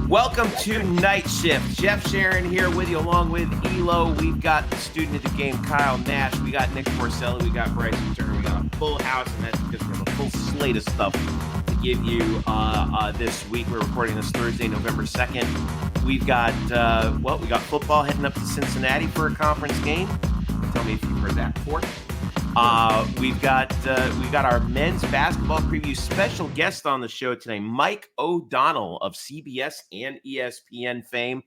Welcome to Night Shift. Jeff Sharon here with you, along with Elo. We've got the student of the game, Kyle Nash. We got Nick Porcelli. We got Bryson Turner. We got a full house, and that's because we have a full slate of stuff to give you this week. We're recording this Thursday, November 2nd. We've got, we got football heading up to Cincinnati for a conference game. Tell me if you've heard that before. We've got our men's basketball preview. Special guest on the show today, Mike O'Donnell of CBS and ESPN fame.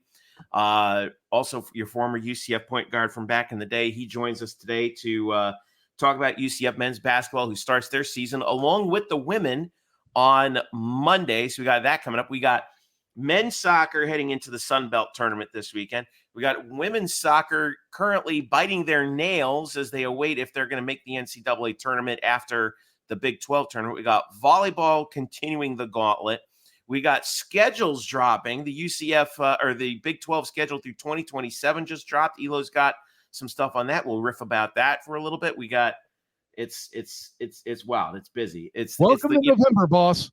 Also, your former UCF point guard from back in the day. He joins us today to talk about UCF men's basketball, who starts their season along with the women on Monday. So we got that coming up. We got men's soccer heading into the Sun Belt tournament this weekend. We got women's soccer currently biting their nails as they await if they're going to make the NCAA tournament after the Big 12 tournament. We got volleyball continuing the gauntlet. We got schedules dropping. The UCF or the Big 12 schedule through 2027 just dropped. Elo's got some stuff on that. We'll riff about that for a little bit. We got it's wild. It's busy. Welcome to November, boss.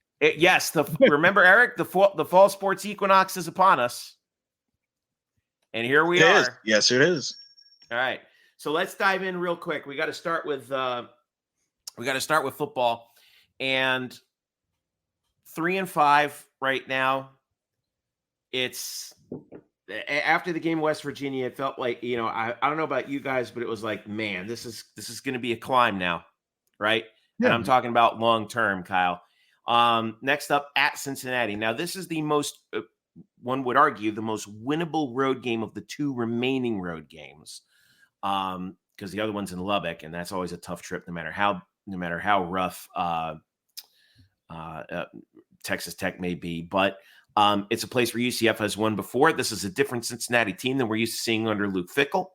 Remember, Eric, the fall sports equinox is upon us. And here we are. Yes, it is. All right. So let's dive in real quick. We got to start with football. And 3-5 right now. It's after the game in West Virginia, it felt like, I don't know about you guys, but it was like, man, this is going to be a climb now, right? Yeah. And I'm talking about long term, Kyle. Next up at Cincinnati. Now, this is the most one would argue the most winnable road game of the two remaining road games, because the other one's in Lubbock, and that's always a tough trip, no matter how rough Texas Tech may be. But it's a place where UCF has won before. This is a different Cincinnati team than we're used to seeing under Luke Fickell.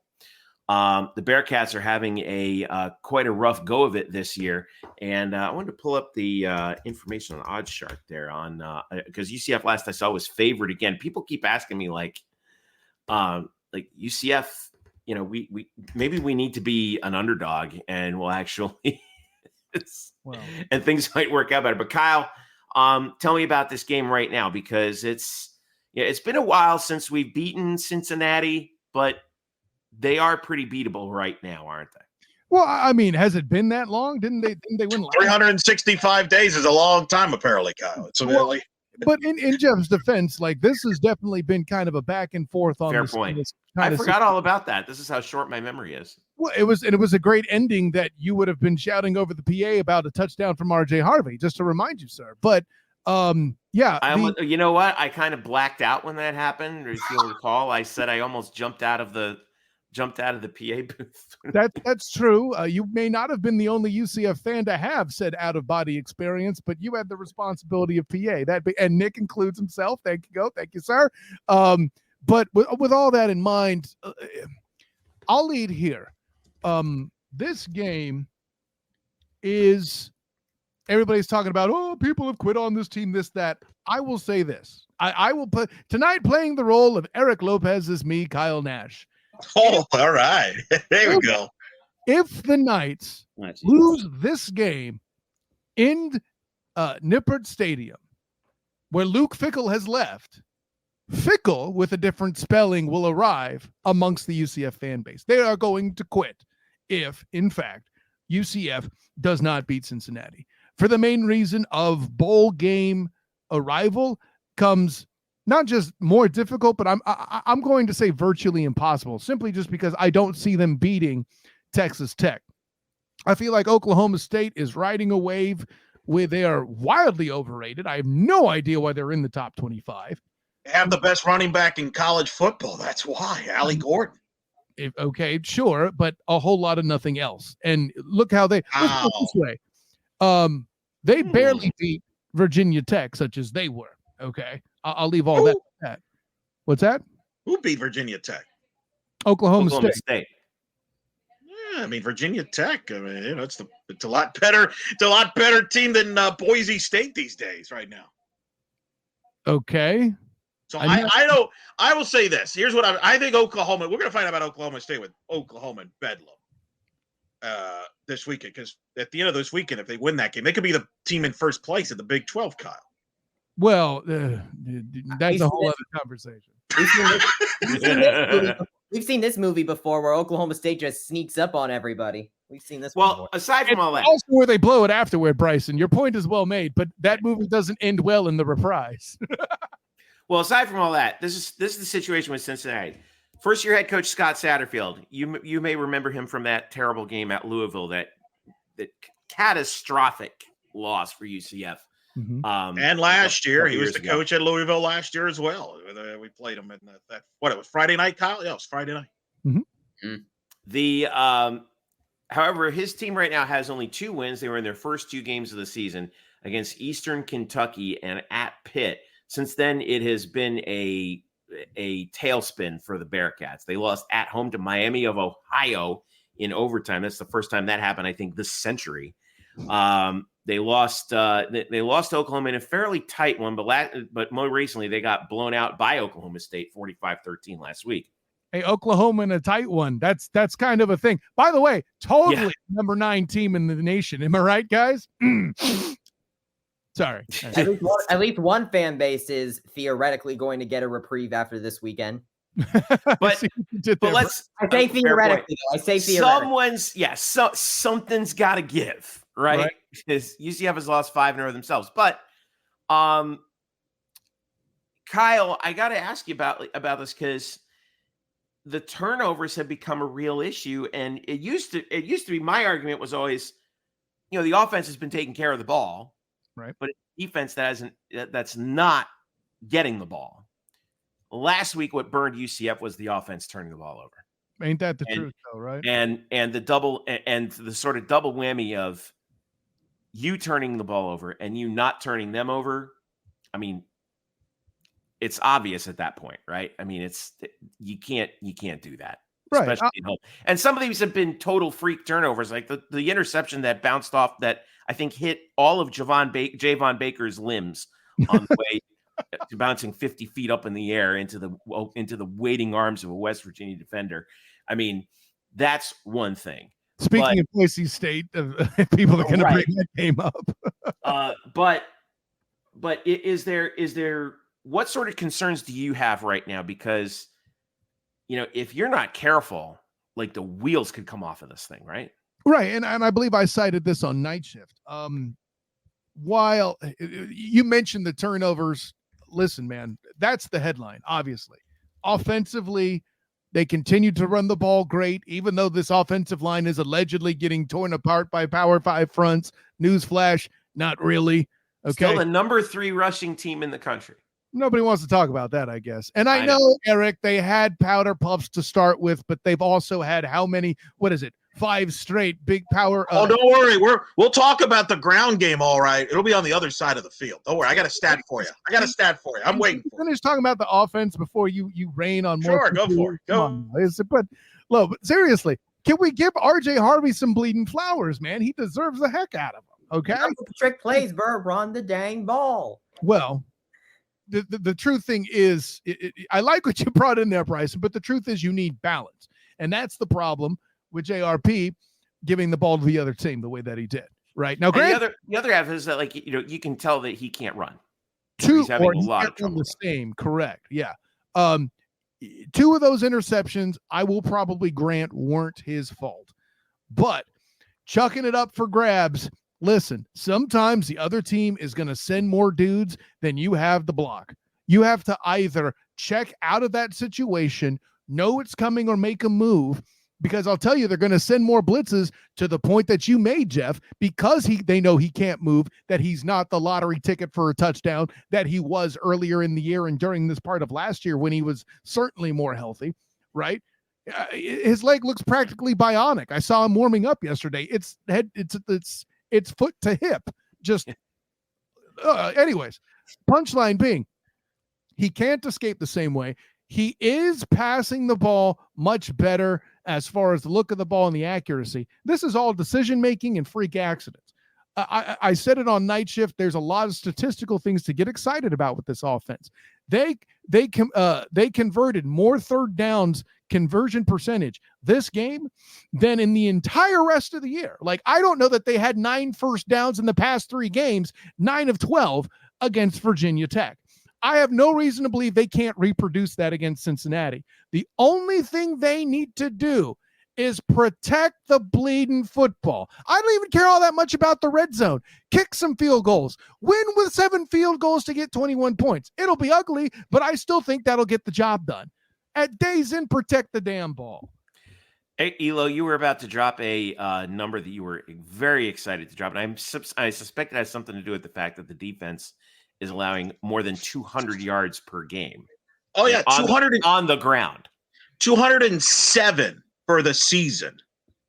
The Bearcats are having quite a rough go of it this year, and I wanted to pull up the information on Odds Shark there on because UCF last I saw was favored again. People keep asking me like UCF, we maybe we need to be an underdog, and we'll actually and things might work out better. But Kyle, tell me about this game right now, because it's been a while since we've beaten Cincinnati, but they are pretty beatable right now, aren't they? Well, I mean, has it been that long? Didn't they win last? 365 days is a long time, apparently, Kyle. It's really. But in Jeff's defense, like, this has definitely been kind of a back and forth on fair point. I forgot all about that. This is how short my memory is. Well, it was a great ending that you would have been shouting over the PA about a touchdown from RJ Harvey, just to remind you, sir. But you know what? I kind of blacked out when that happened. If you'll recall, I said I almost jumped out of the PA booth. That's true. You may not have been the only UCF fan to have said out-of-body experience, but you had the responsibility of PA. And Nick includes himself. Thank you, sir. But with all that in mind, I'll lead here. This game is, everybody's talking about, people have quit on this team, this, that. I will say this. I will put tonight playing the role of Eric Lopez is me, Kyle Nash. Oh, all right. There we go. If the Knights lose this game in Nippert Stadium, where Luke Fickell has left, Fickell, with a different spelling, will arrive amongst the UCF fan base. They are going to quit if, in fact, UCF does not beat Cincinnati. For the main reason of bowl game arrival comes not just more difficult, but I'm going to say virtually impossible, simply just because I don't see them beating Texas Tech. I feel like Oklahoma State is riding a wave where they are wildly overrated. I have no idea why they're in the top 25. They have the best running back in college football. That's why, Allie Gordon. Okay, sure, but a whole lot of nothing else. And look how let's put it this way. They barely beat Virginia Tech, such as they were. Okay. I'll leave all that. What's that? Who beat Virginia Tech? Oklahoma State. Yeah, I mean, Virginia Tech. I mean, it's a lot better. It's a lot better team than Boise State these days, right now. Okay. So I will say this. Here's what I think. Oklahoma. We're going to find out about Oklahoma State with Oklahoma and Bedlam this weekend, because at the end of this weekend, if they win that game, they could be the team in first place in the Big 12, Kyle. Well, that's a whole other conversation. We've seen this movie before where Oklahoma State just sneaks up on everybody. We've seen this before. Aside from all that. Also where they blow it afterward, Bryson. Your point is well made, but that movie doesn't end well in the reprise. Well, aside from all that, this is the situation with Cincinnati. First-year head coach Scott Satterfield. You may remember him from that terrible game at Louisville, that catastrophic loss for UCF. Mm-hmm. And last year, he was the coach at Louisville last year as well. We played him in that. What, it was Friday night, Kyle? Yeah, it was Friday night. Mm-hmm. However, his team right now has only 2 wins. They were in their first 2 games of the season against Eastern Kentucky and at Pitt. Since then, it has been a tailspin for the Bearcats. They lost at home to Miami of Ohio in overtime. That's the first time that happened, I think, this century. They lost Oklahoma in a fairly tight one, but more recently they got blown out by Oklahoma State 45-13 last week. Hey, Oklahoma in a tight one. That's kind of a thing. By the way, totally number 9 team in the nation. Am I right, guys? Sorry. At least one fan base is theoretically going to get a reprieve after this weekend. But let's. I say theoretically. Though. I say theoretically. Something's got to give, right? Because UCF has lost 5 in a row themselves. But, Kyle, I got to ask you about this because the turnovers have become a real issue, and it used to be my argument was always, the offense has been taking care of the ball. Right. But defense that's not getting the ball. Last week, what burned UCF was the offense turning the ball over. Ain't that the truth, though, right? And the sort of double whammy of you turning the ball over and you not turning them over. I mean, it's obvious at that point, right? I mean, you can't do that. Right. Especially at home. And some of these have been total freak turnovers, like the interception that bounced off that I think hit all of Javon Baker's limbs on the way to bouncing 50 feet up in the air into the waiting arms of a West Virginia defender. I mean, that's one thing. Speaking of Boise State, people are going to bring that game up. But is there what sort of concerns do you have right now? Because if you're not careful, like the wheels could come off of this thing, right? Right. And I believe I cited this on NightShift. While you mentioned the turnovers, listen, man, that's the headline, obviously. Offensively, they continue to run the ball great, even though this offensive line is allegedly getting torn apart by Power 5 fronts. Newsflash, not really. Okay. Still the number 3 rushing team in the country. Nobody wants to talk about that, I guess. And I know, Eric, they had powder puffs to start with, but they've also had how many, 5 straight big power. Don't worry. We'll talk about the ground game. All right. It'll be on the other side of the field. Don't worry. I got a stat for you. I'm waiting for Finish talking about the offense before you rain on more. Sure. Go for it. Go. But seriously, can we give RJ Harvey some bleeding flowers, man? He deserves the heck out of them. Okay. Trick plays, bro. Run the dang ball. Well, the true thing is, I like what you brought in there, Bryson, but the truth is you need balance. And that's the problem with JRP giving the ball to the other team the way that he did. Right now, the other half is that, you can tell that he can't run. He's having a lot of trouble. The same, correct. Yeah. 2 of those interceptions, I will probably grant, weren't his fault. But chucking it up for grabs, listen, sometimes the other team is going to send more dudes than you have the block. You have to either check out of that situation, know it's coming, or make a move. Because I'll tell you, they're going to send more blitzes to the point that you made, Jeff, because they know he can't move, that he's not the lottery ticket for a touchdown that he was earlier in the year and during this part of last year when he was certainly more healthy, right? His leg looks practically bionic. I saw him warming up yesterday. It's foot to hip. Just anyways, punchline being, he can't escape the same way. He is passing the ball much better as far as the look of the ball and the accuracy. This is all decision-making and freak accidents. I said it on Night Shift. There's a lot of statistical things to get excited about with this offense. They converted more third downs conversion percentage this game than in the entire rest of the year. Like, I don't know that they had 9 first downs in the past 3 games, 9 of 12. against Virginia Tech. I have no reason to believe they can't reproduce that against Cincinnati. The only thing they need to do is protect the bleeding football. I don't even care all that much about the red zone. Kick some field goals. Win with 7 field goals to get 21 points. It'll be ugly, but I still think that'll get the job done. At days in, protect the damn ball. Hey, Elo, you were about to drop a number that you were very excited to drop, and I suspect it has something to do with the fact that the defense is allowing more than 200 yards per game. Oh, yeah, 200 on the ground. 207 for the season.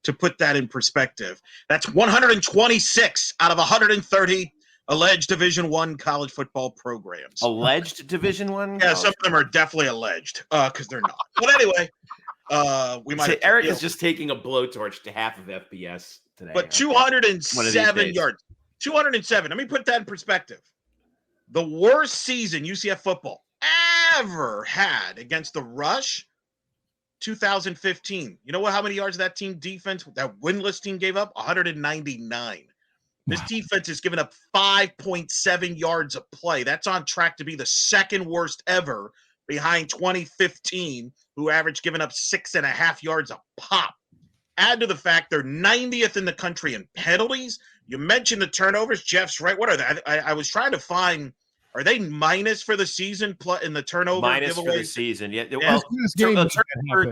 To put that in perspective, that's 126 out of 130 alleged Division I college football programs. Alleged Division I? Yeah, some of them are definitely alleged because they're not. But anyway, we might. So Eric is just taking a blowtorch to half of FBS today. But 207 yards. 207. Let me put that in perspective. The worst season UCF football ever had against the rush, 2015. You know how many yards that team defense, that winless team gave up? 199. This defense has given up 5.7 yards a play. That's on track to be the second worst ever behind 2015, who averaged giving up 6.5 yards a pop. Add to the fact they're 90th in the country in penalties. You mentioned the turnovers. Jeff's right. What are they? I was trying to find. Are they minus for the season in the turnover? Minus giveaways? for the season. Yeah. Yeah. Well,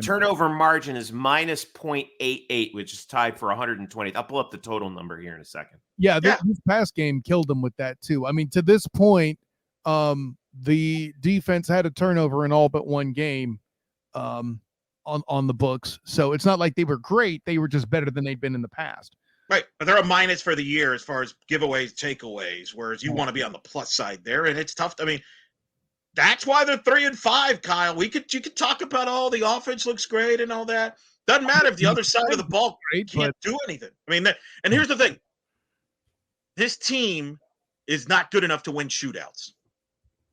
turnover margin is minus 0.88, which is tied for 120th. I'll pull up the total number here in a second. Yeah, this past game killed them with that too. I mean, to this point, the defense had a turnover in all but one game on the books. So it's not like they were great. They were just better than they'd been in the past. Right. But they're a minus for the year as far as giveaways, takeaways, whereas you want to be on the plus side there. And it's tough. I mean, that's why they're 3-5, Kyle. You could talk about the offense looks great and all that. Doesn't matter if the other side of the ball can't do anything. I mean, and here's the thing. This team is not good enough to win shootouts.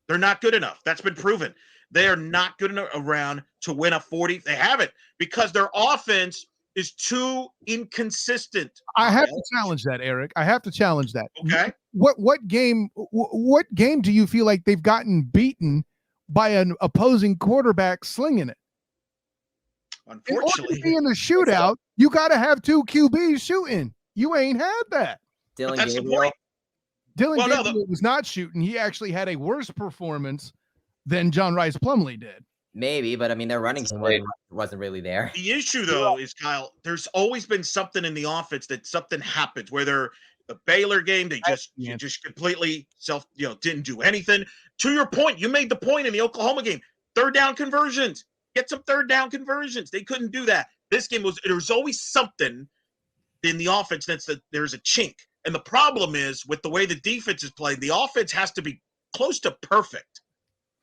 They're not good enough. That's been proven. They are not good enough around to win a 40. They haven't because their offense is too inconsistent. I have to challenge that, Eric. I have to challenge that. Okay. What game do you feel like they've gotten beaten by an opposing quarterback slinging it? Unfortunately, in order to be in a shootout, you got to have 2 QBs shooting. You ain't had that. Dylan that's Gabriel. the point. Dylan Gabriel was not shooting. He actually had a worse performance than John Rice Plumlee did. Maybe, but I mean, their running game wasn't really there. The issue, though, is, Kyle, there's always been something in the offense that something happens, whether the Baylor game, they just completely didn't do anything. To your point, you made the point in the Oklahoma game, third down conversions. Get some third down conversions. They couldn't do that. This game there's always something in the offense there's a chink. And the problem is with the way the defense is playing, the offense has to be close to perfect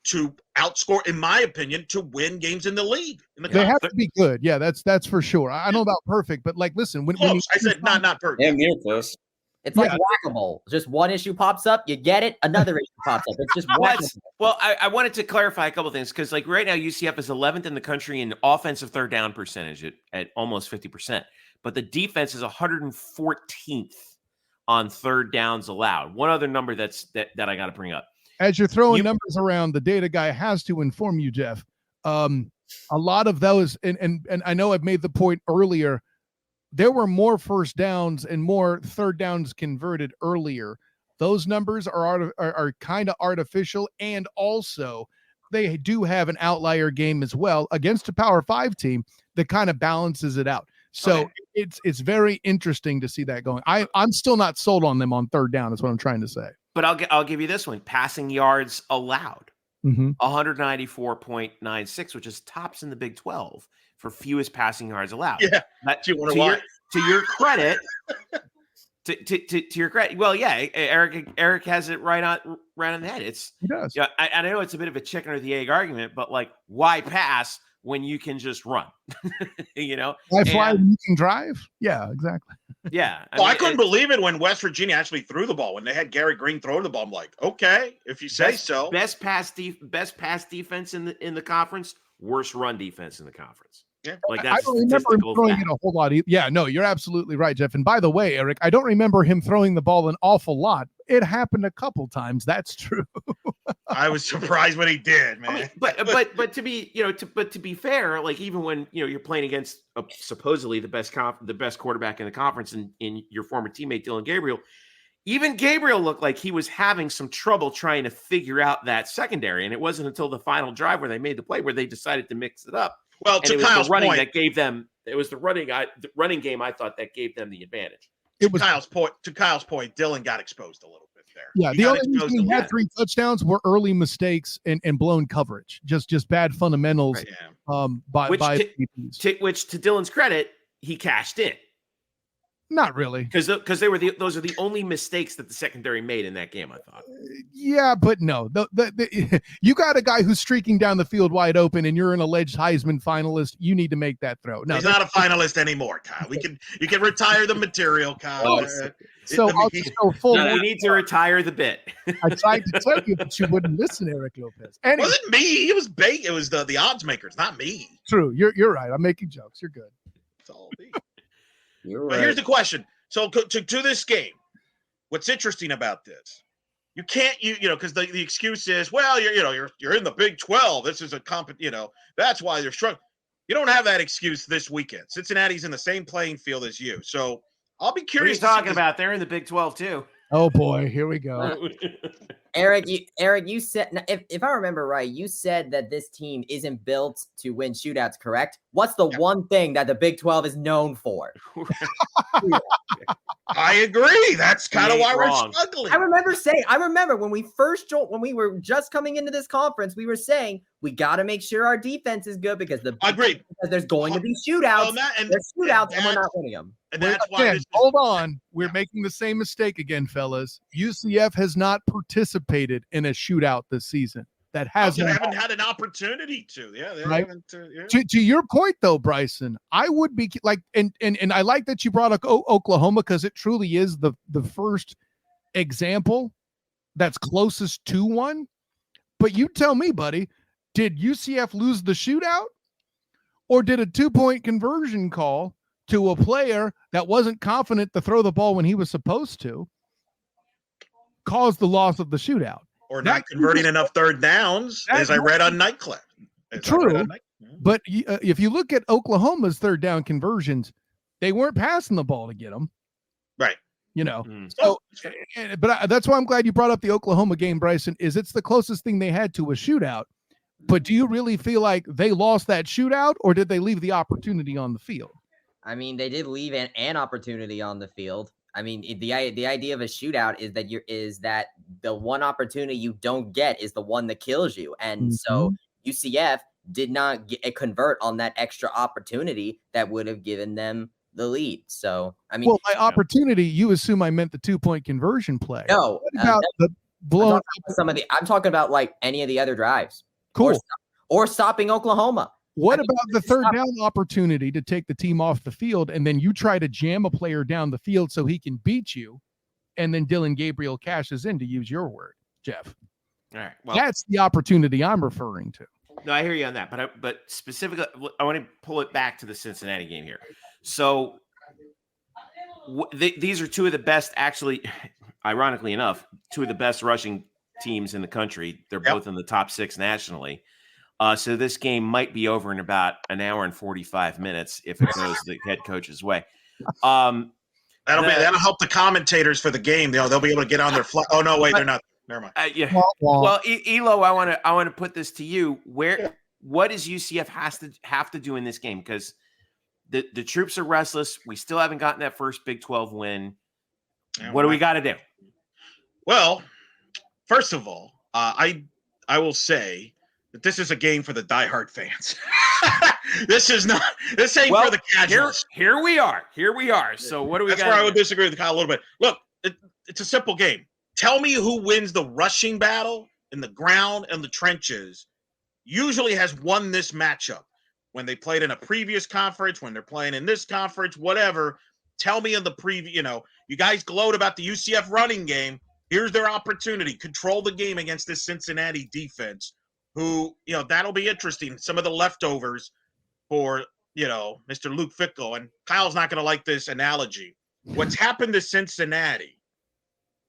to outscore, in my opinion, to win games in the league. They have to be good. Yeah, that's for sure. I don't know about perfect, but listen, when I said not perfect. Yeah, near close. It's like whack-a-mole. Just one issue pops up, you get it. Another issue pops up. It's just whack-a-mole. Well, I wanted to clarify a couple things because, right now, UCF is 11th in the country in offensive third down percentage at almost 50%, but the defense is 114th on third downs allowed. One other number that I got to bring up. As you're throwing numbers around, the data guy has to inform you, Jeff. A lot of those, and I know I've made the point earlier, there were more first downs and more third downs converted earlier. Those numbers are kind of artificial, and also they do have an outlier game as well against a Power 5 team that kind of balances it out. So it's very interesting to see that going. I'm still not sold on them on third down, is what I'm trying to say. But I'll give you this one. Passing yards allowed, 194.96, which is tops in the Big 12 for fewest passing yards allowed. Yeah. To your credit, to your credit. Well, yeah, Eric has it right on the head. He does. Yeah, I know it's a bit of a chicken or the egg argument, but why pass when you can just run? Why fly when you can drive? Yeah, exactly. Yeah. I couldn't believe it when West Virginia actually threw the ball. When they had Gary Green throw the ball, I'm like, okay, if you say so. Best pass defense in the conference, worst run defense in the conference. Yeah. Like I that's don't remember him statistical throwing fact. it a whole lot. Yeah, no, you're absolutely right, Jeff. And by the way, Eric, I don't remember him throwing the ball an awful lot. It happened a couple times. That's true. I was surprised when he did, man. I mean, but to be to be fair, like even when you're playing against supposedly the best quarterback in the conference in your former teammate Dylan Gabriel, even Gabriel looked like he was having some trouble trying to figure out that secondary, and it wasn't until the final drive where they made the play where they decided to mix it up. Well, And to it was Kyle's the running point, that gave them. It was the running game. I thought that gave them the advantage. Kyle's point, Dylan got exposed a little bit there. Yeah, He the got only reason exposed he a had lot. 3 touchdowns were early mistakes and blown coverage. Just bad fundamentals. Right, yeah. By Which DBs. to Dylan's credit, he cashed in. Not really. Because those are the only mistakes that the secondary made in that game, I thought. Yeah, but no. You got a guy who's streaking down the field wide open, and you're an alleged Heisman finalist. You need to make that throw. No, He's not a finalist anymore, Kyle. You can retire the material, Kyle. So I'll just go full. You need to retire the bit. I tried to tell you, but you wouldn't listen, Eric Lopez. It Anyway, wasn't me. It was bait. It was the odds makers, not me. true. You're right. I'm making jokes. You're good. It's all me. You're But right. here's the question. So to this game, what's interesting about this? You can't because the excuse is, well, you're in the Big 12. This is a that's why they're struggling. You don't have that excuse this weekend. Cincinnati's in the same playing field as you. So I'll be What are you curious. talking about? They're in the Big 12 too. Oh boy, here we go. Eric, you said, if I remember right, you said that this team isn't built to win shootouts, correct? What's the one thing that the Big 12 is known for? I agree. That's kind of why wrong. we're struggling. I remember when we were just coming into this conference, we were saying we got to make sure our defense is good because Agreed. Because there's going to be shootouts. There's shootouts, and we're not winning them. And that's why. Again, hold on. We're making the same mistake again, fellas. UCF has not participated in a shootout this season. That has they haven't had an opportunity to. Yeah, they Right? haven't. To your point, though, Bryson, I would be like, and I like that you brought up Oklahoma because it truly is the first example that's closest to one. But you tell me, buddy, did UCF lose the shootout, or did a 2-point conversion call to a player that wasn't confident to throw the ball when he was supposed to cause the loss of the shootout? Or not converting enough third downs, as I read on Nightclub. True. But if you look at Oklahoma's third down conversions, they weren't passing the ball to get them. Right. So, but that's why I'm glad you brought up the Oklahoma game, Bryson, is it's the closest thing they had to a shootout. But do you really feel like they lost that shootout, or did they leave the opportunity on the field? I mean, they did leave an opportunity on the field. I mean, the idea of a shootout is that the one opportunity you don't get is the one that kills you. And so UCF did not convert on that extra opportunity that would have given them the lead. So, I mean, by opportunity, you assume I meant the 2-point conversion play. No, What about the blown? I'm talking about like any of the other drives. Cool. Or stopping Oklahoma. What about the third down opportunity to take the team off the field, and then you try to jam a player down the field so he can beat you, and then Dylan Gabriel cashes in, to use your word, Jeff? All right. Well, that's the opportunity I'm referring to. No, I hear you on that, but specifically, I want to pull it back to the Cincinnati game here. So these are two of the best, actually, ironically enough, two of the best rushing teams in the country. They're both in the top 6 nationally. So this game might be over in about an hour and 45 minutes if it goes the head coach's way. That'll help the commentators for the game. They'll be able to get on their flight. Oh no, wait, they're not. Never mind. Yeah. Well, Elo, I want to put this to you. What does UCF have to do in this game? Because the troops are restless. We still haven't gotten that first Big 12 win. What do we got to do? Well, first of all, I will say that this is a game for the diehard fans. This ain't for the casuals. Here we are. So what do we got? That's where I would disagree with Kyle a little bit. Look, it's a simple game. Tell me who wins the rushing battle in the ground and the trenches usually has won this matchup. When they played in a previous conference, when they're playing in this conference, whatever, tell me in the preview, you guys gloat about the UCF running game. Here's their opportunity. Control the game against this Cincinnati defense who, that'll be interesting. Some of the leftovers for Mr. Luke Fickell, and Kyle's not going to like this analogy. What's happened to Cincinnati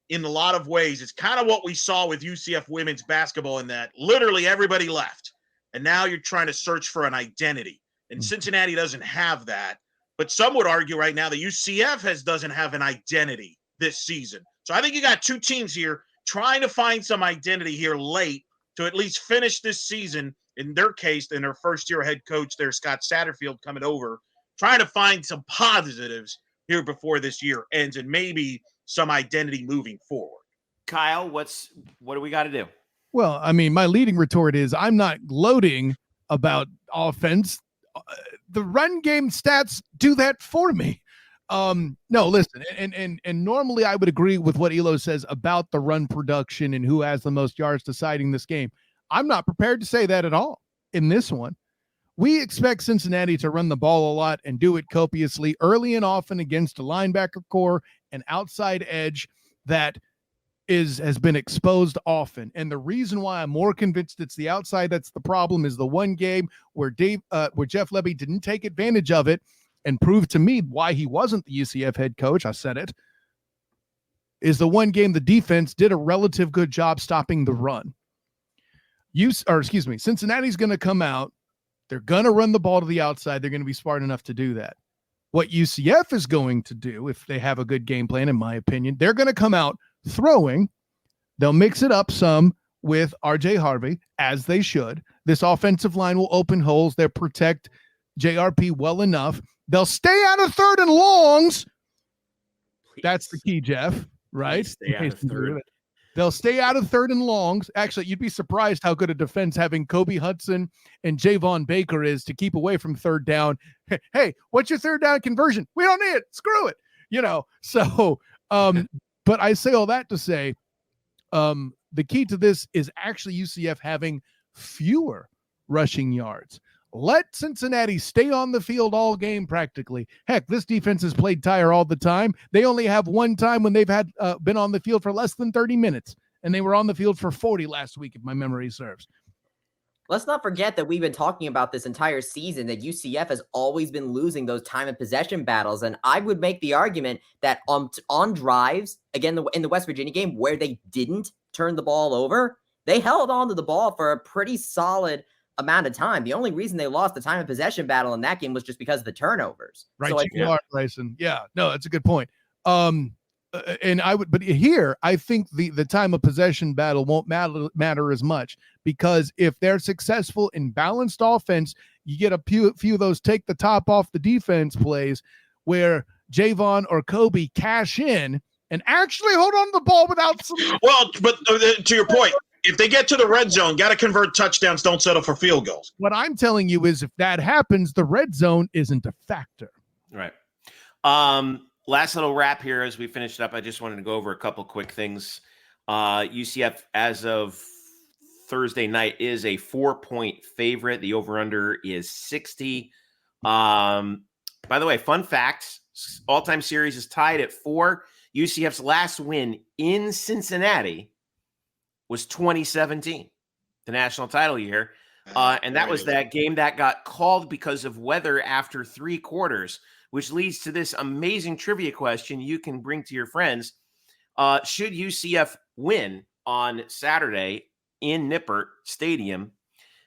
in a lot of ways is kind of what we saw with UCF women's basketball, in that literally everybody left. And now you're trying to search for an identity. And Cincinnati doesn't have that. But some would argue right now that UCF doesn't have an identity this season. So I think you got two teams here trying to find some identity here late to at least finish this season. In their case, in their first-year head coach there, Scott Satterfield, coming over, trying to find some positives here before this year ends and maybe some identity moving forward. Kyle, what do we got to do? Well, I mean, my leading retort is I'm not gloating about offense. The run game stats do that for me. No, listen, and normally I would agree with what Elo says about the run production and who has the most yards deciding this game. I'm not prepared to say that at all in this one. We expect Cincinnati to run the ball a lot and do it copiously early and often against a linebacker core and outside edge that has been exposed often. And the reason why I'm more convinced it's the outside that's the problem is the one game where Jeff Lebby didn't take advantage of it and prove to me why he wasn't the UCF head coach. I said it. Is the one game the defense did a relative good job stopping the run. Cincinnati's going to come out. They're going to run the ball to the outside. They're going to be smart enough to do that. What UCF is going to do, if they have a good game plan, in my opinion, they're going to come out throwing. They'll mix it up some with RJ Harvey, as they should. This offensive line will open holes. They'll protect JRP well enough. They'll stay out of third and longs. Please. That's the key, Jeff, right? Stay out of third. They'll stay out of third and longs. Actually, you'd be surprised how good a defense having Kobe Hudson and Javon Baker is to keep away from third down. Hey, what's your third down conversion? We don't need it. Screw it. So, but I say all that to say, the key to this is actually UCF having fewer rushing yards. Let Cincinnati stay on the field all game practically. Heck, this defense has played tire all the time. They only have one time when they've had been on the field for less than 30 minutes, and they were on the field for 40 last week, if my memory serves. Let's not forget that we've been talking about this entire season that UCF has always been losing those time and possession battles. And I would make the argument that on drives, again, in the West Virginia game where they didn't turn the ball over, they held on to the ball for a pretty solid amount of time. The only reason they lost the time and possession battle in that game was just because of the turnovers. Right. So you are, Bryson. Yeah, no, that's a good point. But here, I think the time of possession battle won't matter as much, because if they're successful in balanced offense, you get a few of those take the top off the defense plays where Javon or Kobe cash in and actually hold on to the ball without some. Well, but to your point, if they get to the red zone, got to convert touchdowns, don't settle for field goals. What I'm telling you is if that happens, the red zone isn't a factor. Right. Last little wrap here as we finish it up. I just wanted to go over a couple quick things. UCF, as of Thursday night, is a 4-point favorite. The over-under is 60. By the way, fun fact, all-time series is tied at 4. UCF's last win in Cincinnati was 2017, the national title year. And that was that game that got called because of weather after 3 quarters, which leads to this amazing trivia question you can bring to your friends. Should UCF win on Saturday in Nippert Stadium,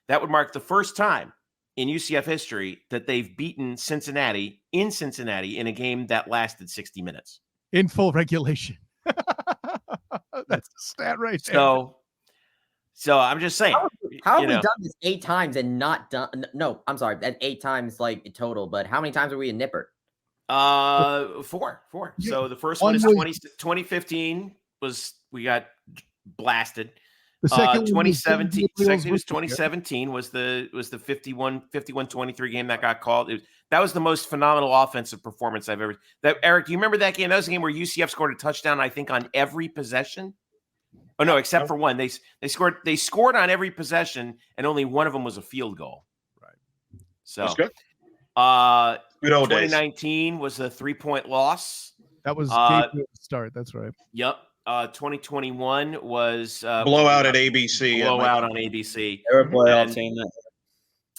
that would mark the first time in UCF history that they've beaten Cincinnati in a game that lasted 60 minutes. In full regulation. That's the stat right there. So I'm just saying. How have we done this 8 times and not done? No, I'm sorry. That 8 times like total, but how many times were we in Nippert? 4. Yeah. So the first one is was 2015 was we got blasted. The second 2017 was 2017 was the 51-23 game that got called. That was the most phenomenal offensive performance I've ever. Eric, do you remember that game? That was a game where UCF scored a touchdown, I think, on every possession. Oh no, except for one. They scored on every possession, and only one of them was a field goal. Right. So that's good. Good old 2019 days. Was a 3-point loss. That was the start. That's right. Yep. 2021 was blowout at ABC. Blowout on ABC. They were a playoff team.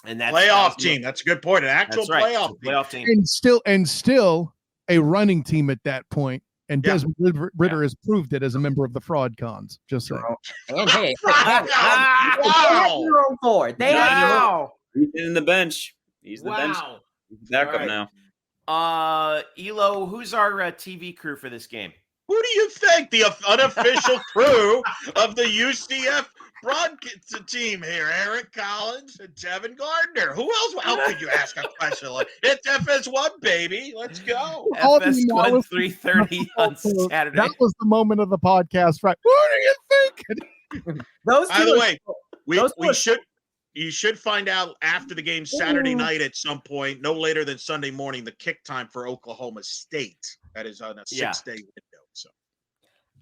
And that's playoff team. That's a good point. An actual playoff team. And still a running team at that point. And Desmond Ritter has proved it as a member of the fraud cons. Just saying. And hey, wow. He's in the bench. He's the bench. He's the backup now. Elo, who's our TV crew for this game? Who do you think? The unofficial crew of the UCF broadcast team here. Eric Collins and Devin Gardner. Who else? How could you ask a question like it's FS1, baby? Let's go. FS1 3:30 on Saturday. That was the moment of the podcast, right? What are you thinking? By the way, you should find out after the game Saturday night at some point, no later than Sunday morning, the kick time for Oklahoma State. That is on a 6-day window. So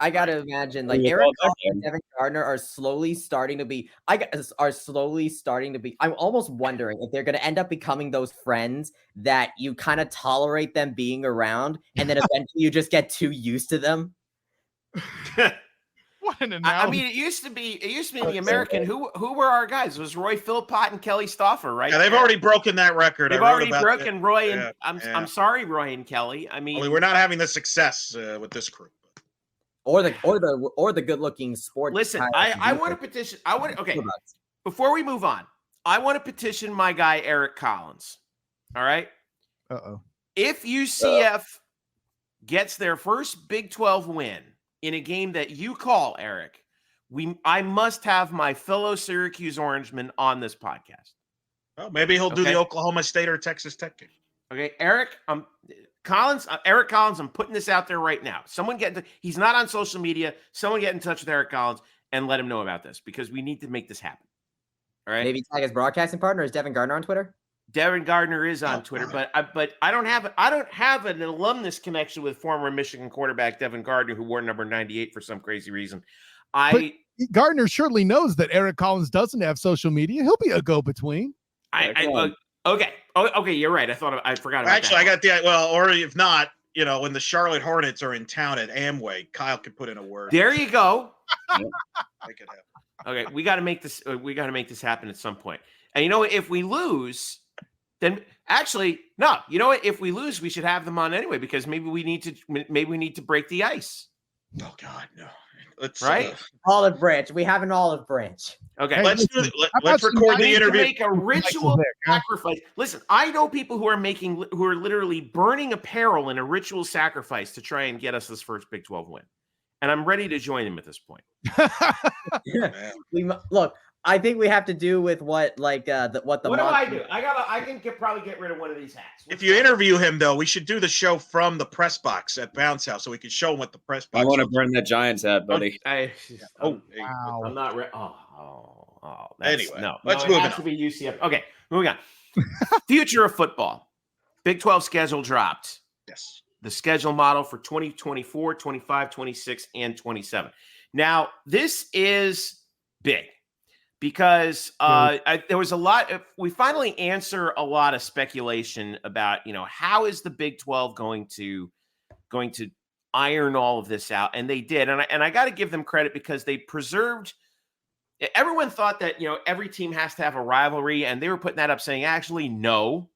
I gotta imagine like Eric Collins and Devin Gardner are slowly starting to be. I'm almost wondering if they're gonna end up becoming those friends that you kind of tolerate them being around, and then eventually you just get too used to them. What an analogy. I mean, it used to be in the American. Who were our guys? It was Roy Philpott and Kelly Stauffer, right? Yeah, they've already broken that record. They've already broken Roy, and I'm sorry, Roy and Kelly. I mean, we're not having the success with this crew. Or the good-looking sports. Listen, I want to petition. Before we move on, I want to petition my guy Eric Collins. All right. If UCF gets their first Big 12 win in a game that you call, Eric, I must have my fellow Syracuse Orangeman on this podcast. Well, maybe he'll do the Oklahoma State or Texas Tech game. Okay, Eric Collins, I'm putting this out there right now. He's not on social media. Someone get in touch with Eric Collins and let him know about this because we need to make this happen. All right. Maybe tag his broadcasting partner. Is Devin Gardner on Twitter? Devin Gardner is on Twitter, but I don't have an alumnus connection with former Michigan quarterback Devin Gardner, who wore number 98 for some crazy reason. But Gardner surely knows that Eric Collins doesn't have social media. He'll be a go-between. Okay, you're right. I forgot about Actually, I got or if not, when the Charlotte Hornets are in town at Amway, Kyle could put in a word. There you go. Make it happen. Okay, we got to make this. We got to make this happen at some point. And if we lose, then actually no. You know what? If we lose, we should have them on anyway because maybe we need to break the ice. Oh God, no. Let's olive branch. We have an olive branch. Okay, let's record the interview. Make a ritual sacrifice. Listen, I know people who are literally burning apparel in a ritual sacrifice to try and get us this first Big 12 win, and I'm ready to join them at this point. Look, I think we have to do with what do I do? I can probably get rid of one of these hats. If you interview him, though, we should do the show from the press box at Bounce House so we can show him what the press box. I want to burn that Giants hat, buddy. Wow! I'm not ready. Anyway, let's move on. It has to be UCF. Okay, moving on. Future of football. Big 12 schedule dropped. Yes. The schedule model for 2024, 25, 26, and 27. Now, this is big. Because there was a lot of, we finally answer a lot of speculation about, how is the Big 12 going to iron all of this out? And they did. And I got to give them credit because they preserved, everyone thought that, every team has to have a rivalry. And they were putting that up saying, actually, no,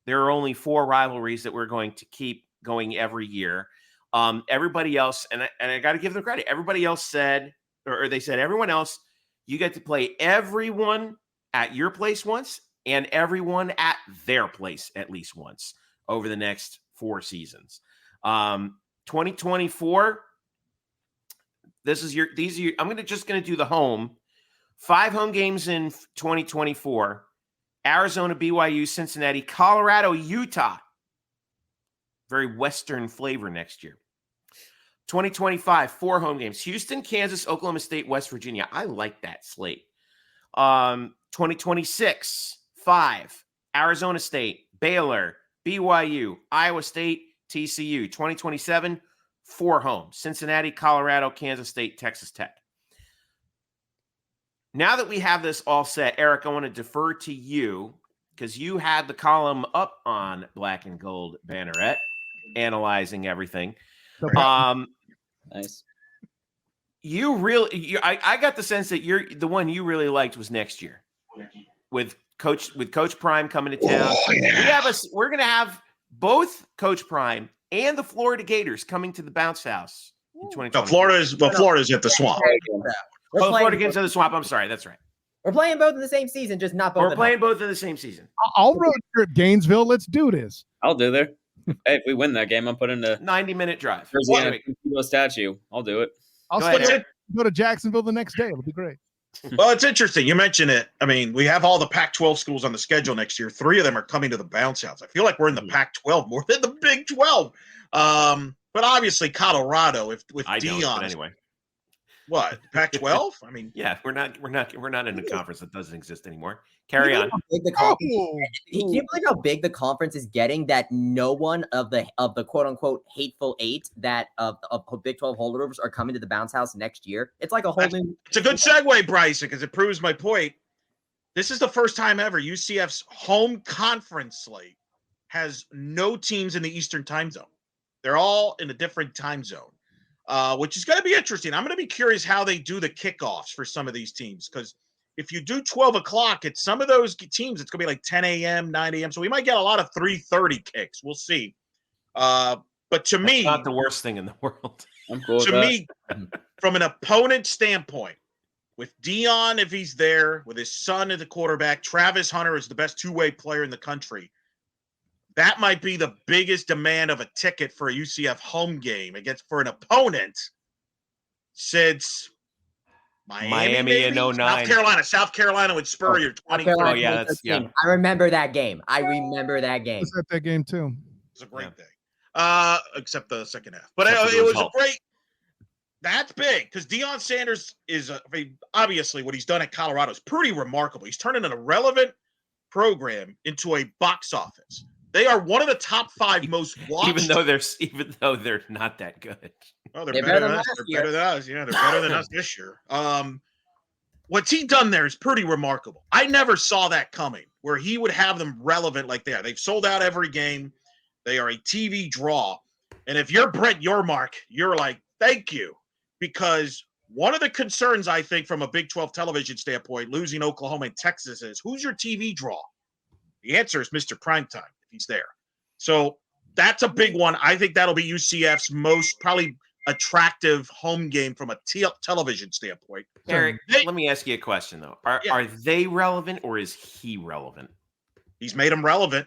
there are only 4 rivalries that we're going to keep going every year. Everybody else, and I got to give them credit. Everybody else said, or they said, everyone else, you get to play everyone at your place once and everyone at their place at least once over the next 4 seasons. 2024, I'm just going to do the home. 5 home games in 2024. Arizona, BYU, Cincinnati, Colorado, Utah. Very Western flavor next year. 2025, 4 home games. Houston, Kansas, Oklahoma State, West Virginia. I like that slate. 2026, 5. Arizona State, Baylor, BYU, Iowa State, TCU. 2027, 4 homes. Cincinnati, Colorado, Kansas State, Texas Tech. Now that we have this all set, Eric, I want to defer to you because you had the column up on Black and Gold Banneret, analyzing everything. Nice. I got the sense that the one you really liked was next year with Coach Prime coming to town. Oh, yeah. We're gonna have both Coach Prime and the Florida Gators coming to the bounce house in 2020. No, Florida's at the Swamp. Florida Gators at the Swamp. I'm sorry, that's right. We're playing both in the same season, just not both. We're playing both in the same season. I'll road trip Gainesville. Let's do this. I'll do there. Hey, if we win that game, I'm putting a 90-minute drive. statue. I'll do it. I'll go to Jacksonville the next day. It'll be great. Well, it's interesting. You mentioned it. I mean, we have all the Pac-12 schools on the schedule next year. 3 of them are coming to the bounce house. I feel like we're in the Pac-12 more than the Big 12. But obviously Colorado, with Deion. Anyway. What, Pac-12? I mean, yeah, we're not in a conference that doesn't exist anymore. Carry on. Can you believe how big the conference is getting? That no one of the quote unquote hateful 8 that of Big 12 holdovers are coming to the bounce house next year. It's like a whole new. It's a good segue, Bryson, because it proves my point. This is the first time ever UCF's home conference slate has no teams in the Eastern time zone. They're all in a different time zone. Which is going to be interesting. I'm going to be curious how they do the kickoffs for some of these teams, because if you do 12 o'clock at some of those teams, it's going to be like 10 a.m., 9 a.m. So we might get a lot of 3:30 kicks. We'll see. But to me, not the worst thing in the world. I'm cool to me, from an opponent standpoint, with Deion, if he's there, with his son at the quarterback, Travis Hunter is the best two-way player in the country. That might be the biggest demand of a ticket for a UCF home game for an opponent since Miami in 09. South Carolina would spur your 20. Oh, yeah, I remember that game. I was at that game too. It was a great day, except the second half. But it was a great. That's big because Deion Sanders is obviously what he's done at Colorado is pretty remarkable. He's turning an irrelevant program into a box office. They are one of the top 5 most watched. Even though they're not that good. Oh, they're better than us. They're better than us. Yeah, they're better than us this year. What's he done there is pretty remarkable. I never saw that coming, where he would have them relevant like they are. They've sold out every game. They are a TV draw. And if you're Brett Yormark, you're like, thank you. Because one of the concerns, I think, from a Big 12 television standpoint, losing Oklahoma and Texas is, who's your TV draw? The answer is Mr. Primetime. He's there. So that's a big one. I think that'll be UCF's most probably attractive home game from a television standpoint. Eric, let me ask you a question, though. Are they relevant or is he relevant? He's made them relevant.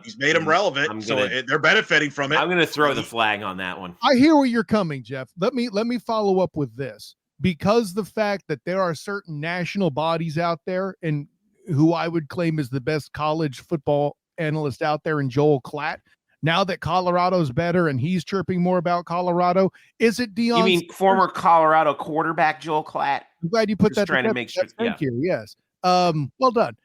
He's made them relevant, so they're benefiting from it. I'm going to throw the flag on that one. I hear where you're coming, Jeff. Let me follow up with this. Because the fact that there are certain national bodies out there and who I would claim is the best college football analyst out there in Joel Klatt. Now that Colorado's better and he's chirping more about Colorado, is it Deion? You mean former Colorado quarterback Joel Klatt? I'm glad you put that. Trying to make sure. Thank you. Yes. Well done.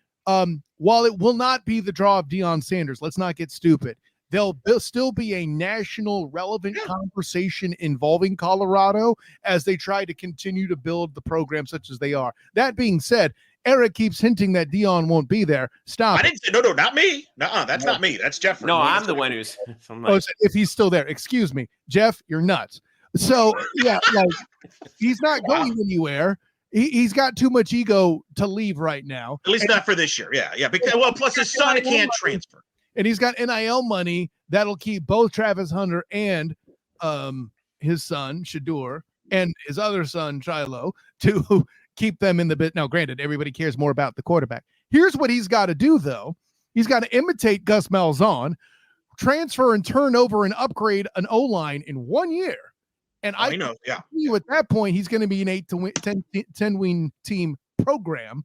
While it will not be the draw of Deion Sanders, let's not get stupid. There'll still be a national relevant conversation involving Colorado as they try to continue to build the program such as they are. That being said, Eric keeps hinting that Deion won't be there. Stop. I didn't say, no, not me. No, that's not me. That's Jeffrey. No, I'm the one who's. If he's still there, excuse me, Jeff, you're nuts. So yeah, like he's not going anywhere. He's got too much ego to leave right now. At least not for this year. Yeah. Because plus his son can't transfer. And he's got NIL money that'll keep both Travis Hunter and his son Shadur and his other son Shiloh to keep them in the bit. Now, granted, everybody cares more about the quarterback. Here's what he's got to do, though. He's got to imitate Gus Malzahn, transfer and turn over and upgrade an O-line in 1 year. And I know, at that point, he's going to be an 10-win team program.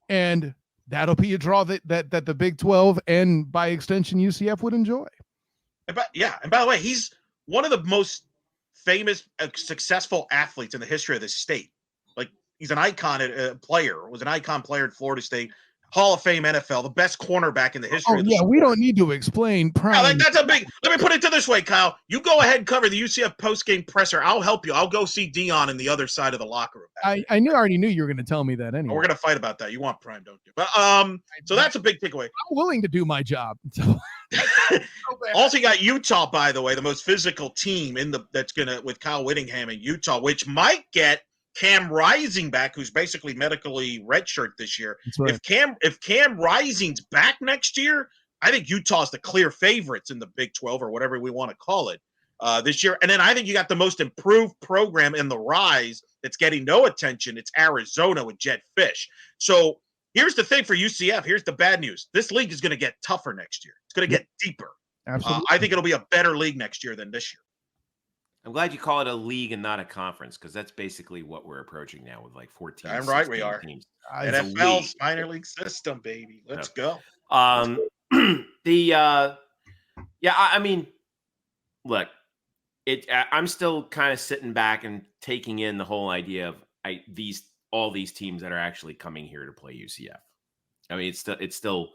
And that'll be a draw that the Big 12 and by extension UCF would enjoy. And by the way, he's one of the most famous, successful athletes in the history of this state. Like he's an icon player, was an icon player at Florida State, Hall of Fame NFL, the best cornerback in the history of the sport. We don't need to explain. That's a big. Let me put it to this way, Kyle. You go ahead and cover the UCF postgame presser. I'll help you. I'll go see Deion in the other side of the locker room. I already knew you were going to tell me that anyway. We're going to fight about that. You want Prime, don't you? But so that's a big takeaway. I'm willing to do my job. So. Also, you got Utah, by the way, the most physical team with Kyle Whittingham in Utah, which might get Cam Rising back, who's basically medically redshirt this year. Right. If Cam Rising's back next year, I think Utah's the clear favorites in the Big 12 or whatever we want to call it this year. And then I think you got the most improved program in the Rise that's getting no attention. It's Arizona with Jed Fish. So here's the thing for UCF. Here's the bad news. This league is going to get tougher next year. It's going to get deeper. Absolutely. I think it'll be a better league next year than this year. I'm glad you call it a league and not a conference, because that's basically what we're appraching now with like 14. I'm right, we are. Teams. NFL's minor league system, baby. Let's go. I mean, look, I'm still kind of sitting back and taking in the whole idea of all these teams that are actually coming here to play UCF. I mean, it's still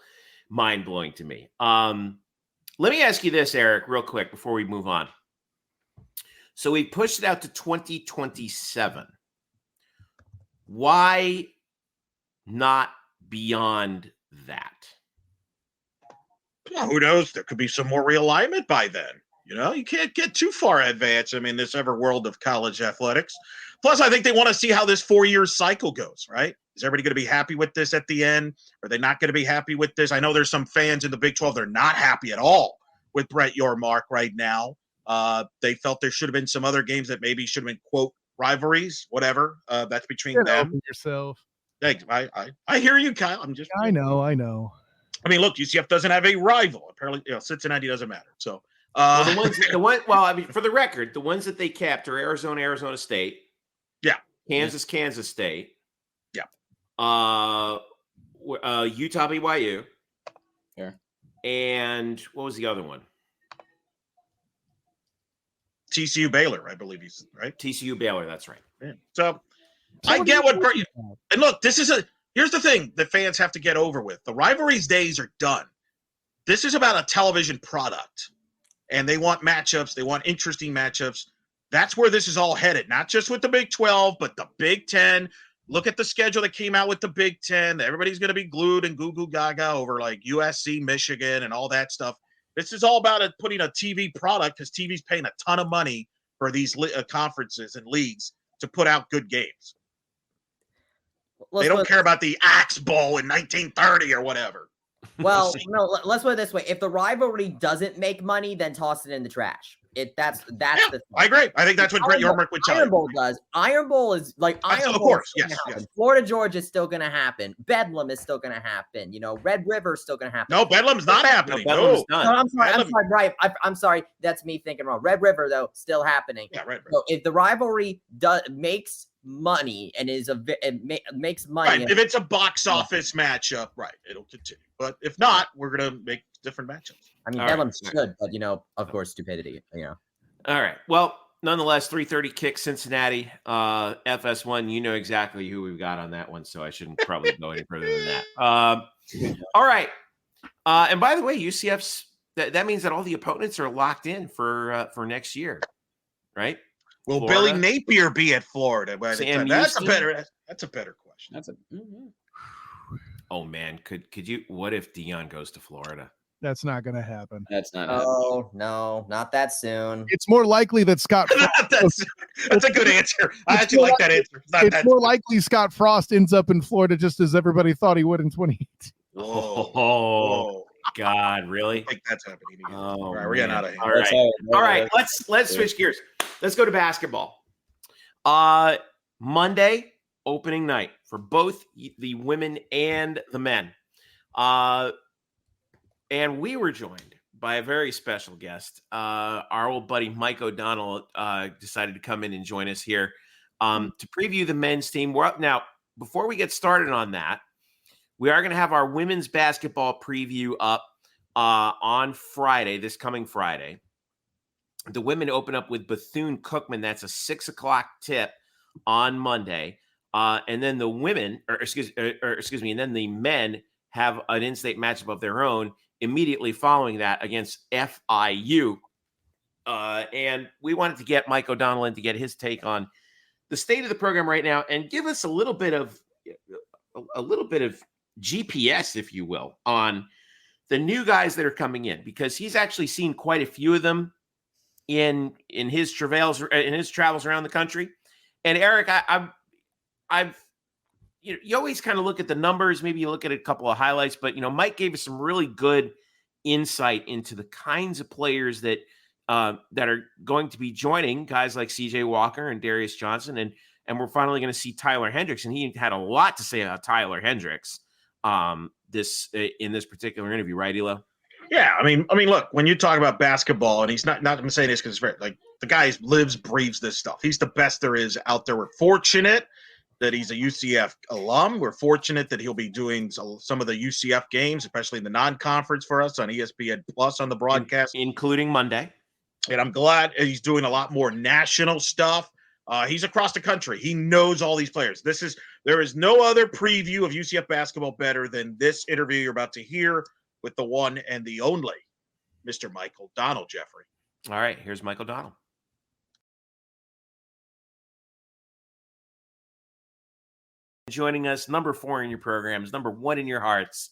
mind blowing to me. Let me ask you this, Eric, real quick before we move on. So we pushed it out to 2027. Why not beyond that? Well, who knows? There could be some more realignment by then. You know, you can't get too far advanced. I mean, this ever world of college athletics. Plus, I think they want to see how this 4-year cycle goes, right? Is everybody going to be happy with this at the end? Are they not going to be happy with this? I know there's some fans in the Big 12. They're not happy at all with Brett Yormark right now. They felt there should have been some other games that maybe should have been, quote, rivalries, whatever. That's between them. Yourself. I hear you, Kyle. I know. I mean, look, UCF doesn't have a rival. Apparently, Cincinnati doesn't matter. So, for the record, the ones that they kept are Arizona State. Yeah. Kansas State. Yeah. Utah, BYU. Yeah. And what was the other one? TCU Baylor, I believe he's right. TCU Baylor, that's right. Yeah. So I get what and look, here's the thing that fans have to get over with. The rivalries days are done. This is about a television product. And they want matchups, they want interesting matchups. That's where this is all headed, not just with the Big 12, but the Big 10. Look at the schedule that came out with the Big 10. Everybody's going to be glued and goo gaga over like USC, Michigan, and all that stuff. This is all about putting a TV product, because TV's paying a ton of money for these conferences and leagues to put out good games. They don't care about the Axe Bowl in 1930 or whatever. Well, no, let's put it this way. If the rivalry doesn't make money, then toss it in the trash. That's the thing. I agree. I think that's what Brett Yormark would tell you. Iron Bowl does. Iron Bowl is like Iron Bowl. Of course, yes. Florida Georgia is still going to happen. Bedlam is still going to happen. You know, Red River is still going to happen. No, Bedlam's not happening. No, I'm sorry. Right. I'm sorry. That's me thinking wrong. Red River though still happening. Yeah, Red River. So if the rivalry makes money and makes money, right. If it's a box office matchup, right, it'll continue. But if not, we're going to make different matchups. I mean, Bedlam should, but of course, stupidity. All right. Well, nonetheless, 3:30 kick Cincinnati, FS1. You know exactly who we've got on that one, so I shouldn't probably go any further than that. All right. And by the way, UCF's that means that all the opponents are locked in for next year, right? Will Florida? Billy Napier be at Florida? That's a better question. Oh man, could you? What if Dion goes to Florida? That's not going to happen. That's not. Oh no, not that soon. It's more likely that Scott. That's a good answer. I actually like that answer. It's more likely Scott Frost ends up in Florida just as everybody thought he would in 2018. Oh God, really? I think that's happening. Oh, all right, we're getting out of here. All right. Let's switch gears. Let's go to basketball. Monday, opening night for both the women and the men. And we were joined by a very special guest. Our old buddy Mike O'Donnell decided to come in and join us here to preview the men's team. We're up now. Before we get started on that, we are going to have our women's basketball preview up on Friday, this coming Friday. The women open up with Bethune-Cookman. That's a 6:00 tip on Monday. And then the women, and then the men have an in-state matchup of their own immediately following that against FIU. And we wanted to get Mike O'Donnell in to get his take on the state of the program right now and give us a little bit of GPS, if you will, on the new guys that are coming in, because he's actually seen quite a few of them in his travels around the country. And Eric, you always kind of look at the numbers, maybe you look at a couple of highlights, but Mike gave us some really good insight into the kinds of players that are going to be joining guys like CJ Walker and Darius Johnson, and we're finally going to see Tyler Hendricks, and he had a lot to say about Tyler Hendricks in this particular interview, right, Elo? Yeah, I mean, look, when you talk about basketball, and he's not I'm saying this because it's like the guy lives, breathes this stuff. He's the best there is out there. We're fortunate that he's a UCF alum. We're fortunate that he'll be doing some of the UCF games, especially the non-conference for us on ESPN Plus on the broadcast, including Monday. And I'm glad he's doing a lot more national stuff. He's across the country. He knows all these players. There is no other preview of UCF basketball better than this interview you're about to hear with the one and the only Mr. Michael Donnell, Jeffrey. All right, here's Michael Donnell. Joining us, number 4 in your programs, number 1 in your hearts,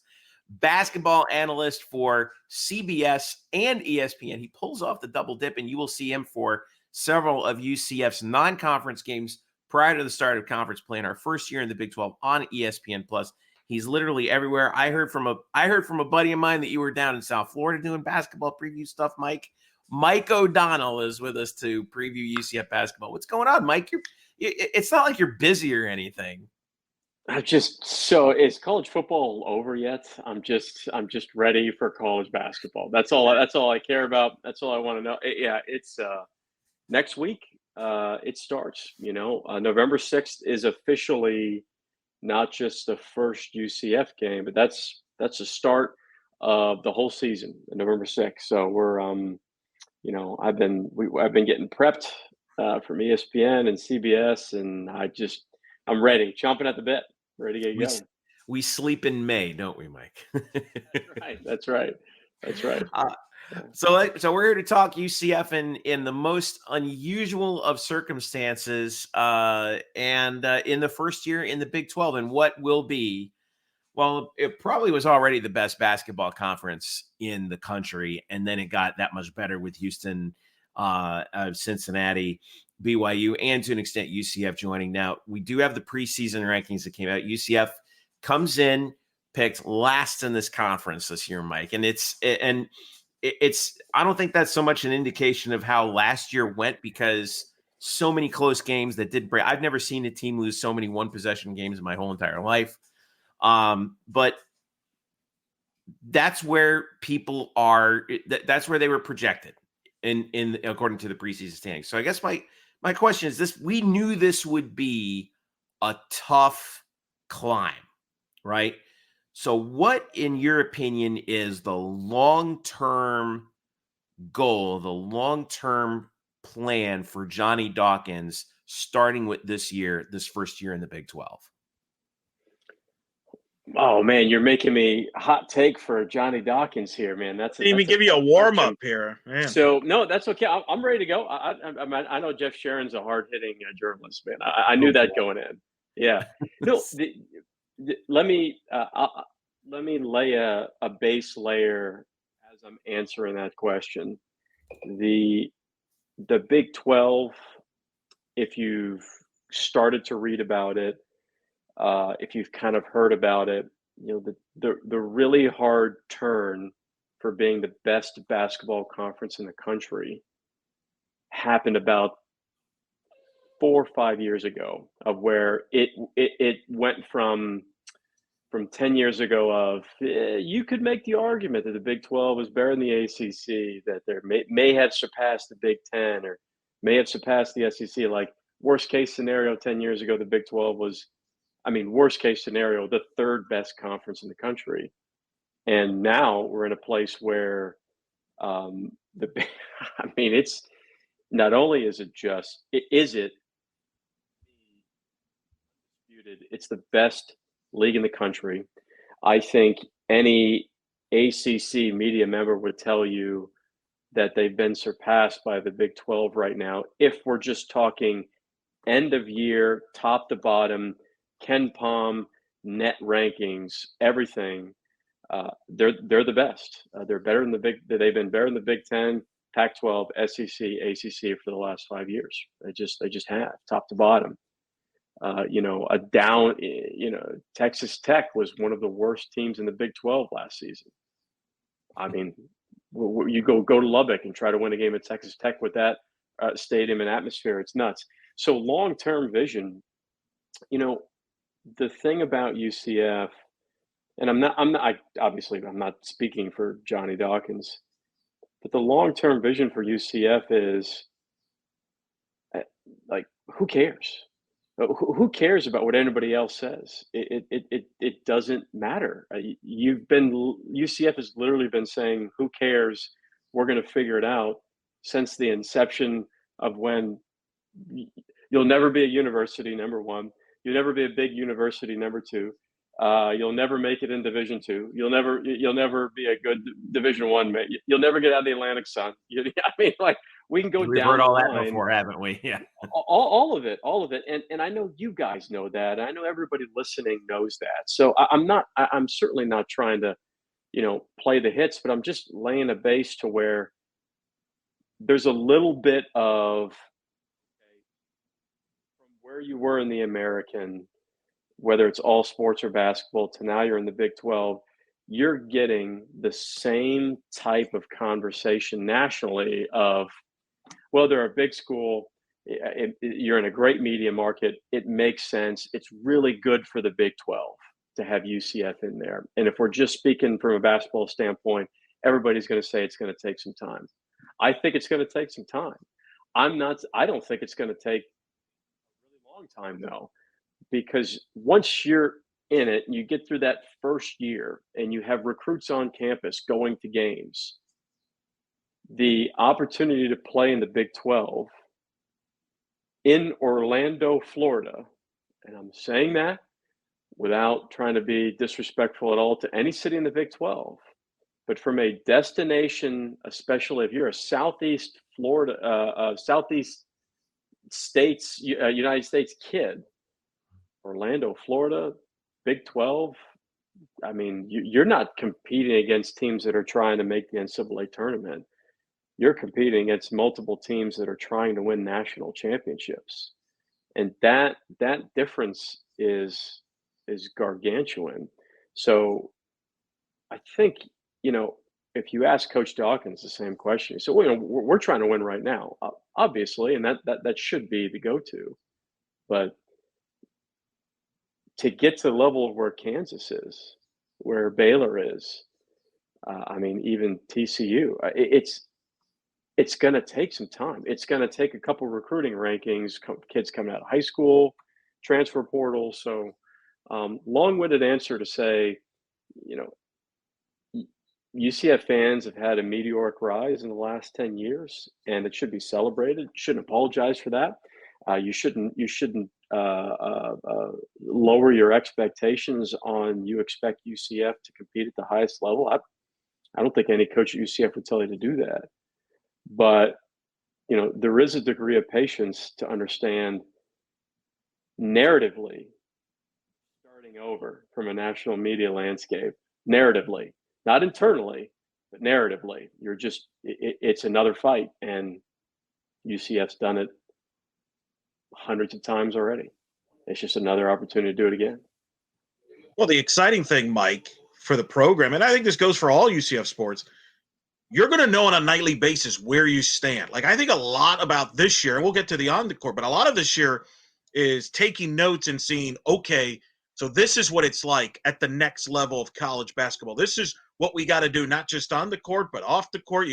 basketball analyst for CBS and ESPN. He pulls off the double dip, and you will see him for several of UCF's non-conference games prior to the start of conference play in our first year in the Big 12 on ESPN Plus. He's literally everywhere. I heard from a buddy of mine that you were down in South Florida doing basketball preview stuff, Mike. Mike O'Donnell is with us to preview UCF basketball. What's going on, Mike? It's not like you're busy or anything. Is college football over yet? I'm just ready for college basketball. That's all I care about. That's all I want to know. It's next week. It starts. November 6th is officially not just the first UCF game, but that's the start of the whole season, November 6th. So we're I've been getting prepped from ESPN and CBS, and I'm ready, chomping at the bit, ready to get going. We sleep in May, don't we, Mike? That's right. So we're here to talk UCF in the most unusual of circumstances, and in the first year in the Big 12, and what will be, well, it probably was already the best basketball conference in the country, and then it got that much better with Houston, Cincinnati, BYU, and to an extent UCF joining. Now, we do have the preseason rankings that came out. UCF comes in picked last in this conference this year, Mike, and it's I don't think that's so much an indication of how last year went, because so many close games that did break. I've never seen a team lose so many one possession games in my whole entire life. But that's where people are. That's where they were projected in according to the preseason standings. So I guess my question is this: we knew this would be a tough climb, right? So what, in your opinion, is the long-term goal, the long-term plan for Johnny Dawkins starting with this first year in the Big 12? Oh man, you're making me hot take for Johnny Dawkins here, man. That's even give you a warm up here. Man. So no, that's okay. I'm ready to go. I know Jeff Sharon's a hard hitting journalist, man. I knew that going in. Yeah. No, let me lay a base layer as I'm answering that question. The Big 12, if you've started to read about it, if you've kind of heard about it, the really hard turn for being the best basketball conference in the country happened about 4 or 5 years ago, of where it went from 10 years ago of you could make the argument that the Big 12 was better than the ACC, that there may have surpassed the Big 10 or may have surpassed the SEC. Like worst case scenario 10 years ago, the Big 12 was, worst case scenario, the third best conference in the country. And now we're in a place where it's not only is it just, it's the best league in the country. I think any ACC media member would tell you that they've been surpassed by the Big 12 right now. If we're just talking end of year, top to bottom, Ken Palm, net rankings, everything, they're the best. They're better than they've been better than the Big 10, Pac-12, SEC, ACC for the last 5 years. They just have top to bottom. a down. Texas Tech was one of the worst teams in the Big 12 last season. I mean, you go to Lubbock and try to win a game at Texas Tech with that stadium and atmosphere. It's nuts. So long-term vision, the thing about UCF, and I'm not speaking for Johnny Dawkins, but the long-term vision for UCF is like, who cares? Who cares about what anybody else says? It doesn't matter. UCF has literally been saying, who cares? We're going to figure it out since the inception of when you'll never be a university, number one. You'll never be a big university, number two. You'll never make it in Division II. You'll never be a good Division I. You'll never get out of the Atlantic Sun. I mean, like, we can go We've down heard all the that line. before, haven't we? Yeah. All of it. And I know you guys know that. I know everybody listening knows that. So I'm certainly not trying to, play the hits, but I'm just laying a base to where there's a little bit of, from where you were in the American, whether it's all sports or basketball, to now you're in the Big 12, you're getting the same type of conversation nationally of, well, they're a big school. You're in a great media market. It makes sense. It's really good for the Big 12 to have UCF in there. And if we're just speaking from a basketball standpoint, everybody's going to say it's going to take some time. I think it's going to take some time. I don't think it's going to take a really long time, though, because once you're in it and you get through that first year and you have recruits on campus going to games, the opportunity to play in the Big 12 in Orlando, Florida, and I'm saying that without trying to be disrespectful at all to any city in the Big 12, but from a destination, especially if you're a Southeast Florida, Southeast states, United States kid, Orlando, Florida, Big 12, I mean, you're not competing against teams that are trying to make the NCAA tournament. You're competing against multiple teams that are trying to win national championships. And that difference is gargantuan. So I think, if you ask Coach Dawkins the same question, so we're trying to win right now, obviously, and that should be the go-to. But to get to the level of where Kansas is, where Baylor is, even TCU, it's going to take some time. It's going to take a couple recruiting rankings, kids coming out of high school, transfer portal. So long-winded answer to say, UCF fans have had a meteoric rise in the last 10 years, and it should be celebrated. Shouldn't apologize for that. You shouldn't lower your expectations on you expect UCF to compete at the highest level. I don't think any coach at UCF would tell you to do that. But, there is a degree of patience to understand narratively, starting over from a national media landscape, narratively, not internally, but narratively. It's another fight, and UCF's done it hundreds of times already. It's just another opportunity to do it again. Well, the exciting thing, Mike, for the program, and I think this goes for all UCF sports, you're going to know on a nightly basis where you stand. Like, I think a lot about this year, and we'll get to the on the court, but a lot of this year is taking notes and seeing, okay, so this is what it's like at the next level of college basketball. This is what we got to do, not just on the court, but off the court.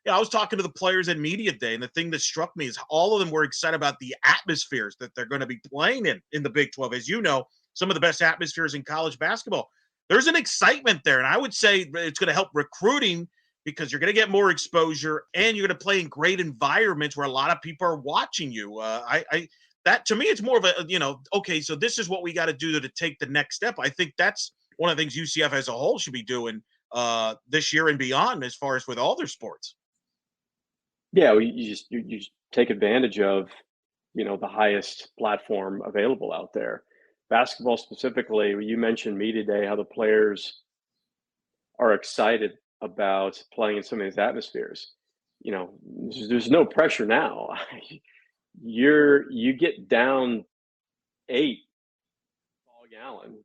I was talking to the players at Media Day, and the thing that struck me is all of them were excited about the atmospheres that they're going to be playing in the Big 12. As you know, some of the best atmospheres in college basketball. There's an excitement there, and I would say it's going to help recruiting because you're going to get more exposure and you're going to play in great environments where a lot of people are watching you. That to me, it's more of a, okay, so this is what we got to do to take the next step. I think that's one of the things UCF as a whole should be doing this year and beyond, as far as with all their sports. Yeah, you just take advantage of, the highest platform available out there. Basketball specifically, you mentioned Media Day, how the players are excited about playing in some of these atmospheres. There's no pressure now. You get down 8 Paul Gallen, I don't know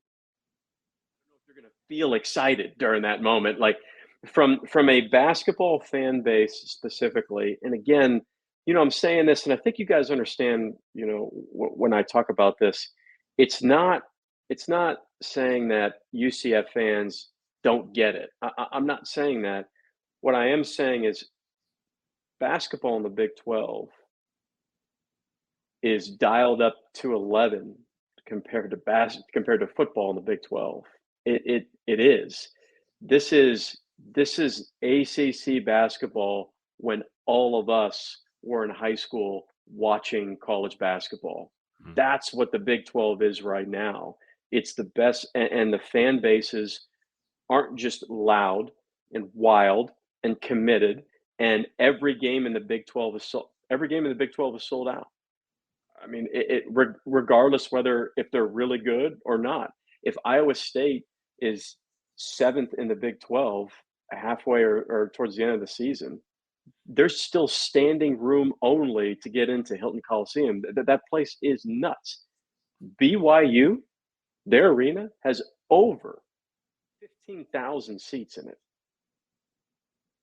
if you're going to feel excited during that moment. Like from a basketball fan base specifically, and again, I'm saying this, and I think you guys understand, when I talk about this, it's not saying that UCF fans don't get it. I'm not saying that. What I am saying is basketball in the Big 12 is dialed up to 11 compared to football in the Big 12. It is. This is ACC basketball when all of us were in high school watching college basketball. Mm-hmm. That's what the Big 12 is right now. It's the best, and the fan bases aren't just loud and wild and committed. And every game in the Big 12 is sold out. I mean, regardless if they're really good or not. If Iowa State is 7th in the Big 12 halfway or towards the end of the season, there's still standing room only to get into Hilton Coliseum. That place is nuts. BYU, their arena has over 15,000 seats in it.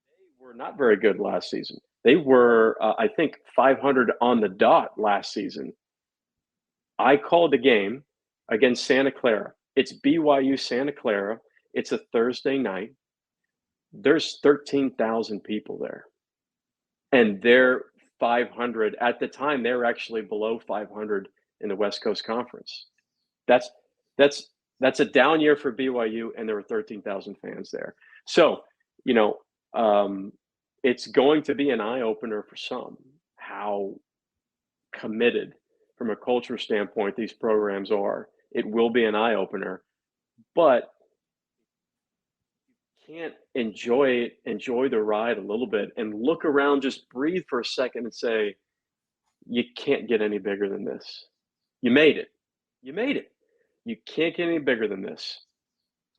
They were not very good last season. They were, I think, 500 on the dot last season. I called the game against Santa Clara. It's BYU Santa Clara. It's a Thursday night. There's 13,000 people there. And they're 500. At the time, they were actually below 500 in the West Coast Conference. That's a down year for BYU, and there were 13,000 fans there. So, it's going to be an eye-opener for some, how committed from a culture standpoint these programs are. It will be an eye-opener, but you can't enjoy the ride a little bit and look around, just breathe for a second and say, you can't get any bigger than this. You made it. You can't get any bigger than this.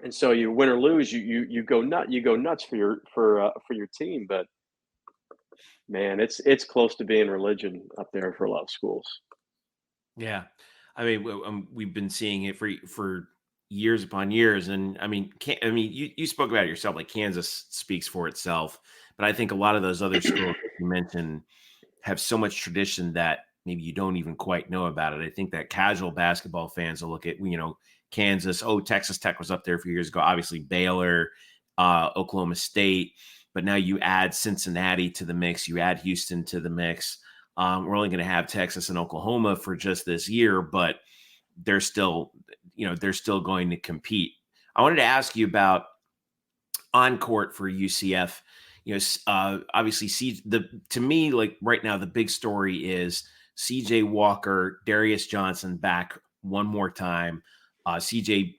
And so you win or lose, you go nuts for your team, but man, it's close to being religion up there for a lot of schools. Yeah, I mean, we've been seeing it for years upon years, and I mean, you spoke about it yourself. Like Kansas speaks for itself, but I think a lot of those other schools you mentioned have so much tradition that maybe you don't even quite know about it. I think that casual basketball fans will look at, Kansas. Oh, Texas Tech was up there a few years ago. Obviously, Baylor, Oklahoma State. But now you add Cincinnati to the mix. You add Houston to the mix. We're only going to have Texas and Oklahoma for just this year, but they're still going to compete. I wanted to ask you about on court for UCF. Obviously, to me, like right now, the big story is CJ Walker, Darius Johnson back one more time. CJ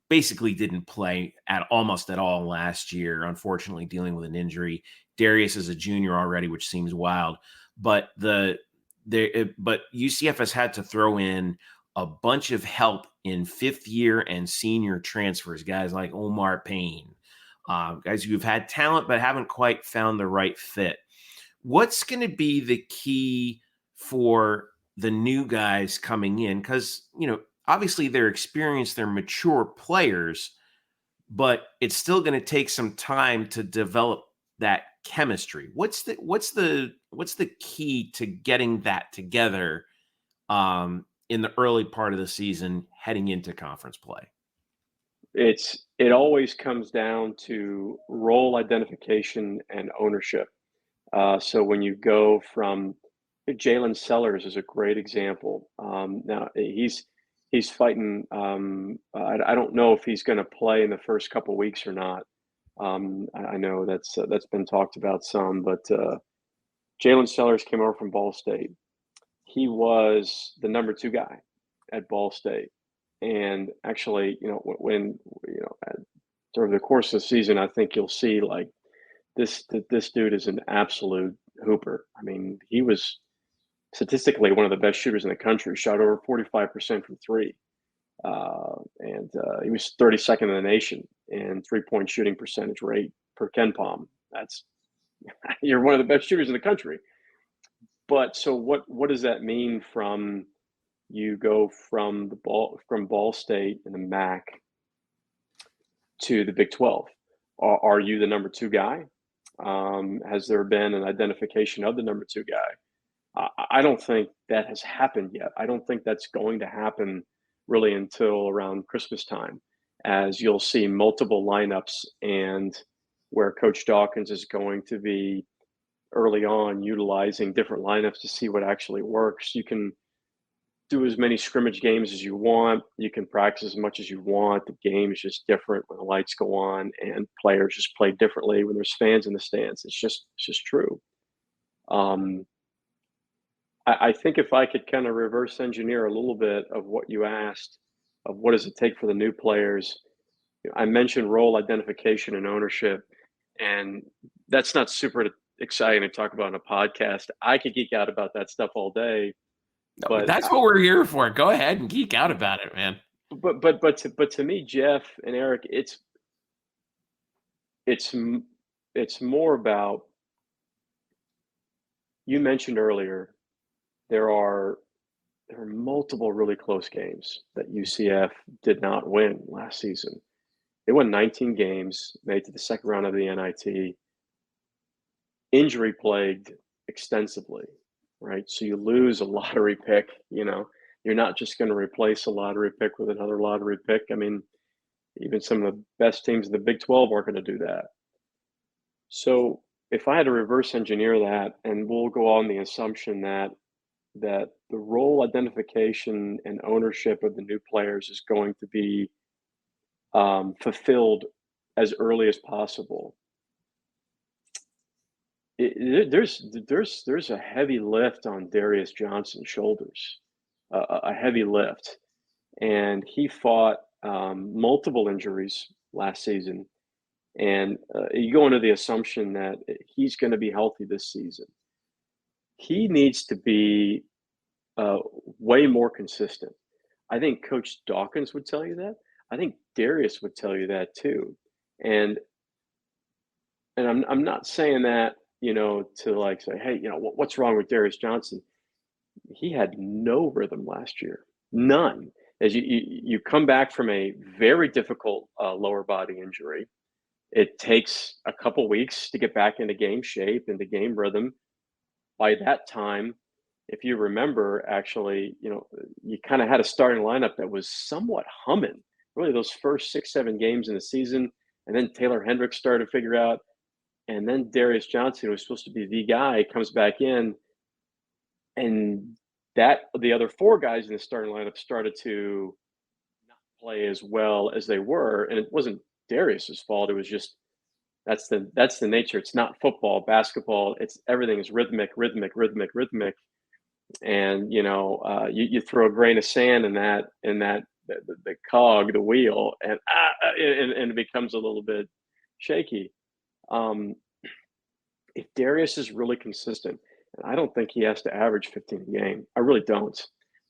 basically didn't play almost at all last year, unfortunately dealing with an injury. Darius is a junior already, which seems wild. But UCF has had to throw in a bunch of help in fifth year and senior transfers, guys like Omar Payne, guys who've had talent but haven't quite found the right fit. What's going to be the key for the new guys coming in? Because, obviously they're experienced, they're mature players, but it's still going to take some time to develop that chemistry. What's the key to getting that together in the early part of the season heading into conference play? It always comes down to role identification and ownership. So when you go from Jalen Sellers is a great example. Now he's fighting. I don't know if he's going to play in the first couple weeks or not. I know that's been talked about some, but Jalen Sellers came over from Ball State. He was the number 2 guy at Ball State, and actually, when over the course of the season, I think you'll see like this dude is an absolute hooper. I mean, he was statistically one of the best shooters in the country, shot over 45% from 3. And he was 32nd in the nation in 3-point shooting percentage rate per KenPom. You're one of the best shooters in the country. But so what does that mean from you go from Ball State and the MAC to the Big 12. Are you the number 2 guy? Has there been an identification of the number 2 guy? I don't think that has happened yet. I don't think that's going to happen really until around Christmas time, as you'll see multiple lineups, and where Coach Dawkins is going to be early on utilizing different lineups to see what actually works. You can do as many scrimmage games as you want. You can practice as much as you want. The game is just different when the lights go on, and players just play differently when there's fans in the stands. It's just true. I think if I could kind of reverse engineer a little bit of what you asked, of what does it take for the new players, I mentioned role identification and ownership, and that's not super exciting to talk about on a podcast. I could geek out about that stuff all day. But that's what we're here for. Go ahead and geek out about it, man. But to me, Jeff and Eric, it's more about, you mentioned earlier, there are multiple really close games that UCF did not win last season. They won 19 games, made to the second round of the NIT, injury plagued extensively, right? So you lose a lottery pick, you're not just going to replace a lottery pick with another lottery pick. I mean, even some of the best teams in the Big 12 aren't going to do that. So if I had to reverse engineer that, and we'll go on the assumption that the role identification and ownership of the new players is going to be fulfilled as early as possible. There's a heavy lift on Darius Johnson's shoulders, a heavy lift, and he fought multiple injuries last season, and you go into the assumption that he's going to be healthy this season. He needs to be way more consistent. I think Coach Dawkins would tell you that. I think Darius would tell you that too. And I'm not saying that, to like say, hey, what's wrong with Darius Johnson? He had no rhythm last year, none. As you come back from a very difficult lower body injury, it takes a couple weeks to get back into game shape, into game rhythm. By that time, if you remember, actually, you kind of had a starting lineup that was somewhat humming, really those first 6-7 games in the season. And then Taylor Hendricks started to figure out. And then Darius Johnson, who was supposed to be the guy, comes back in. And the other 4 guys in the starting lineup started to not play as well as they were. And it wasn't Darius's fault. It was just, that's the nature. It's not football, basketball. Everything is rhythmic. And you throw a grain of sand in the cog, the wheel, and it becomes a little bit shaky. If Darius is really consistent, and I don't think he has to average 15 a game. I really don't.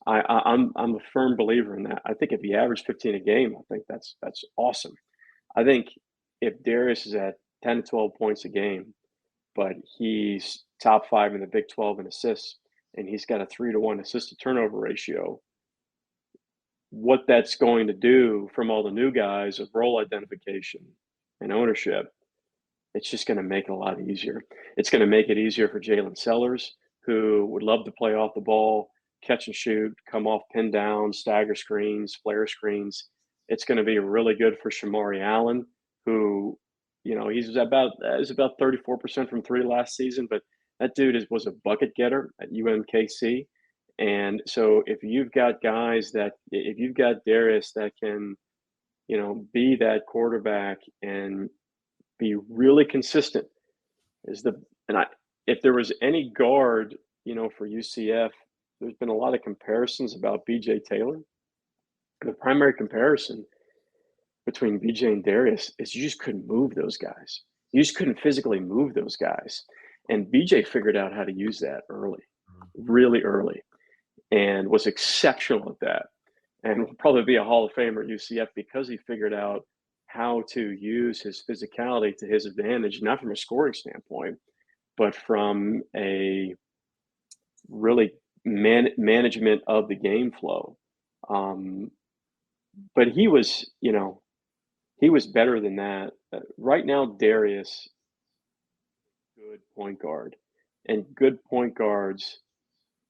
I'm a firm believer in that. I think if he averaged 15 a game, I think that's awesome. I think if Darius is at 10 to 12 points a game, but he's top 5 in the Big 12 in assists, and he's got a 3-to-1 assist to turnover ratio, what that's going to do from all the new guys of role identification and ownership, it's just going to make it a lot easier. It's going to make it easier for Jalen Sellers, who would love to play off the ball, catch and shoot, come off pin down, stagger screens, flare screens. It's going to be really good for Shamari Allen, who, he's about 34% from 3 last season, but that dude was a bucket getter at UMKC. And so if you've got guys if you've got Darius that can, be that quarterback and be really consistent, if there was any guard, for UCF, there's been a lot of comparisons about BJ Taylor. The primary comparison between BJ and Darius is you just couldn't move those guys. You just couldn't physically move those guys. And BJ figured out how to use that early, really early, and was exceptional at that. And will probably be a Hall of Famer at UCF because he figured out how to use his physicality to his advantage, not from a scoring standpoint, but from a really management of the game flow. But he was, he was better than that. Right now, Darius, good point guard, and good point guards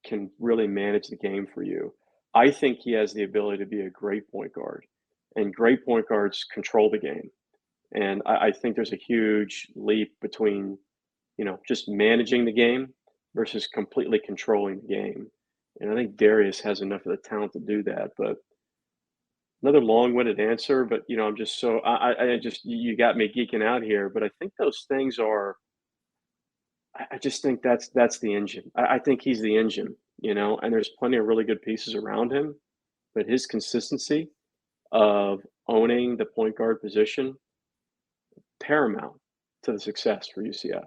can really manage the game for you. I think he has the ability to be a great point guard, and great point guards control the game. And I think there's a huge leap between, just managing the game versus completely controlling the game. And I think Darius has enough of the talent to do that. But another long-winded answer, but I'm just so I just you got me geeking out here. But I think those things are. I just think that's the engine. I think he's the engine, and there's plenty of really good pieces around him, but his consistency of owning the point guard position, paramount to the success for UCF.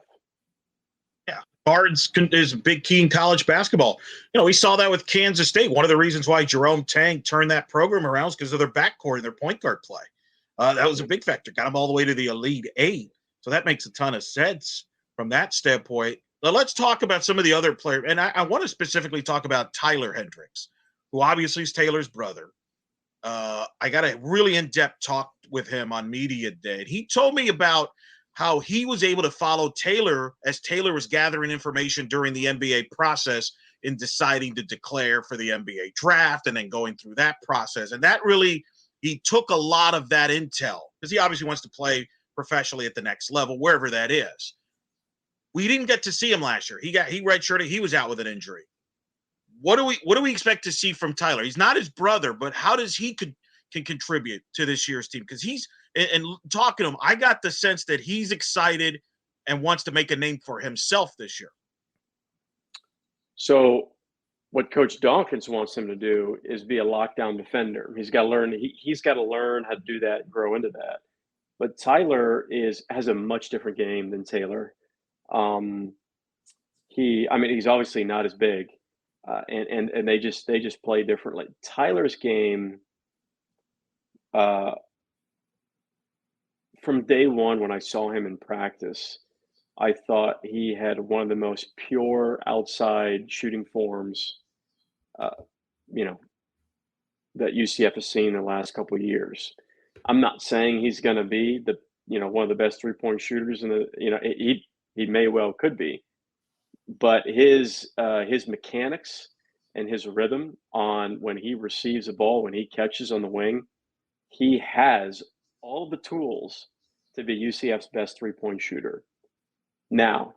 Yeah, guards is a big key in college basketball. We saw that with Kansas State. One of the reasons why Jerome Tang turned that program around is because of their backcourt and their point guard play. That was a big factor. Got them all the way to the Elite Eight. So that makes a ton of sense from that standpoint. But let's talk about some of the other players. And I want to specifically talk about Tyler Hendricks, who obviously is Taylor's brother. I got a really in-depth talk with him on media day. He told me about how he was able to follow Taylor as Taylor was gathering information during the NBA process in deciding to declare for the NBA draft and then going through that process. And that really, he took a lot of that intel because he obviously wants to play professionally at the next level, wherever that is. We didn't get to see him last year. He redshirted. He was out with an injury. What do we expect to see from Tyler? He's not his brother, but how does he can contribute to this year's team? Because he's and talking to him, I got the sense that he's excited and wants to make a name for himself this year. So what Coach Dawkins wants him to do is be a lockdown defender. He's got to learn. He's got to learn how to do that, and grow into that. But Tyler has a much different game than Taylor. He's obviously not as big, and they just play differently. Tyler's game, from day one when I saw him in practice, I thought he had one of the most pure outside shooting forms, that UCF has seen in the last couple of years. I'm not saying he's going to be one of the best 3-point shooters in the, he may well could be, but his mechanics and his rhythm on when he receives a ball, when he catches on the wing, he has all the tools to be UCF's best 3-point shooter. Now,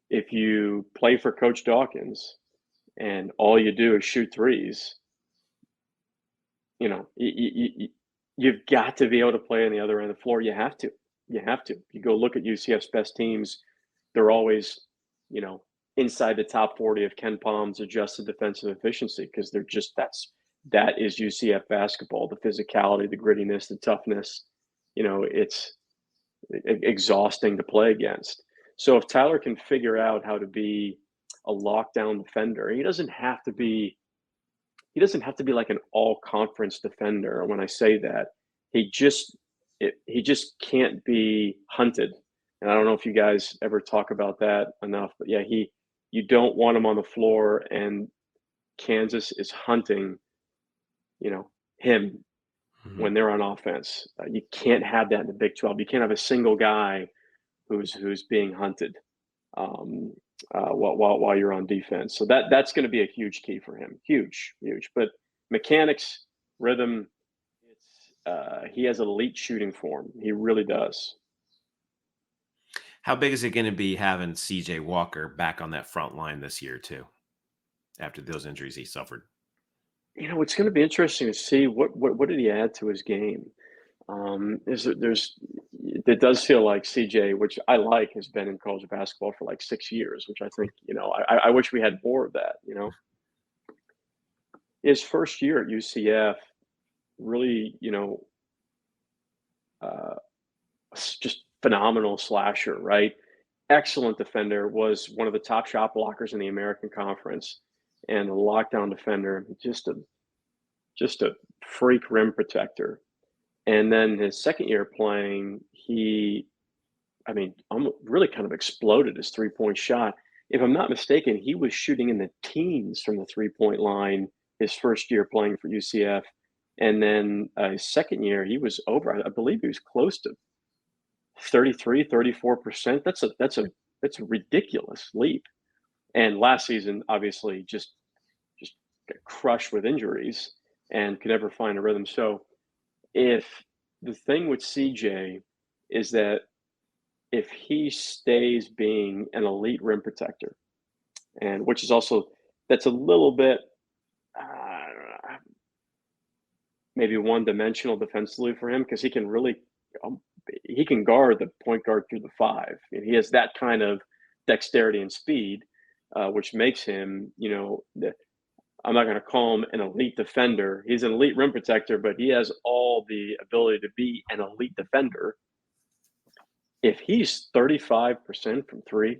if you play for Coach Dawkins and all you do is shoot threes, you've got to be able to play on the other end of the floor. You have to. You go look at UCF's best teams. They're always, inside the top 40 of Ken Palm's adjusted defensive efficiency because they're just that is UCF basketball, the physicality, the grittiness, the toughness. It's exhausting to play against. So if Tyler can figure out how to be a lockdown defender, he doesn't have to be like an all-conference defender. When I say that, he just can't be hunted. And I don't know if you guys ever talk about that enough, but yeah, you don't want him on the floor and Kansas is hunting, him when they're on offense. You can't have that in the Big 12. You can't have a single guy who's being hunted while you're on defense. So that's going to be a huge key for him. Huge. But mechanics, rhythm, he has elite shooting form. He really does. How big is it going to be having CJ Walker back on that front line this year too, after those injuries he suffered? It's going to be interesting to see what did he add to his game. It does feel like CJ, which I like, has been in college basketball for like 6 years, which I think, I wish we had more of that. His first year at UCF, really, just phenomenal slasher, right? Excellent defender, was one of the top shot blockers in the American Conference, and a lockdown defender, just a freak rim protector. And then his second year playing, really kind of exploded his 3-point shot. if I'm not mistaken, he was shooting in the teens from the 3-point line his first year playing for UCF. And then his second year, he was over, I believe he was close to 33, 34%. That's a ridiculous leap. And last season, obviously, just got crushed with injuries and could never find a rhythm. So if the thing with CJ is that if he stays being an elite rim protector, and which is also, that's a little bit maybe one-dimensional defensively for him, because he can really he can guard the point guard through the 5. And he has that kind of dexterity and speed, which makes him, I'm not going to call him an elite defender. He's an elite rim protector, but he has all the ability to be an elite defender. If he's 35% from 3,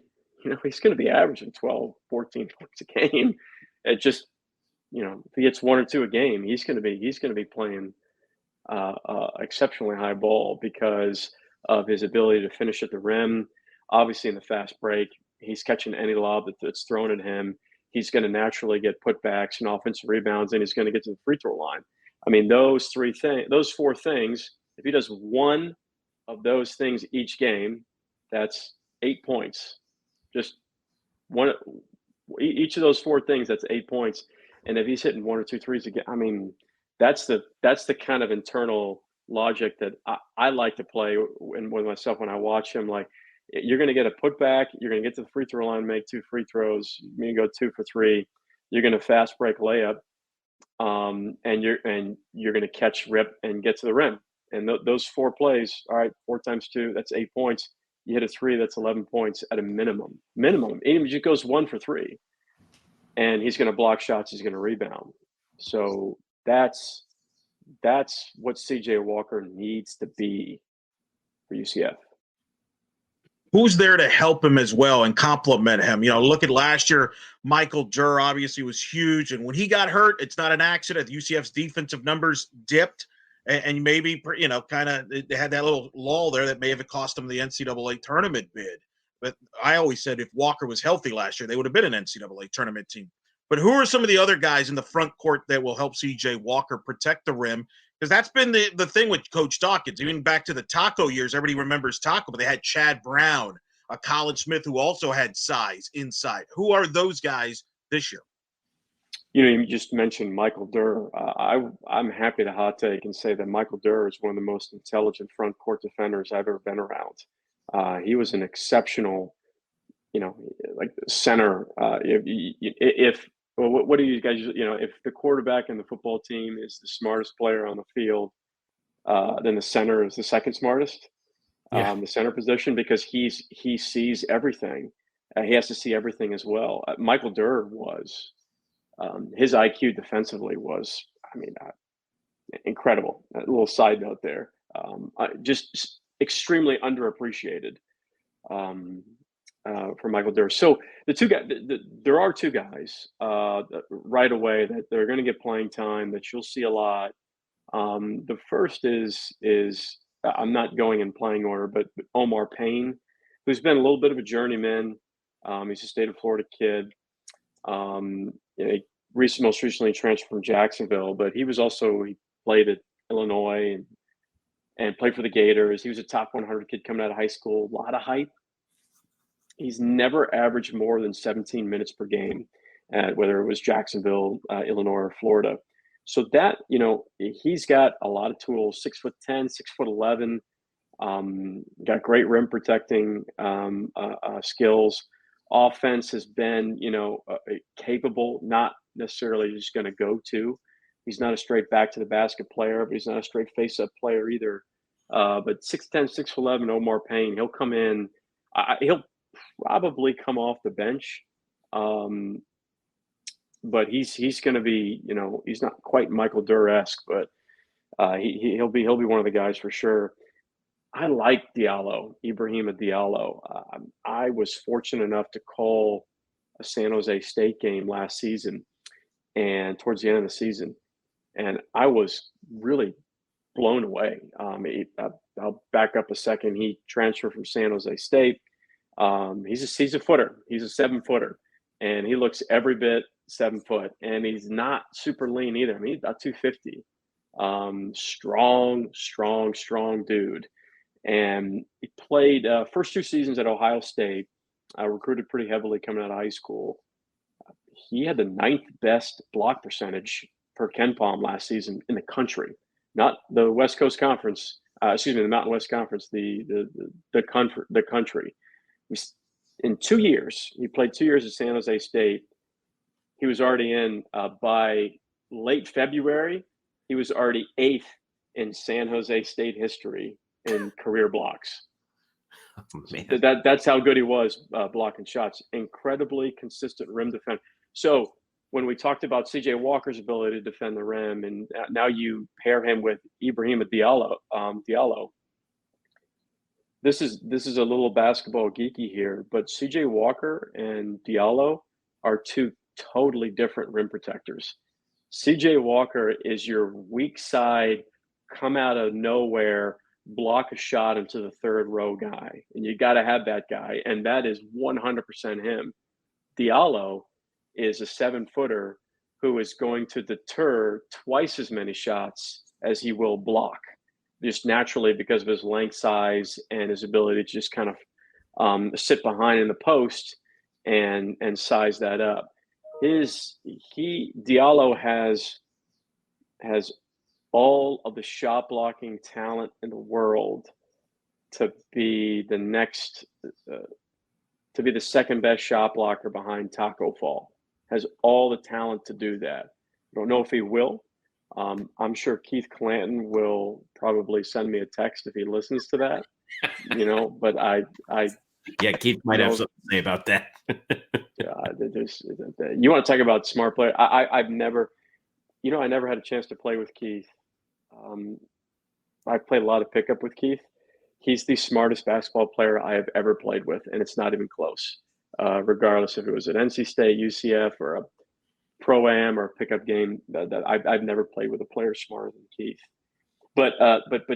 he's going to be averaging 12, 14 points a game. It just, if he gets 1 or 2 a game, he's going to be playing exceptionally high ball because of his ability to finish at the rim. Obviously, in the fast break, he's catching any lob that's thrown at him. He's going to naturally get putbacks and offensive rebounds, and he's going to get to the free throw line. I mean, those 4 things, if he does one of those things each game, that's 8 points. Just one, each of those 4 things, that's 8 points. And if he's hitting 1 or 2 threes again, I mean, that's the kind of internal logic that I like to play with myself when I watch him. Like, you're going to get a putback, you're going to get to the free throw line, make 2 free throws, you're going to go 2 for 3, you're going to fast break layup, and you're going to catch, rip, and get to the rim. And those 4 plays, all right, 4 times 2, that's 8 points. You hit a 3, that's 11 points at a minimum. Even if he just goes 1 for 3, and he's going to block shots, he's going to rebound. So that's what CJ Walker needs to be for UCF. Who's there to help him as well and complement him? Look at last year, Michael Durr obviously was huge. And when he got hurt, it's not an accident. UCF's defensive numbers dipped. And maybe, kind of they had that little lull there that may have cost them the NCAA tournament bid. But I always said if Walker was healthy last year, they would have been an NCAA tournament team. But who are some of the other guys in the front court that will help CJ Walker protect the rim? Because that's been the thing with Coach Dawkins. Even back to the Taco years, everybody remembers Taco, but they had Chad Brown, a Colin Smith who also had size inside. Who are those guys this year? You just mentioned Michael Durr. I'm happy to hot take and say that Michael Durr is one of the most intelligent front court defenders I've ever been around. He was an exceptional, center. What do you guys? If the quarterback in the football team is the smartest player on the field, then the center is the second smartest. The center position, because he sees everything. He has to see everything as well. Michael Durr was. His IQ defensively was, incredible. A little side note there. Just extremely underappreciated for Michael Durr. So the 2 guys, there are 2 guys right away that they're going to get playing time that you'll see a lot. The first is I'm not going in playing order, but Omar Payne, who's been a little bit of a journeyman. He's a state of Florida kid. He most recently transferred from Jacksonville, but he played at Illinois and played for the Gators. He was a top 100 kid coming out of high school, a lot of height. He's never averaged more than 17 minutes per game, whether it was Jacksonville, Illinois, or Florida. So that, he's got a lot of tools, 6'10", 6'11", got great rim protecting skills. Offense has been, capable, not necessarily just going to go to. He's not a straight back to the basket player, but he's not a straight face-up player either. But 6'10", 6'11", Omar Payne, he'll come in. He'll probably come off the bench, but he's going to be, he's not quite Michael Durr-esque, but he'll be one of the guys for sure. I like Ibrahima Diallo. I was fortunate enough to call a San Jose State game last season and towards the end of the season, and I was really blown away. I'll back up a second. He transferred from San Jose State, He's a footer. He's a 7-footer, and he looks every bit 7 foot. And he's not super lean either. I mean, he's about 250. Strong dude. And he played first 2 seasons at Ohio State. Recruited pretty heavily coming out of high school. He had the 9th best block percentage per KenPom last season in the country, not the West Coast Conference. The Mountain West Conference, the country. In 2 years, he played 2 years at San Jose State. He was already in by late February. He was already 8th in San Jose State history in career blocks. Oh, that's how good he was blocking shots. Incredibly consistent rim defense. So when we talked about CJ Walker's ability to defend the rim, and now you pair him with Ibrahima Diallo. This is a little basketball geeky here, but CJ Walker and Diallo are 2 totally different rim protectors. CJ Walker is your weak side, come out of nowhere, block a shot into the 3rd row guy, and you got to have that guy, and that is 100% him. Diallo is a 7-footer who is going to deter twice as many shots as he will block, just naturally because of his length, size, and his ability to just kind of sit behind in the post and size that up. Diallo has all of the shot blocking talent in the world to be the next to be the 2nd best shot blocker behind Taco Fall. Has all the talent to do that. I don't know if he will. I'm sure Keith Clanton will probably send me a text if he listens to that. But yeah, Keith might have something to say about that. You want to talk about smart player? I never had a chance to play with Keith. I played a lot of pickup with Keith. He's the smartest basketball player I have ever played with, and it's not even close. Regardless if it was at NC State, UCF, or a Pro-Am or a pickup game, that I've never played with a player smarter than Keith. But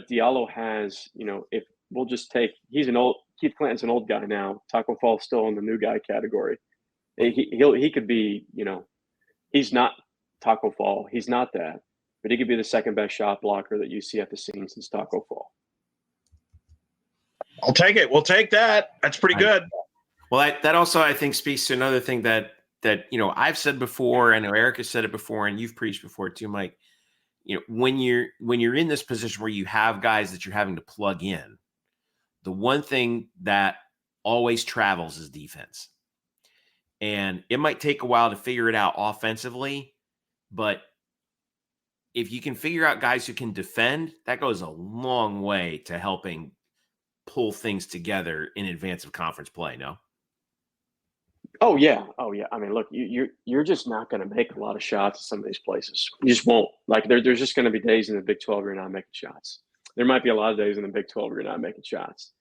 Diallo has, if we'll just take, Keith Clanton's an old guy now. Taco Fall's still in the new guy category. He could be, he's not Taco Fall. He's not that, but he could be the 2nd best shot blocker that UCF has seen since Taco Fall. I'll take it. We'll take that. That's pretty good. Well, that also, I think, speaks to another thing that I've said before, and Eric has said it before, and you've preached before too, Mike. When you're in this position where you have guys that you're having to plug in, the one thing that always travels is defense. And it might take a while to figure it out offensively, but if you can figure out guys who can defend, that goes a long way to helping pull things together in advance of conference play, no? Oh yeah. I mean, look, you're just not going to make a lot of shots at some of these places. You just won't. Like there's just going to be days in the Big 12 where you're not making shots. There might be a lot of days in the Big 12 where you're not making shots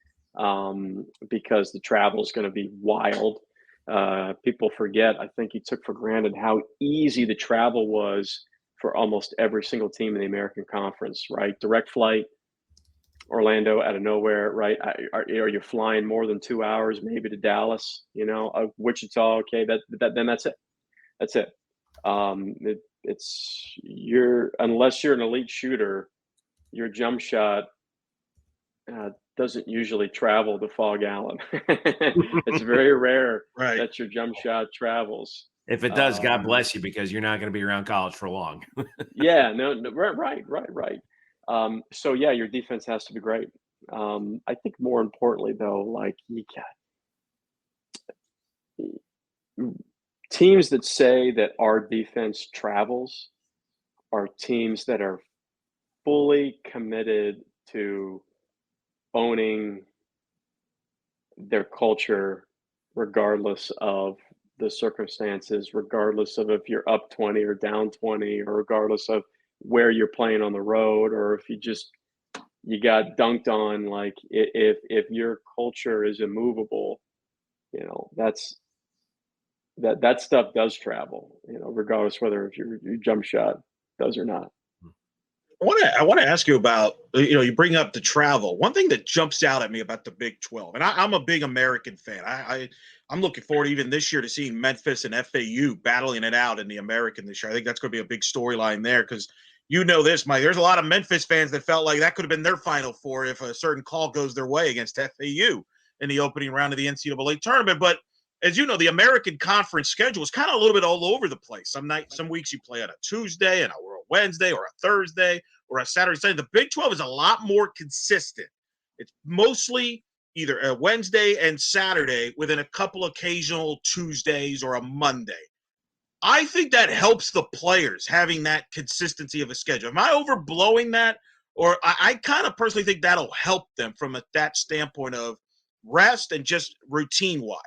because the travel is going to be wild. People forget, I think you took for granted how easy the travel was for almost every single team in the American Conference, right? Direct flight, Orlando out of nowhere, right? Are you flying more than 2 hours, maybe to Dallas, Wichita? Okay, then that's it. That's it. Unless you're an elite shooter, your jump shot doesn't usually travel to Fog Allen. It's very rare that your jump shot travels. If it does, God bless you, because you're not going to be around college for long. Yeah, no, right. So yeah, your defense has to be great. I think more importantly though, like teams that say that our defense travels are teams that are fully committed to owning their culture regardless of the circumstances, regardless of if you're up 20 or down 20, or regardless of where you're playing on the road, or if you got dunked on. Like if your culture is immovable, that stuff does travel, regardless whether if your jump shot does or not. I want to ask you about you bring up the travel. One thing that jumps out at me about the Big 12, and I'm a big American fan. I'm looking forward even this year to seeing Memphis and FAU battling it out in the American this year. I think that's going to be a big storyline there because this, Mike. There's a lot of Memphis fans that felt like that could have been their Final Four if a certain call goes their way against FAU in the opening round of the NCAA tournament. But as you know, the American Conference schedule is kind of a little bit all over the place. Some weeks you play on a Tuesday and or a Wednesday or a Thursday or a Saturday, Sunday. The Big 12 is a lot more consistent. It's mostly either a Wednesday and Saturday within a couple occasional Tuesdays or a Monday. I think that helps the players having that consistency of a schedule. Am I overblowing that? Or I kind of personally think that'll help them from that standpoint of rest and just routine-wise.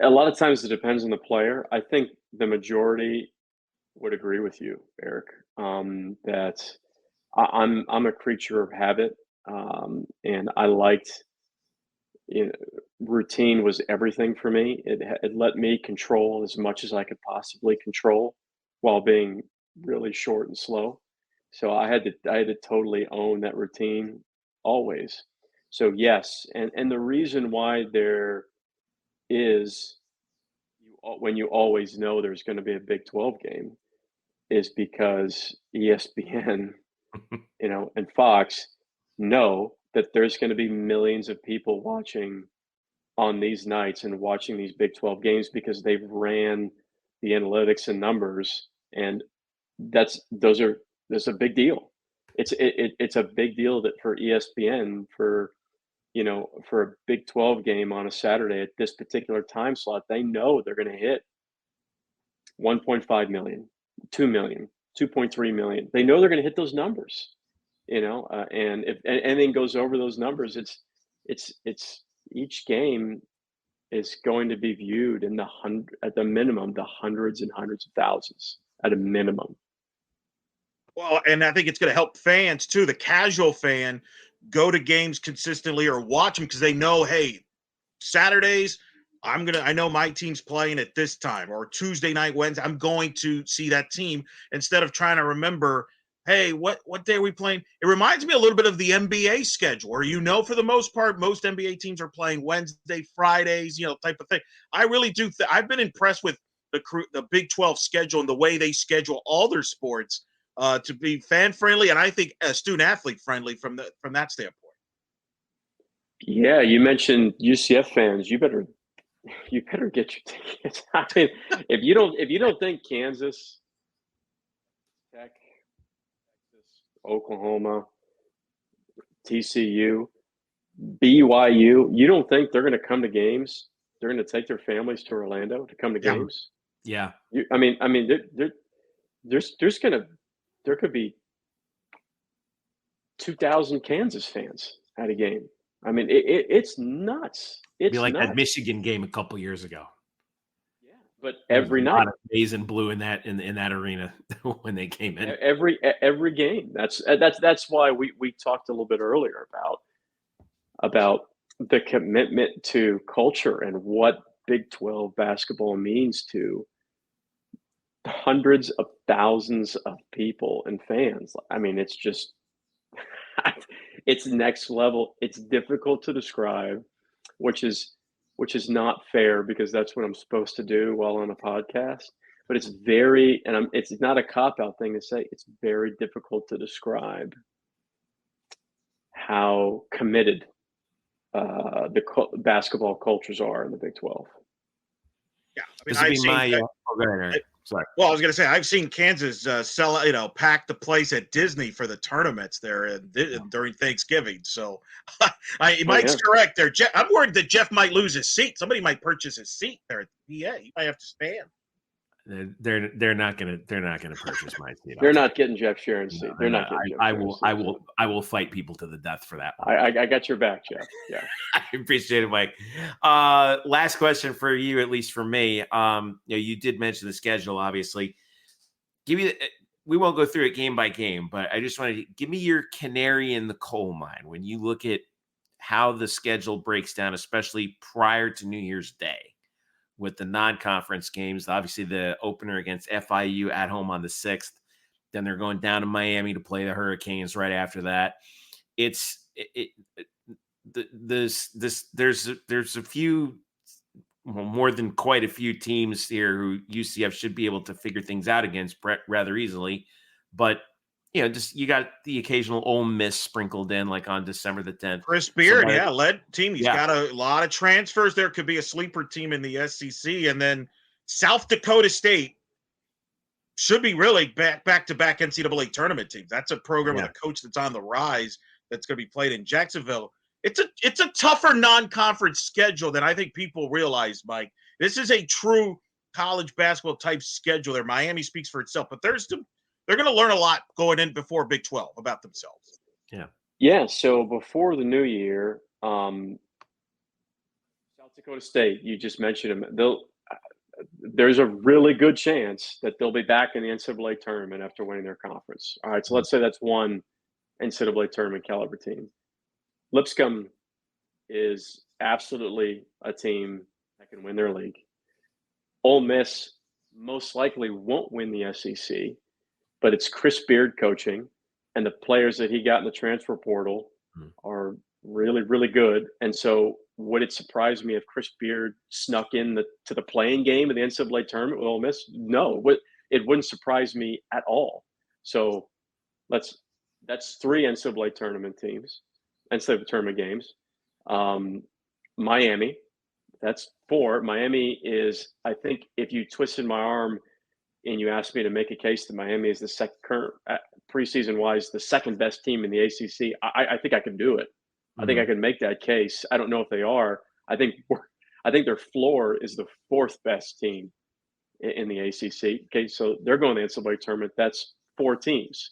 A lot of times it depends on the player. I think the majority would agree with you, Eric, that I'm a creature of habit, and I liked routine was everything for me. It let me control as much as I could possibly control while being really short and slow. So I had to totally own that routine always. So yes, and the reason why there is when you always know there's going to be a Big 12 game is because ESPN, and Fox know that there's going to be millions of people watching on these nights and watching these Big 12 games because they've ran the analytics and numbers, and that's a big deal. It's a big deal that for ESPN for a Big 12 game on a Saturday at this particular time slot, they know they're going to hit 1.5 million, 2 million, 2.3 million. They know they're going to hit those numbers, and if anything goes over those numbers, it's each game is going to be viewed in at the minimum, the hundreds and hundreds of thousands at a minimum. Well, and I think it's going to help fans too. The casual fan go to games consistently or watch them because they know, hey, Saturdays, I know my team's playing at this time, or Tuesday night, Wednesday, I'm going to see that team instead of trying to remember, hey, what day are we playing? It reminds me a little bit of the NBA schedule where, for the most part, most NBA teams are playing Wednesday, Fridays, type of thing. I really do. I've been impressed with the Big 12 schedule and the way they schedule all their sports to be fan friendly, and I think student athlete friendly from that standpoint. Yeah, you mentioned UCF fans. You better get your tickets. I mean, if you don't think Kansas, Tech, Texas, Oklahoma, TCU, BYU, you don't think they're going to come to games? They're going to take their families to Orlando to come to games? Yeah. There could be 2,000 Kansas fans at a game. I mean, it's nuts. It'd be like nuts. that Michigan game a couple years ago. Yeah, but every night, a lot of maize and blue in that arena when they came in. Every game. That's why we talked a little bit earlier about the commitment to culture and what Big 12 basketball means to hundreds of thousands of people and fans. I mean, it's just it's next level. It's difficult to describe, which is not fair because that's what I'm supposed to do while on a podcast. But it's it's not a cop-out thing to say. It's very difficult to describe how committed the basketball cultures are in the Big 12. Yeah, I mean, Sorry. Well, I was going to say I've seen Kansas pack the place at Disney for the tournaments there during Thanksgiving. So Mike's correct there. I'm worried that Jeff might lose his seat. Somebody might purchase his seat there at the PA. He might have to stand. They're not gonna purchase my seat. They're not getting Jeff Sharon's seat. They're not getting Jeff I will fight people to the death for that one. I got your back, Jeff. Yeah. I appreciate it, Mike. Last question for you, at least for me. You did mention the schedule, obviously. We won't go through it game by game, but I just wanted to give me your canary in the coal mine when you look at how the schedule breaks down, especially prior to New Year's Day, with the non-conference games. Obviously, the opener against FIU at home on the 6th, Then they're going down to Miami to play the Hurricanes right after that. There's a few, well, more than quite a few teams here who UCF should be able to figure things out against rather easily. But, just you got the occasional Ole Miss sprinkled in, like on December the 10th. Chris Beard, led team. He's got a lot of transfers. There could be a sleeper team in the SEC. And then South Dakota State should be really back-to-back NCAA tournament teams. That's a program with a coach that's on the rise that's going to be played in Jacksonville. It's a tougher non-conference schedule than I think people realize, Mike. This is a true college basketball type schedule there. Miami speaks for itself, but they're going to learn a lot going in before Big 12 about themselves. Yeah. So before the new year, South Dakota State, you just mentioned them. There's a really good chance that they'll be back in the NCAA tournament after winning their conference. All right, so let's say that's one NCAA tournament caliber team. Lipscomb is absolutely a team that can win their league. Ole Miss most likely won't win the SEC, but it's Chris Beard coaching, and the players that he got in the transfer portal are really, really good. And so would it surprise me if Chris Beard snuck in to the playing game of the NCAA tournament with Ole Miss? No, it wouldn't surprise me at all. So that's 3 NCAA tournament teams. NCAA tournament games. Miami, that's 4. Miami is, I think, if you twisted my arm and you asked me to make a case that Miami is the current preseason-wise the second best team in the ACC, I think I can do it. I think I can make that case. I don't know if they are. I think their floor is the 4th best team in the ACC. Okay, so they're going to the NCAA tournament. That's 4 teams.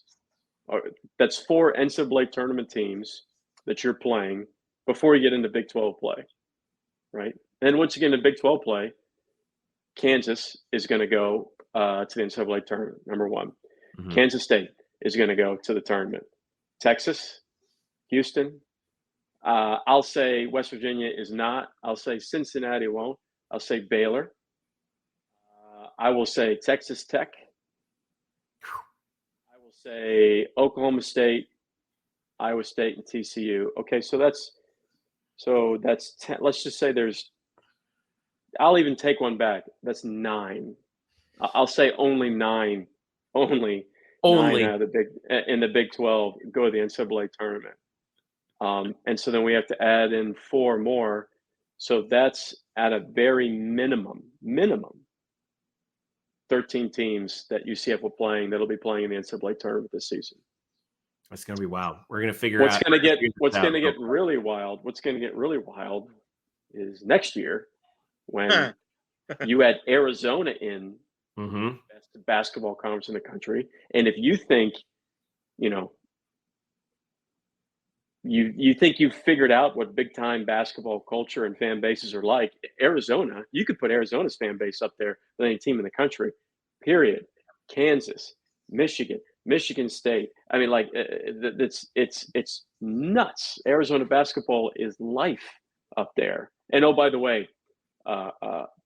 That's 4 NCAA tournament teams that you're playing before you get into Big 12 play, right? And once you get into Big 12 play, Kansas is going to go to the NCAA tournament, number 1. Mm-hmm. Kansas State is going to go to the tournament. Texas, Houston, I'll say West Virginia is not. I'll say Cincinnati won't. I'll say Baylor. I will say Texas Tech. I will say Oklahoma State, Iowa State, and TCU. Okay, so that's 10. Let's just say I'll even take one back. That's 9. I'll say only 9. Only 9 out of in the Big 12 go to the NCAA tournament. And so then we have to add in 4 more. So that's at a very minimum 13 teams that UCF that'll be playing in the NCAA tournament this season. That's going to be wild. We're going to figure out what's going to get really wild. What's going to get really wild is next year when you add Arizona in the best basketball conference in the country. And if you think, you think you've figured out what big time basketball culture and fan bases are like, Arizona, you could put Arizona's fan base up there with any team in the country, period. Kansas, Michigan State. I mean, like it's nuts. Arizona basketball is life up there. And oh, by the way,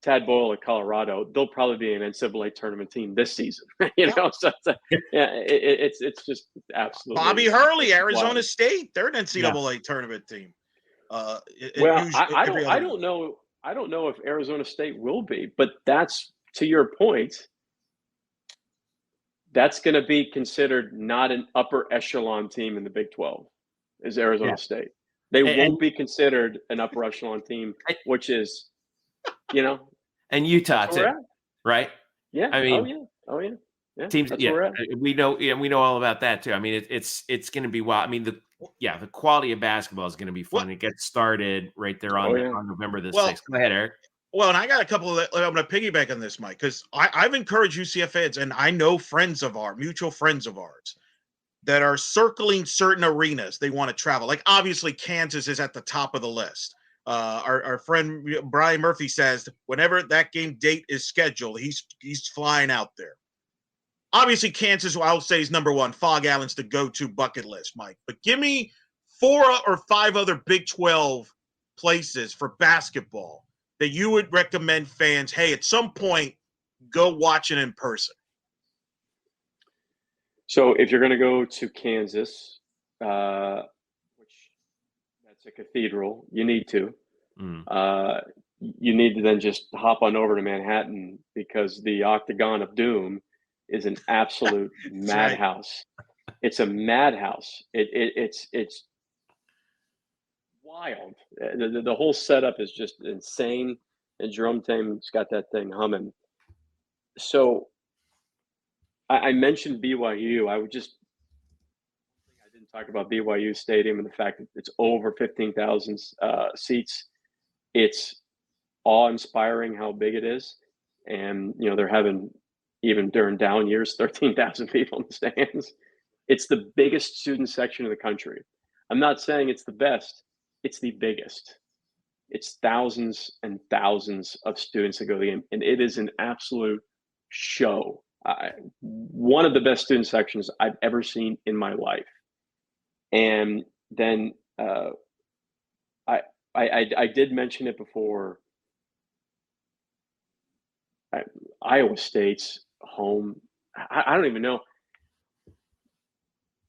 Tad Boyle at Colorado, they'll probably be an NCAA tournament team this season. So it's just absolutely. Bobby Hurley, Arizona State, they're an NCAA tournament team. I don't know if Arizona State will be, but that's, to your point, that's going to be considered not an upper echelon team in the Big 12. Is Arizona State? They won't be considered an upper echelon team, which is. And Utah too, right? Yeah. I mean, oh yeah. Teams, we know all about that too. I mean, it's going to be wild. I mean, the quality of basketball is going to be fun. It gets started right there on November the 6th. Go ahead, Eric. Well, and I got a couple of. I'm going to piggyback on this, Mike, because I've encouraged UCF fans, and I know mutual friends of ours, that are circling certain arenas they want to travel. Like obviously, Kansas is at the top of the list. Our friend Brian Murphy says whenever that game date is scheduled, he's flying out there. Obviously, Kansas, I'll say, is number 1. Fog Allen's the go-to bucket list, Mike. But give me 4 or 5 other Big 12 places for basketball that you would recommend fans, hey, at some point, go watch it in person. So if you're going to go to Kansas, which that's a cathedral, you need to. You need to then just hop on over to Manhattan because the Octagon of Doom is an absolute madhouse. Right. It's a madhouse. It's wild. The whole setup is just insane. And Jerome Tame's got that thing humming. So I mentioned BYU. I didn't talk about BYU Stadium and the fact that it's over 15,000 seats. It's awe-inspiring how big it is. And, they're having, even during down years, 13,000 people in the stands. It's the biggest student section in the country. I'm not saying it's the best. It's the biggest. It's thousands and thousands of students that go to the game. And it is an absolute show. One of the best student sections I've ever seen in my life. And then I did mention it before. Iowa State's home. I don't even know.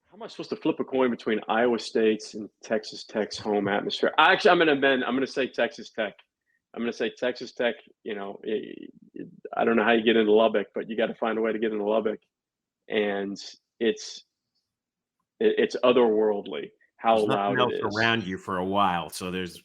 How am I supposed to flip a coin between Iowa State's and Texas Tech's home atmosphere? Actually, I'm going to say Texas Tech. I'm going to say Texas Tech. I don't know how you get into Lubbock, but you got to find a way to get into Lubbock, and it's otherworldly how loud it is around you for a while. So it's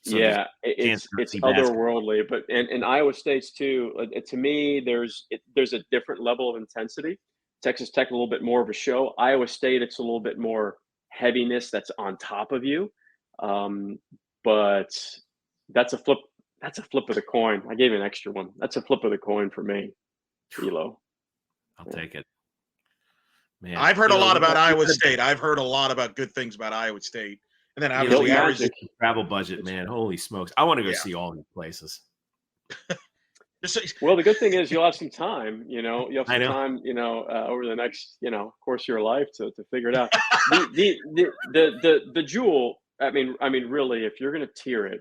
otherworldly. But and Iowa State's too. To me, there's a different level of intensity. Texas Tech a little bit more of a show. Iowa State, it's a little bit more heaviness that's on top of you. But that's a flip. That's a flip of the coin. I gave you an extra one. That's a flip of the coin for me, Elo. I'll take it. Man, I've heard a lot about Iowa State. I've heard a lot about good things about Iowa State. And then obviously Arizona. Travel budget, man. Holy smokes. I want to go see all these places. Well, the good thing is you'll have some time, you'll have some time, over the next, course of your life to figure it out. The jewel, I mean, really, if you're going to tier it,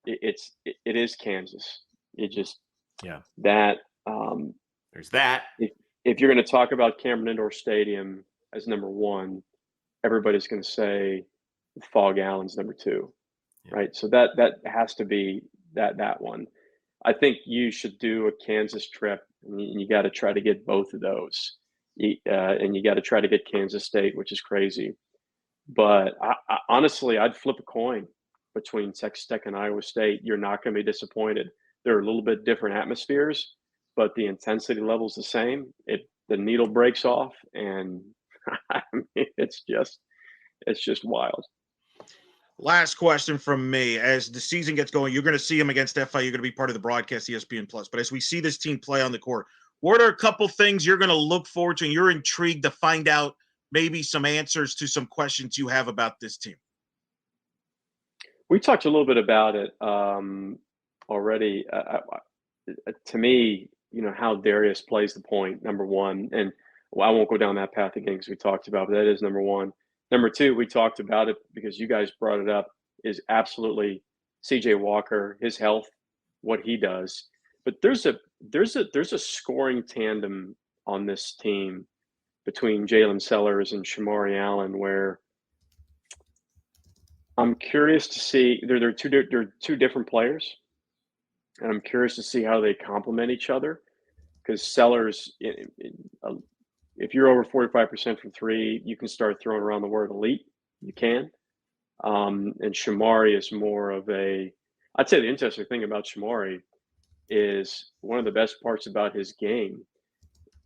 it is Kansas. It just, that, there's that. If you're going to talk about Cameron Indoor Stadium as number one, everybody's going to say Fog Allen's number two, right? So that has to be that one. I think you should do a Kansas trip, and you got to try to get both of those, and you got to try to get Kansas State, which is crazy. But I honestly, I'd flip a coin between Texas Tech and Iowa State. You're not going to be disappointed. They're a little bit different atmospheres, but the intensity level's the same. The needle breaks off, and I mean, it's just wild. Last question from me. As the season gets going, you're going to see them against FI. You're going to be part of the broadcast ESPN Plus. But as we see this team play on the court, what are a couple things you're going to look forward to and you're intrigued to find out maybe some answers to some questions you have about this team? We talked a little bit about it already. To me, how Darius plays the point, number one. And I won't go down that path again because we talked about it, but that is number one. Number two, we talked about it because you guys brought it up, is absolutely CJ Walker, his health, what he does. But there's a scoring tandem on this team between Jalen Sellers and Shamari Allen where I'm curious to see they're two different players, and I'm curious to see how they complement each other. Because Sellers, if you're over 45% from three, you can start throwing around the word elite. You can. And Shamari is more of I'd say the interesting thing about Shamari is one of the best parts about his game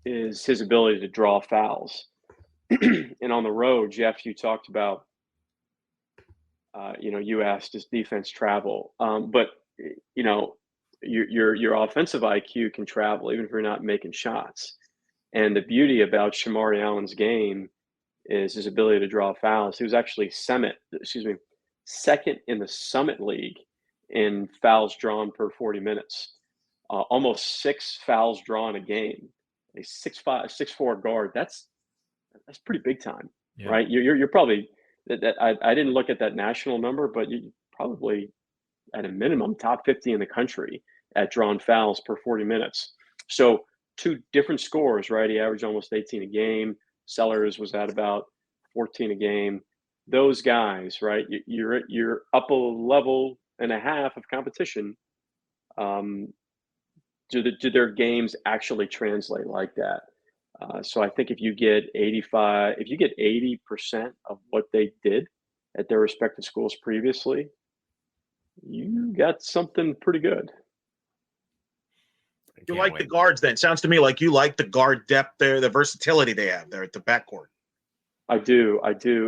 is his ability to draw fouls. And on the road, Jeff, you talked about, you asked does defense travel? But, your offensive IQ can travel even if you're not making shots. And the beauty about Shamari Allen's game is his ability to draw fouls. He was actually second in the Summit League in fouls drawn per 40 minutes. Almost 6 fouls drawn a game. A 6'5", 6'4" guard. That's pretty big time, right? You're probably I didn't look at that national number, but you probably at a minimum top 50 in the country at drawn fouls per 40 minutes. So two different scores, right? He averaged almost 18 a game. Sellers was at about 14 a game. Those guys, right? You're up a level and a half of competition. Do their games actually translate like that? So I think if you get 80% of what they did at their respective schools previously, you got something pretty good. You like the guards then? Sounds to me like you like the guard depth there, the versatility they have there at the backcourt. I do.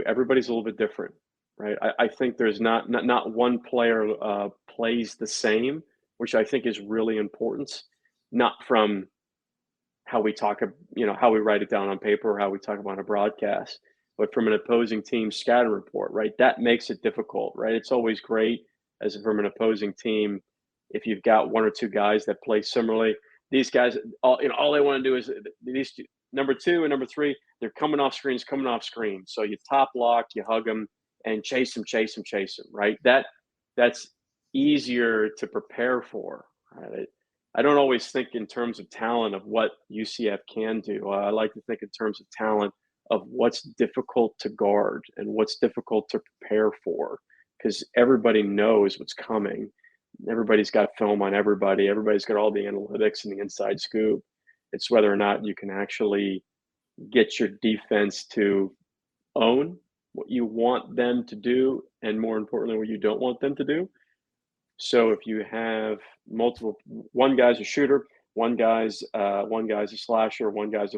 Everybody's a little bit different, right? I think there's not one player plays the same, which I think is really important. Not from how we talk, how we write it down on paper or how we talk about a broadcast, but from an opposing team's scatter report, right? That makes it difficult, right? It's always great from an opposing team if you've got one or two guys that play similarly. These guys, all they want to do is these two, number 2 and number 3, they're coming off screens. So you top lock, you hug them, and chase them, right? That's easier to prepare for, right? I don't always think in terms of talent of what UCF can do. I like to think in terms of talent of what's difficult to guard and what's difficult to prepare for, because everybody knows what's coming. Everybody's got film on everybody. Everybody's got all the analytics and the inside scoop. It's whether or not you can actually get your defense to own what you want them to do, and more importantly, what you don't want them to do. So if you have one guy's a shooter, one guy's a slasher, one guy's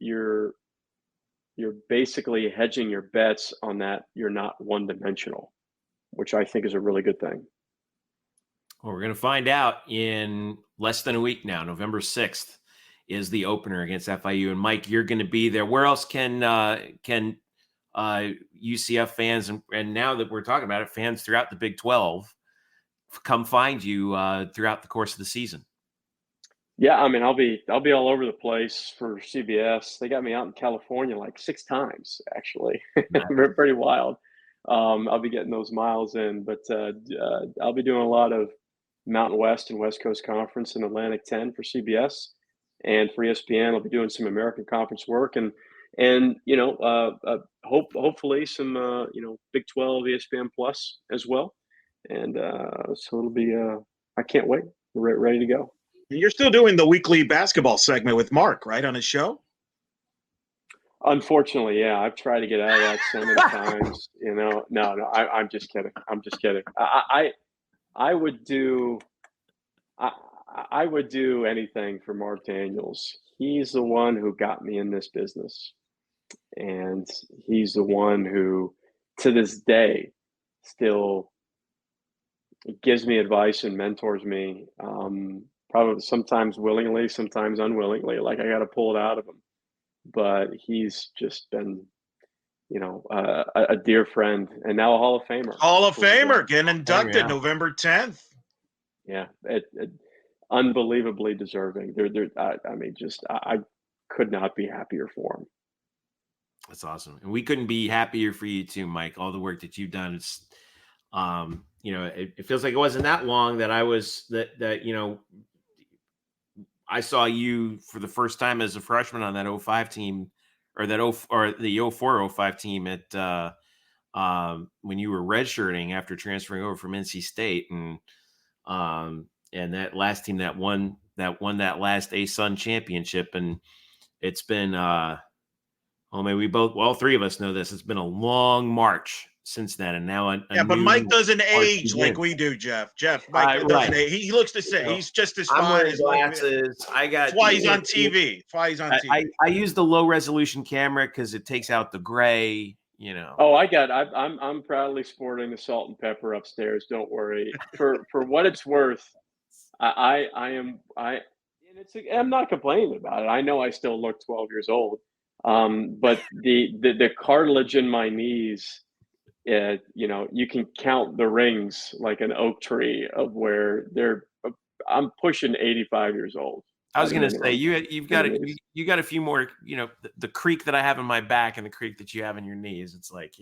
you're basically hedging your bets on that. You're not one-dimensional, which I think is a really good thing. Well, we're going to find out in less than a week now. November 6th is the opener against FIU. And Mike, you're going to be there. Where else can UCF fans, and now that we're talking about it, fans throughout the Big 12 come find you throughout the course of the season? Yeah, I mean, I'll be all over the place for CBS. They got me out in California like 6 times, actually. Nice. Pretty wild. I'll be getting those miles in, but I'll be doing a lot of Mountain West and West Coast Conference and Atlantic 10 for CBS, and for ESPN, I'll be doing some American Conference work and hopefully some Big 12 ESPN Plus as well. And so it'll be I can't wait. We're ready to go. You're still doing the weekly basketball segment with Mark, right, on his show? Unfortunately, yeah. I've tried to get out of that so many times. No. I'm just kidding. I would do anything for Mark Daniels. He's the one who got me in this business, and he's the one who, to this day, still gives me advice and mentors me. Probably sometimes willingly, sometimes unwillingly. Like I got to pull it out of him. But he's just been, a dear friend, and now a Hall of Famer. Hall of Famer, getting inducted November 10th. Yeah, unbelievably deserving. I could not be happier for him. That's awesome, and we couldn't be happier for you too, Mike. All the work that you've done. It's, it feels like it wasn't that long that I saw you for the first time as a freshman on that 05 team, or the 04-05 team at when you were redshirting after transferring over from NC State, and that last team that won that last ASUN championship. And it's been all three of us know this. It's been a long march since then, and now but Mike doesn't age like we do, Jeff. Mike doesn't age. He looks the same. He's just as fine. I'm wearing glasses. That's why he's on TV. I use the low resolution camera because it takes out the gray. Oh, I'm proudly sporting the salt and pepper upstairs. Don't worry. For what it's worth, I'm not complaining about it. I know I still look 12 years old. But the cartilage in my knees, you can count the rings like an oak tree of where I'm pushing 85 years old. I was going to say you got a few more, the creak that I have in my back and the creak that you have in your knees. It's like,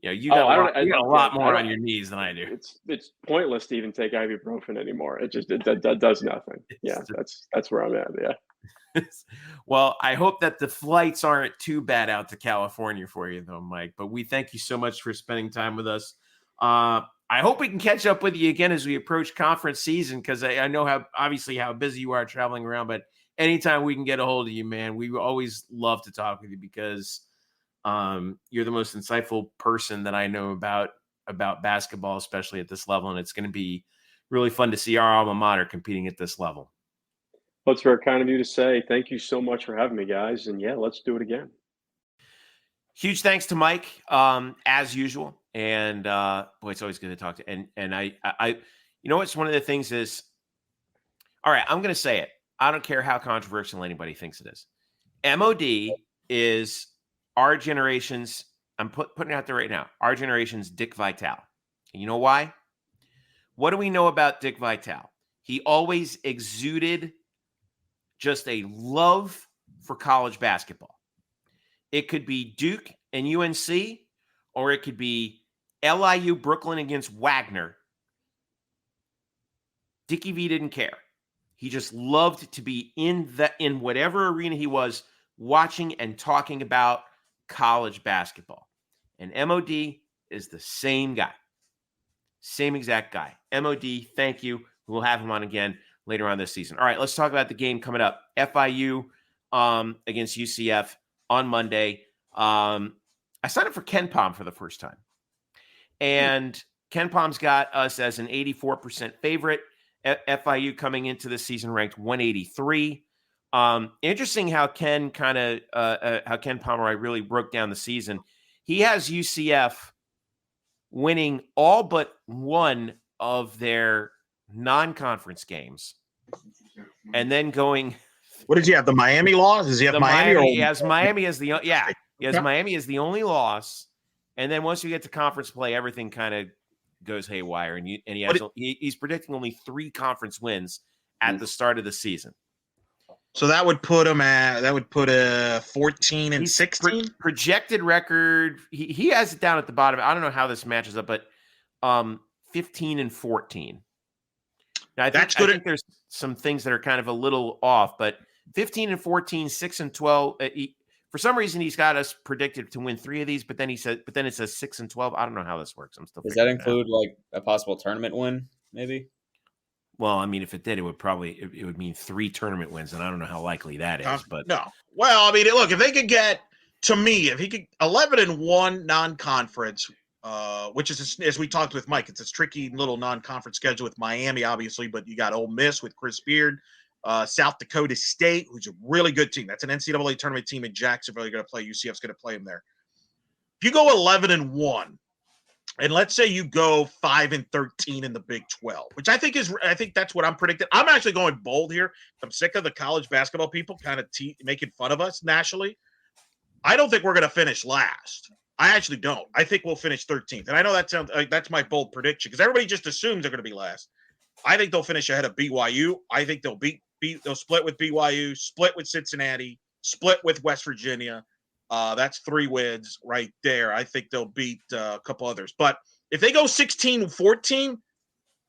You got a lot more on your knees than I do. It's pointless to even take ibuprofen anymore. It does nothing. Yeah, that's where I'm at. Yeah. Well, I hope that the flights aren't too bad out to California for you, though, Mike. But we thank you so much for spending time with us. I hope we can catch up with you again as we approach conference season, because I know how busy you are traveling around. But anytime we can get a hold of you, man, we always love to talk with you, because you're the most insightful person that I know about basketball, especially at this level. And it's going to be really fun to see our alma mater competing at this level. Well, it's very kind of you to say. Thank you so much for having me, guys. And yeah, let's do it again. Huge thanks to Mike, as usual. And boy, it's always good to talk to. And I what's one of the things is, all right, I'm going to say it. I don't care how controversial anybody thinks it is. MOD is our generation's, I'm putting it out there right now, our generation's Dick Vitale. And you know why? What do we know about Dick Vitale? He always exuded just a love for college basketball. It could be Duke and UNC, or it could be LIU Brooklyn against Wagner. Dickie V didn't care. He just loved to be in whatever arena he was, watching and talking about college basketball. And MOD is the same guy. Same exact guy. MOD, thank you. We'll have him on again later on this season. All right, let's talk about the game coming up. FIU against UCF on Monday. I signed up for KenPom for the first time. And KenPom's got us as an 84% favorite. FIU coming into the season ranked 183. Interesting how Ken Pomeroy really broke down the season. He has UCF winning all but one of their non-conference games, and then going. What did you have? The Miami loss? Does he have Miami? He has Miami as the Miami as the only loss, and then once you get to conference play, everything kind of goes haywire. And he's predicting only 3 conference wins at the start of the season. So that would put him at 14 and 16 projected record. He has it down at the bottom. I don't know how this matches up, but 15 and 14. Now, I think there's some things that are kind of a little off, but 15 and 14, 6 and 12. For some reason, he's got us predicted to win 3 of these, but then it says 6 and 12. I don't know how this works. I'm still. Does that include like a possible tournament win? Maybe. Well, I mean, if it did, it would mean 3 tournament wins, and I don't know how likely that is. But no. Well, I mean, look, if they could get, to me, if he could 11-1 non-conference, which is, as we talked with Mike, it's a tricky little non-conference schedule with Miami, obviously, but you got Ole Miss with Chris Beard, South Dakota State, who's a really good team. That's an NCAA tournament team in Jacksonville. You're going to play. UCF's going to play them there. If you go 11-1. And let's say you go 5 and 13 in the Big 12, which I think that's what I'm predicting. I'm actually going bold here. I'm sick of the college basketball people kind of making fun of us nationally. I don't think we're going to finish last. I actually don't. I think we'll finish 13th. And I know that sounds like that's my bold prediction because everybody just assumes they're going to be last. I think they'll finish ahead of BYU. I think they'll they'll split with BYU, split with Cincinnati, split with West Virginia. That's 3 wins right there. I think they'll beat a couple others. But if they go 16-14,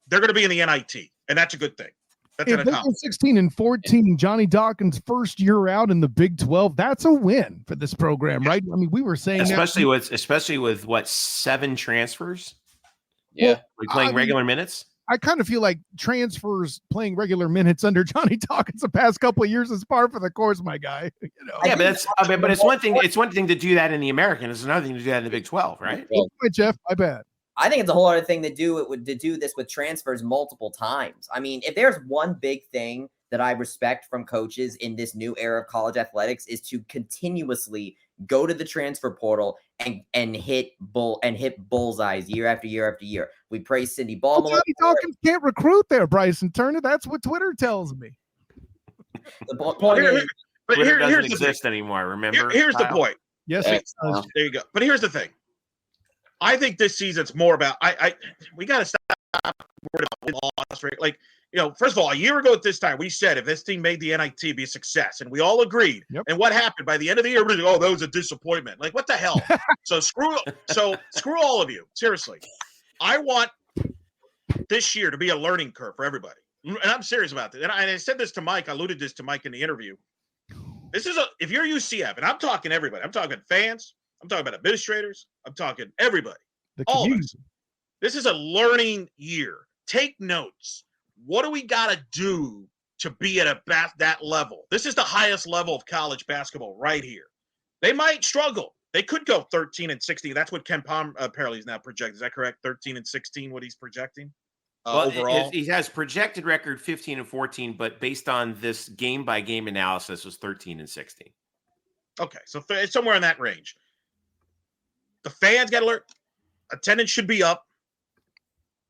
they're going to be in the NIT, and that's a good thing. That's if they go 16-14, Johnny Dawkins' first year out in the Big 12, that's a win for this program, right? I mean, we were saying especially with what, 7 transfers? Yeah, playing regular minutes. I kind of feel like transfers playing regular minutes under Johnny Dawkins the past couple of years is par for the course, my guy. Yeah, but it's one thing. It's one thing to do that in the American. It's another thing to do that in the Big 12, right? Jeff, I bet. I think it's a whole other thing to do this with transfers multiple times. I mean, if there's one big thing that I respect from coaches in this new era of college athletics is to continuously go to the transfer portal and hit bullseyes year after year after year. We praise Cindy Ball. Well, Johnny Dawkins can't recruit there, Bryson Turner. That's what Twitter tells me. The point is, Twitter doesn't exist anymore. Remember? Here's the point. Yes, there you go. But here's the thing. I think this season's more about we got to stop worried about loss rate. Like, first of all, a year ago at this time, we said if this team made the NIT, it'd be a success, and we all agreed. Yep. And what happened by the end of the year? We're like, that was a disappointment. Like, what the hell? So screw all of you. Seriously, I want this year to be a learning curve for everybody, and I'm serious about this. And I said this to Mike. I alluded this to Mike in the interview. If you're UCF, and I'm talking everybody, I'm talking fans, I'm talking about administrators, I'm talking everybody, all of us. This is a learning year. Take notes. What do we got to do to be at that level? This is the highest level of college basketball right here. They might struggle. They could go 13-16. That's what Ken Palm apparently is now projecting. Is that correct? 13-16, what he's projecting overall? He has projected record 15-14, but based on this game-by-game analysis, was 13-16. Okay, so it's somewhere in that range. The fans got to learn. Attendance should be up.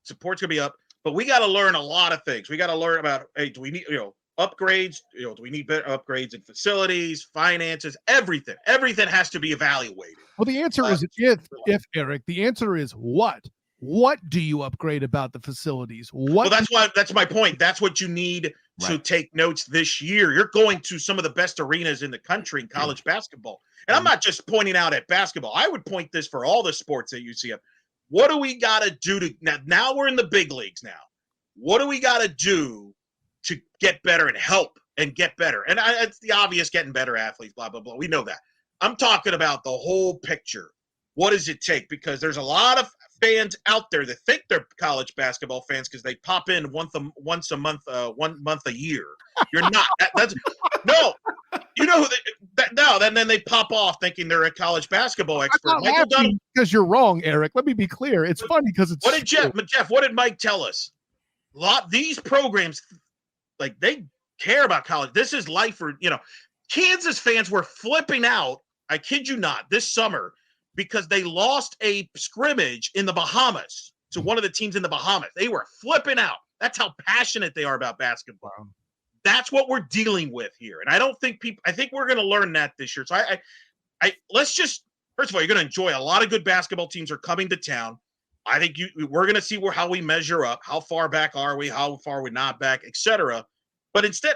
Support's going to be up. But we got to learn a lot of things. We got to learn about, hey, do we need, upgrades? Do we need better upgrades in facilities, finances, everything? Everything has to be evaluated. Well, the answer is if Eric, the answer is what? What do you upgrade about the facilities? Well, that's my point. That's what you need to take notes this year. You're going to some of the best arenas in the country in college basketball. And I'm not just pointing out at basketball. I would point this for all the sports at UCF. What do we got to do to now we're in the big leagues now. What do we got to do to get better and help and get better? And it's the obvious getting better athletes, blah, blah, blah. We know that. I'm talking about the whole picture. What does it take? Because there's a lot of fans out there that think they're college basketball fans because they pop in once a month, 1 month a year. You're not. That's no. You know who then they pop off thinking they're a college basketball expert. I'm not laughing because you're wrong, Eric. Let me be clear. It's funny because it's. What did Jeff? What did Mike tell us? These programs, like, they care about college. This is life for Kansas fans were flipping out. I kid you not, this summer because they lost a scrimmage in the Bahamas to one of the teams in the Bahamas. They were flipping out. That's how passionate they are about basketball. Wow. That's what we're dealing with here. And I don't think I think we're going to learn that this year. So let's just, first of all, you're going to enjoy a lot of good basketball teams are coming to town. I think we're going to see how we measure up. How far back are we? How far are we not back, etc. But instead,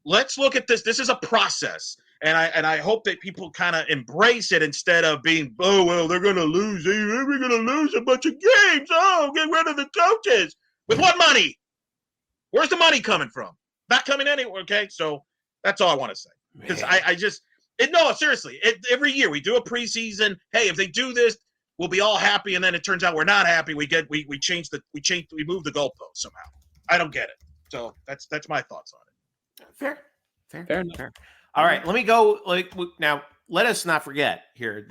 let's look at this. This is a process. And I hope that people kind of embrace it instead of being, oh, well, they're going to lose. We're going to lose a bunch of games. Oh, get rid of the coaches. With what money? Where's the money coming from? Not coming anywhere, okay? So that's all I want to say. Because seriously, every year we do a preseason. Hey, if they do this, we'll be all happy, and then it turns out we're not happy. We move the goalpost somehow. I don't get it. So that's my thoughts on it. Fair enough. All right, let me go. Now, let us not forget here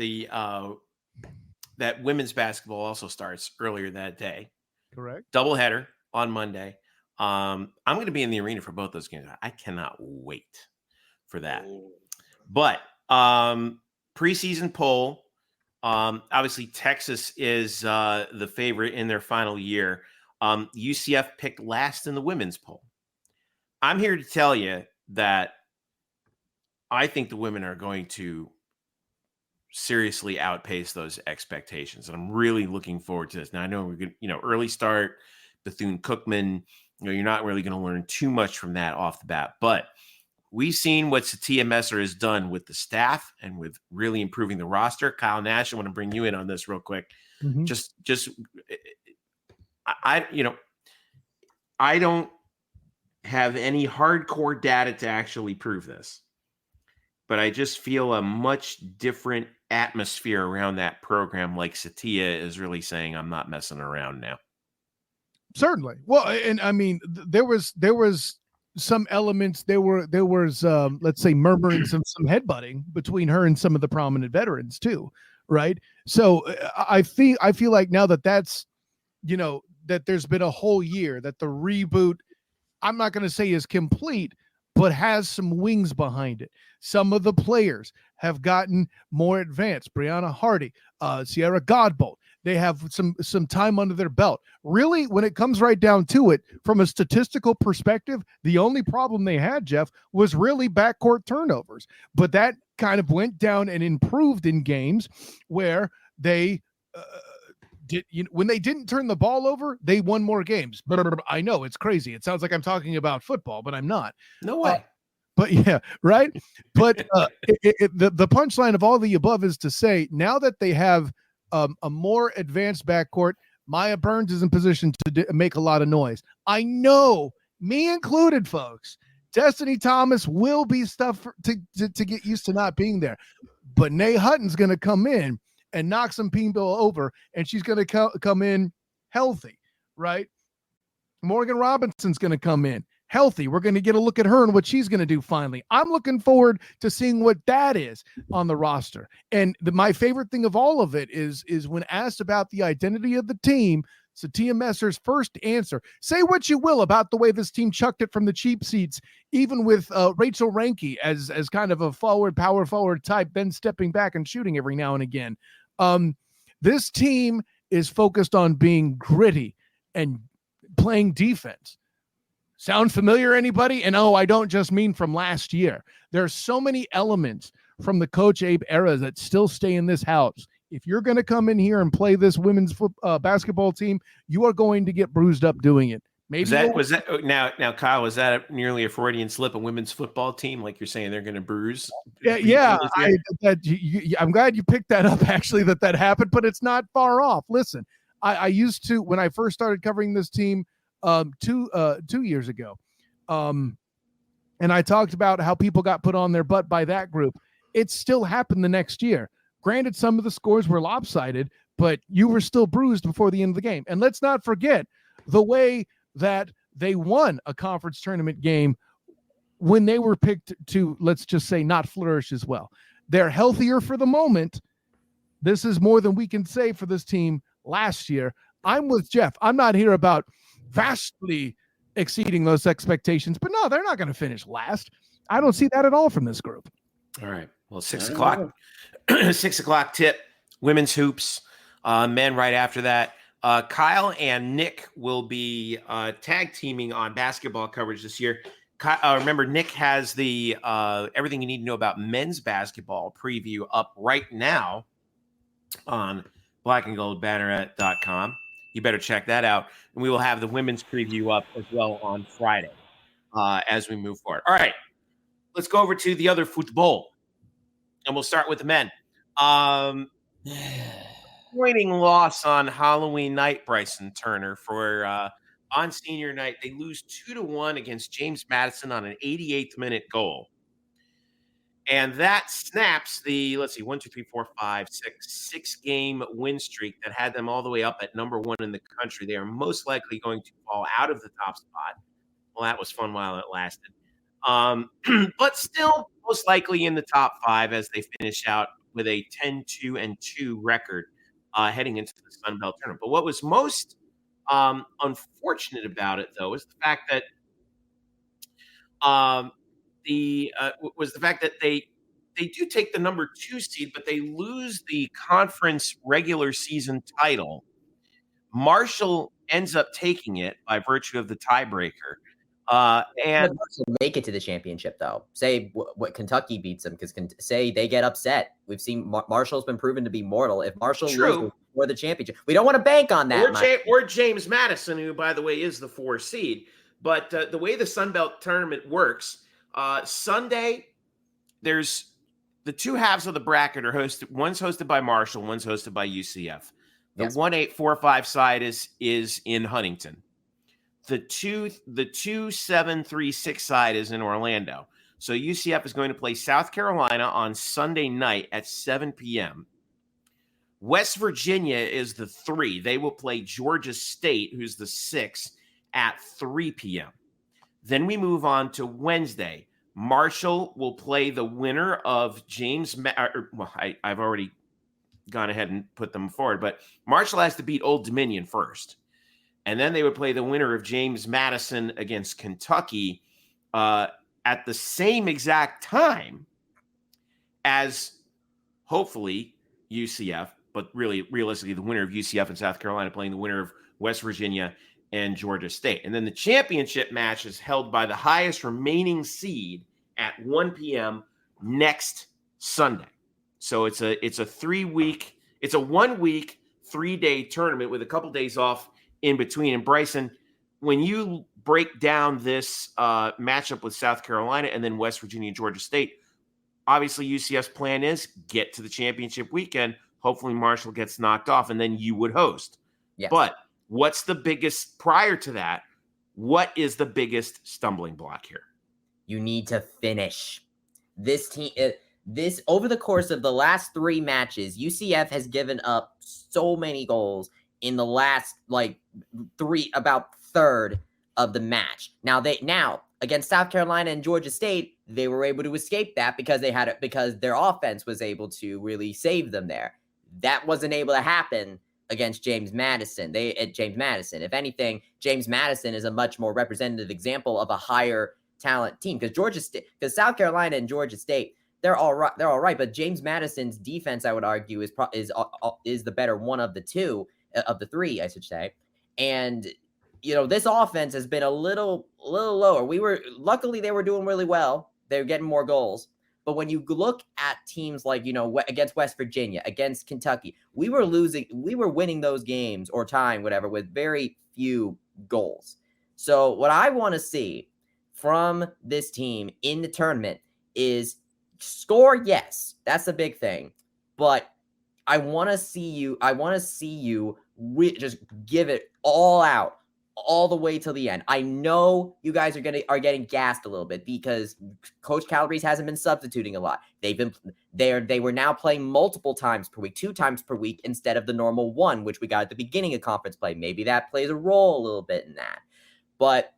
that women's basketball also starts earlier that day. Correct. Doubleheader on Monday. I'm going to be in the arena for both those games. I cannot wait for that. But preseason poll, obviously Texas is the favorite in their final year. UCF picked last in the women's poll. I'm here to tell you that I think the women are going to seriously outpace those expectations. And I'm really looking forward to this. Now, I know we're going to, early start, Bethune-Cookman, you're not really going to learn too much from that off the bat, but we've seen what Satia Messer has done with the staff and with really improving the roster. Kyle Nash, I want to bring you in on this real quick. Mm-hmm. I don't have any hardcore data to actually prove this, but I just feel a much different atmosphere around that program. Like Satia is really saying, I'm not messing around now. Certainly. Well, and I mean, there was some elements. There was let's say murmuring, some headbutting between her and some of the prominent veterans too, right? So I feel like now that's that there's been a whole year that the reboot, I'm not going to say is complete, but has some wings behind it. Some of the players have gotten more advanced. Brianna Hardy, Sierra Godbolt. They have some time under their belt. Really, when it comes right down to it, from a statistical perspective, the only problem they had, Jeff, was really backcourt turnovers. But that kind of went down and improved in games where they when they didn't turn the ball over, they won more games. I know it's crazy. It sounds like I'm talking about football, but I'm not. No way. But yeah, right. But the punchline of all the above is to say, now that they have a more advanced backcourt, Maya Burns is in position to make a lot of noise. I know, me included, folks. Destiny Thomas will be stuff to get used to not being there. But Nay Hutton's going to come in and knock some people over, and she's going to come in healthy, right? Morgan Robinson's going to come in healthy. We're going to get a look at her and what she's going to do finally. I'm looking forward to seeing what that is on the roster. And my favorite thing of all of it is when asked about the identity of the team, Satia Messer's first answer, say what you will about the way this team chucked it from the cheap seats, even with Rachel Ranke as kind of a power forward type, then stepping back and shooting every now and again. This team is focused on being gritty and playing defense. Sound familiar, anybody? And I don't just mean from last year. There are so many elements from the Coach Abe era that still stay in this house. If you're going to come in here and play this women's basketball team, you are going to get bruised up doing it. Maybe was that now, Kyle? Was that nearly a Freudian slip? A women's football team, like you're saying, they're going to bruise? Yeah. I'm glad you picked that up. Actually, that happened, but it's not far off. Listen, I used to, when I first started covering this team 2 years ago, and I talked about how people got put on their butt by that group. It still happened the next year. Granted, some of the scores were lopsided, but you were still bruised before the end of the game. And let's not forget the way that they won a conference tournament game when they were picked to, let's just say, not flourish as well. They're healthier for the moment. This is more than we can say for this team last year. I'm with Jeff. I'm not here about vastly exceeding those expectations, but no, they're not going to finish last. I don't see that at all from this group. All right. Well, 6 o'clock, 6 o'clock tip, women's hoops, men right after that. Kyle and Nick will be tag teaming on basketball coverage this year. Remember, Nick has the everything you need to know about men's basketball preview up right now on blackandgoldbanneret.com. You better check that out. And we will have the women's preview up as well on Friday as we move forward. All right, let's go over to the other football. And we'll start with the men. Disappointing loss on Halloween night, Bryson Turner, for on senior night. They lose 2-1 against James Madison on an 88th minute goal. And that snaps the, 6-game win streak that had them all the way up at number 1 in the country. They are most likely going to fall out of the top spot. Well, that was fun while it lasted. But still most likely in the top 5 as they finish out with a 10-2-2 record heading into the Sun Belt tournament. But what was most unfortunate about it, though, is the fact that they do take the number 2 seed, but they lose the conference regular season title. Marshall ends up taking it by virtue of the tiebreaker. And make it to the championship, though. Say what Kentucky beats them, because say they get upset. We've seen Marshall's been proven to be mortal. If Marshall loses for the championship, we don't want to bank on that. Or James Madison, who, by the way, is the 4 seed. But the way the Sun Belt tournament works, Sunday, there's the 2 halves of the bracket are hosted. One's hosted by Marshall, one's hosted by UCF. The 1-8-4-5 side is in Huntington. The 2-7-3-6 side is in Orlando. So UCF is going to play South Carolina on Sunday night at 7 p.m. West Virginia is the 3. They will play Georgia State, who's the 6, at 3 p.m. Then we move on to Wednesday. Marshall will play the winner of I've already gone ahead and put them forward, but Marshall has to beat Old Dominion first. And then they would play the winner of James Madison against Kentucky at the same exact time as, hopefully, UCF, but really, realistically, the winner of UCF and South Carolina playing the winner of West Virginia and Georgia State. And then the championship match is held by the highest remaining seed at 1 p.m. next Sunday. So it's a 1 week, 3-day tournament with a couple days off in between. And Bryson, when you break down this matchup with South Carolina and then West Virginia and Georgia State, obviously UCF's plan is get to the championship weekend. Hopefully Marshall gets knocked off, and then you would host. Yes. But what's the biggest, prior to that, what is the biggest stumbling block here? You need to finish. This team, over the course of the last 3 matches, UCF has given up so many goals in the last about third of the match. Now against South Carolina and Georgia State, they were able to escape that because their offense was able to really save them there. That wasn't able to happen against James Madison. If anything, James Madison is a much more representative example of a higher talent team because South Carolina and Georgia State, they're all right, but James Madison's defense, I would argue, is the better one of the two, of the three, I should say. And this offense has been a little lower. Luckily they were doing really well. They were getting more goals. But when you look at teams like, against West Virginia, against Kentucky, we were winning those games or tying, whatever, with very few goals. So what I want to see from this team in the tournament is score. Yes, that's the big thing. But I want to see you just give it all out, all the way till the end. I know you guys are getting gassed a little bit because Coach Calabrese hasn't been substituting a lot. They were now playing multiple times per week, 2 times per week instead of the normal 1, which we got at the beginning of conference play. Maybe that plays a role a little bit in that. But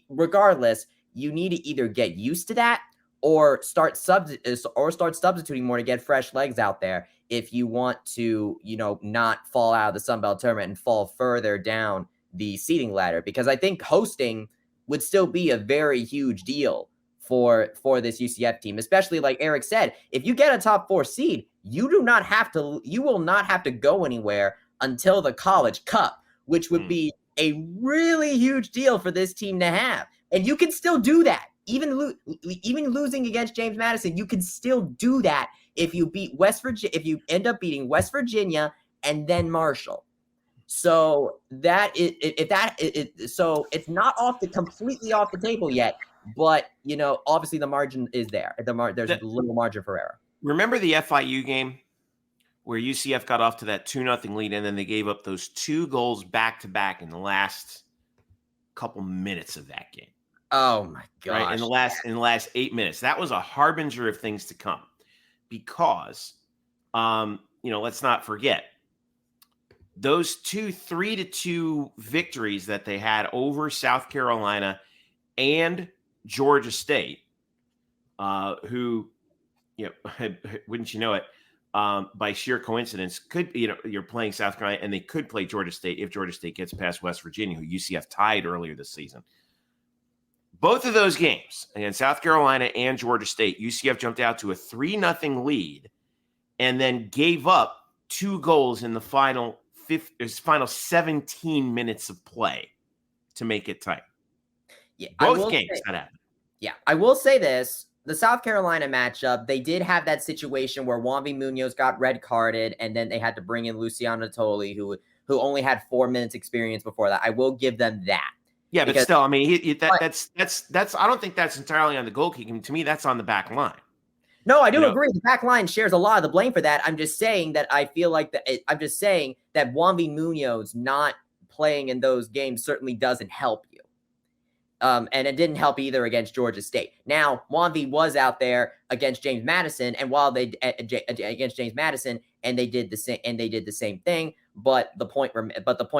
regardless, you need to either get used to that or start substituting more to get fresh legs out there if you want to, not fall out of the Sun Belt tournament and fall further down the seeding ladder, because I think hosting would still be a very huge deal for this UCF team, especially like Eric said, if you get a top 4 seed, you will not have to go anywhere until the College Cup, which would be a really huge deal for this team to have. And you can still do that. Even losing against James Madison, you can still do that if you beat West Virginia, if you end up beating West Virginia and then Marshall. So so it's not completely off the table yet, but obviously the margin is there. There's a little margin for error. Remember the FIU game where UCF got off to that 2-0 lead, and then they gave up those 2 goals back to back in the last couple minutes of that game. Oh my gosh! Right, in the last 8 minutes, that was a harbinger of things to come, because let's not forget those 3-2 victories that they had over South Carolina and Georgia State, who, wouldn't you know it, by sheer coincidence, could, you're playing South Carolina and they could play Georgia State if Georgia State gets past West Virginia, who UCF tied earlier this season. Both of those games, against South Carolina and Georgia State, UCF jumped out to a 3-0 lead and then gave up 2 goals in the final 17 minutes of play to make it tight. Yeah, both games that happened. Yeah, I will say this. The South Carolina matchup, they did have that situation where Juanvi Munoz got red carded, and then they had to bring in Luciano Toli, who only had 4 minutes experience before that. I will give them that. Yeah, but still, I mean, that's I don't think that's entirely on the goalkeeping. To me, that's on the back line. No, I do agree. The back line shares a lot of the blame for that. I'm just saying that I feel like I'm just saying that Juanvi Munoz not playing in those games certainly doesn't help you. And it didn't help either against Georgia State. Now, Juanvi was out there against James Madison, and while they against James Madison, and they did the same thing. But the point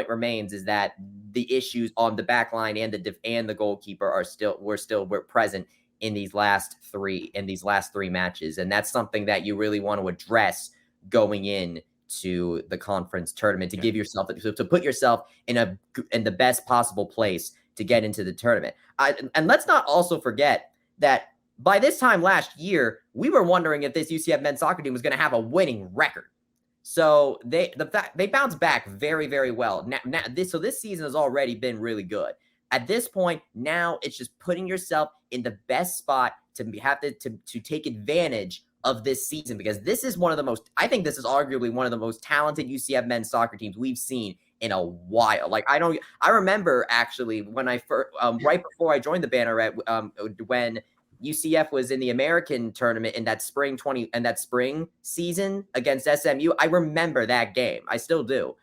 remains is that the issues on the back line and the goalkeeper were present in these last 3 matches, and that's something that you really want to address going in to the conference tournament to give yourself to put yourself in the best possible place to get into the tournament. And let's not also forget that by this time last year, we were wondering if this UCF men's soccer team was going to have a winning record. So they bounced back very, very well. So this season has already been really good. At this point, now it's just putting yourself in the best spot to take advantage of this season, because this is I think this is arguably one of the most talented UCF men's soccer teams we've seen in a while. Like I remember actually when I first, right before I joined the Banneret, when UCF was in the American tournament in that spring season against SMU. I remember that game. I still do.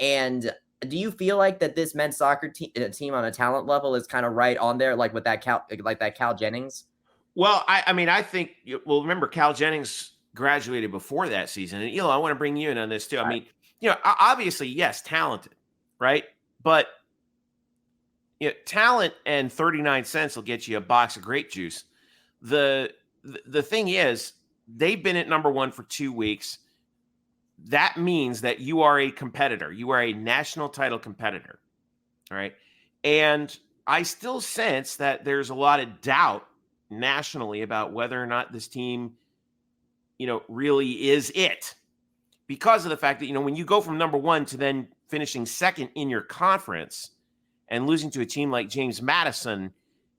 And do you feel like that this men's soccer team on a talent level is kind of right on there, like with that Cal Jennings? Well, I think, remember Cal Jennings graduated before that season. And, I want to bring you in on this too. I mean, obviously, yes, talented, right? But talent and 39 cents will get you a box of grape juice. The thing is, they've been at number one for 2 weeks. That means that you are a competitor. You are a national title competitor, all right? And I still sense that there's a lot of doubt nationally about whether or not this team, really is it, because of the fact that, when you go from number one to then finishing second in your conference and losing to a team like James Madison,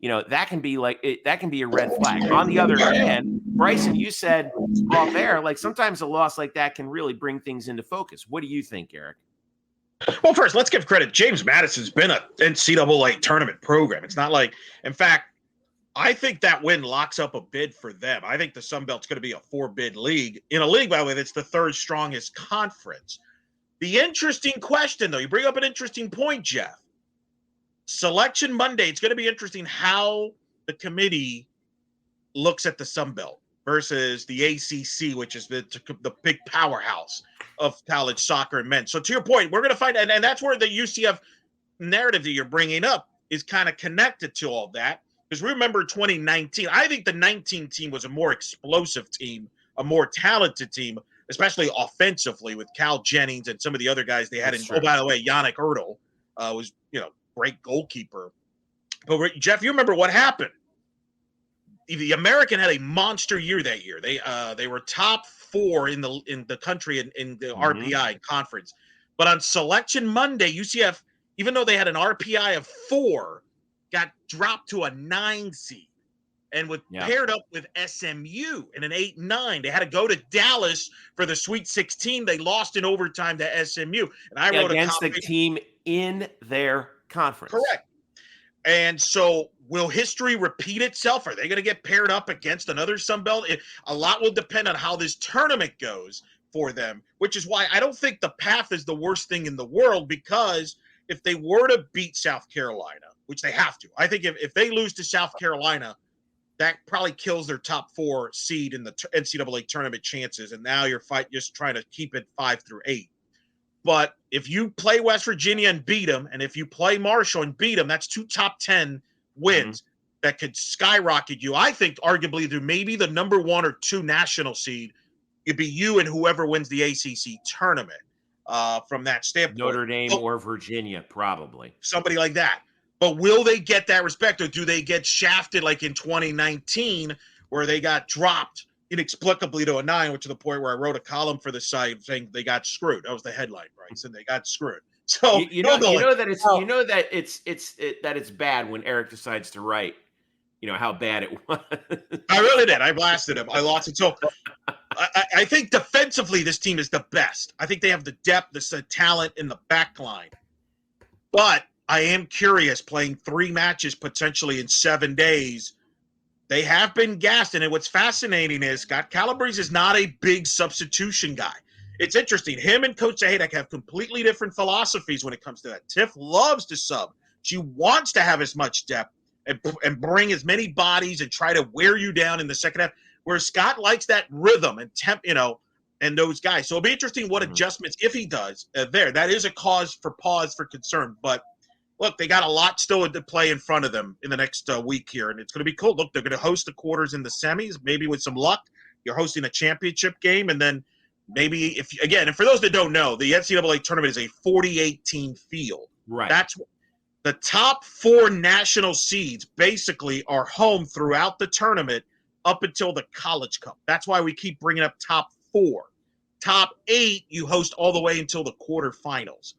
that can be a red flag. On the other hand, Bryson, you said off air, like sometimes a loss like that can really bring things into focus. What do you think, Eric? Well, first, let's give credit. James Madison's been an NCAA tournament program. It's not like, in fact, I think that win locks up a bid for them. I think the Sun Belt's going to be a 4-bid league. In a league, by the way, that's the third strongest conference. The interesting question, though, you bring up an interesting point, Jeff. Selection Monday, it's going to be interesting how the committee looks at the Sun Belt versus the ACC, which is the big powerhouse of college soccer and men. So to your point, we're going to find, and that's where the UCF narrative that you're bringing up is kind of connected to all that. Because remember 2019, I think the 19 team was a more explosive team, a more talented team, especially offensively with Cal Jennings and some of the other guys they had. Oh, by the way, Yannick Ertl was, great goalkeeper. But Jeff, you remember what happened? The American had a monster year that year. They were top 4 in the country in the RPI conference. But on Selection Monday, UCF, even though they had an RPI of 4, got dropped to a 9 seed and paired up with SMU in an 8-9. They had to go to Dallas for the Sweet 16. They lost in overtime to SMU. And I wrote against the team in their conference. Correct. And so will history repeat itself? Are they going to get paired up against another Sun Belt? A lot will depend on how this tournament goes for them, which is why I don't think the path is the worst thing in the world, because if they were to beat South Carolina, which they have to, I think if they lose to South Carolina, that probably kills their top 4 seed in the NCAA tournament chances. And now you're just trying to keep it 5 through 8. But if you play West Virginia and beat them, and if you play Marshall and beat them, that's 2 top 10 wins that could skyrocket you. I think arguably they're maybe the number 1 or 2 national seed. It'd be you and whoever wins the ACC tournament from that standpoint. Notre Dame or Virginia, probably. Somebody like that. But will they get that respect, or do they get shafted like in 2019 where they got dropped inexplicably to a 9, which is the point where I wrote a column for the site saying they got screwed. That was the headline, Bryson. They got screwed. So you know that it's bad when Eric decides to write, how bad it was. I really did. I blasted him. I lost it. So I think defensively this team is the best. I think they have the depth, the talent in the back line. But I am curious, playing 3 matches potentially in 7 days. They have been gassed, and what's fascinating is Scott Calabrese is not a big substitution guy. It's interesting. Him and Coach Zahedek have completely different philosophies when it comes to that. Tiff loves to sub. She wants to have as much depth and bring as many bodies and try to wear you down in the second half, whereas Scott likes that rhythm and temp, and those guys. So it'll be interesting what adjustments, if he does, there. That is a cause for pause for concern, but look, they got a lot still to play in front of them in the next week here, and it's going to be cool. Look, they're going to host the quarters in the semis. Maybe with some luck, you're hosting a championship game, and then maybe and for those that don't know, the NCAA tournament is a 48-team field. Right. That's the top 4 national seeds basically are home throughout the tournament up until the College Cup. That's why we keep bringing up top 4. Top 8, you host all the way until the quarterfinals.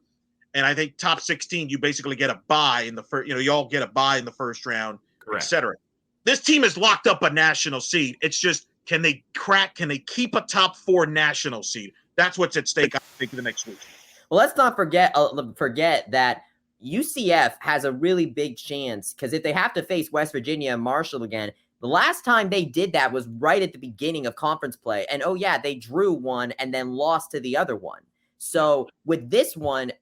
And I think top 16, you basically get a bye in the first, you all get a bye in the first round, et cetera. This team has locked up a national seed. It's just Can they keep a top 4 national seed? That's what's at stake, I think, in the next week. Well, let's not forget that UCF has a really big chance, because if they have to face West Virginia and Marshall again, the last time they did that was right at the beginning of conference play. And they drew one and then lost to the other one. So with this one,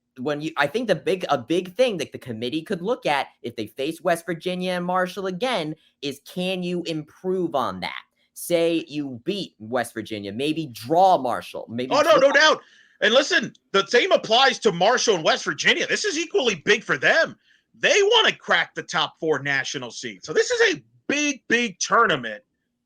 I think a big thing that the committee could look at if they face West Virginia and Marshall again is, can you improve on that? Say you beat West Virginia, maybe draw Marshall. No doubt. And listen, the same applies to Marshall and West Virginia. This is equally big for them. They want to crack the top 4 national seed. So this is a big tournament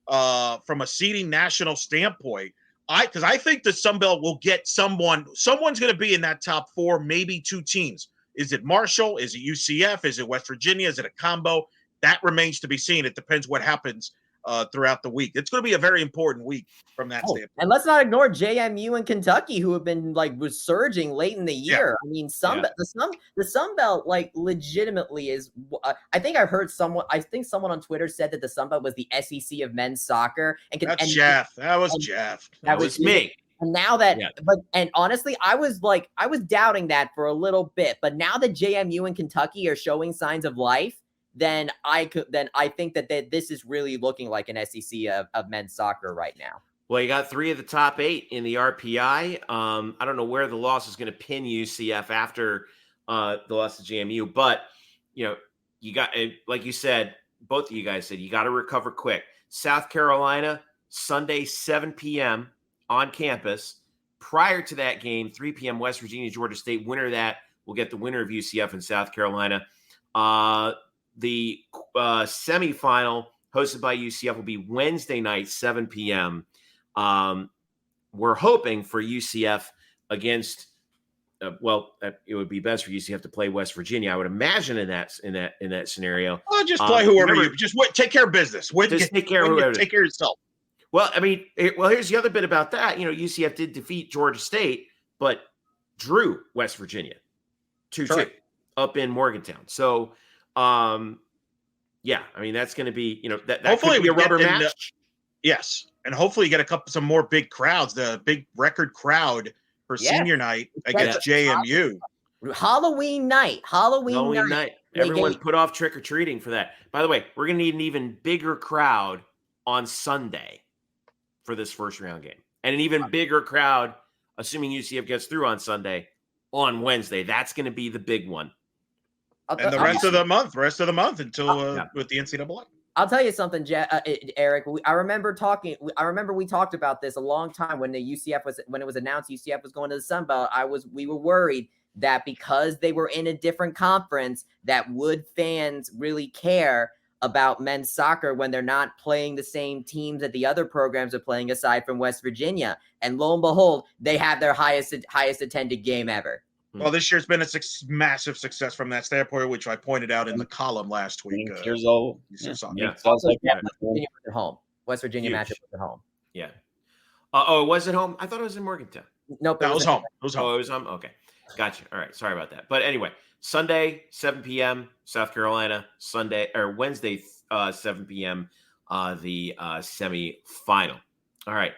from a seeding national standpoint. Because I think the Sun Belt will get someone's going to be in that top 4, maybe 2 teams. Is it Marshall? Is it UCF? Is it West Virginia? Is it a combo? That remains to be seen. It depends what happens throughout the week. It's going to be a very important week from that standpoint. And let's not ignore JMU and Kentucky, who have been resurging late in the year. I mean, the Sun Belt legitimately is. I think someone on Twitter said that the Sun Belt was the SEC of men's soccer. That's Jeff. That was Jeff. That was me. And now that, and honestly, I was doubting that for a little bit. But now that JMU and Kentucky are showing signs of life, then I think that this is really looking like an SEC of men's soccer right now. Well, you got 3 of the top 8 in the RPI. I don't know where the loss is going to pin UCF after the loss to JMU, but you got, like you said, both of you guys said, you got to recover quick. South Carolina, Sunday, 7 p.m. on campus. Prior to that game, 3 p.m. West Virginia, Georgia State. Winner of that will get the winner of UCF and South Carolina. The semifinal hosted by UCF will be Wednesday night, 7 p.m. We're hoping for UCF against. It would be best for UCF to play West Virginia. I would imagine in that scenario. Well, just play whoever you just take care of business. Take care of yourself. Well, I mean, here's the other bit about that. UCF did defeat Georgia State, but drew West Virginia 2-2 up in Morgantown. So. I mean, that's going to be, that hopefully could be a rubber match. Yes. And hopefully you get some more big crowds, the big record crowd for senior night against JMU. Halloween night. Everyone put off trick-or-treating for that. By the way, we're going to need an even bigger crowd on Sunday for this first round game. And an even bigger crowd, assuming UCF gets through on Sunday, on Wednesday. That's going to be the big one. And the rest of the month until with the NCAA. I'll tell you something, Eric. I remember we talked about this a long time when it was announced UCF was going to the Sun Belt. We were worried that because they were in a different conference, that would fans really care about men's soccer when they're not playing the same teams that the other programs are playing aside from West Virginia. And lo and behold, they have their highest attended game ever. Well, this year's been a massive success from that standpoint, which I pointed out in the column last week. Years old. Home. West Virginia matchup was at home. Yeah. It was at home? I thought it was in Morgantown. Nope. That was home. Oh, it was home? Okay. Gotcha. All right. Sorry about that. But anyway, Sunday, 7 p.m., South Carolina. Wednesday, 7 p.m., the semifinal. All right.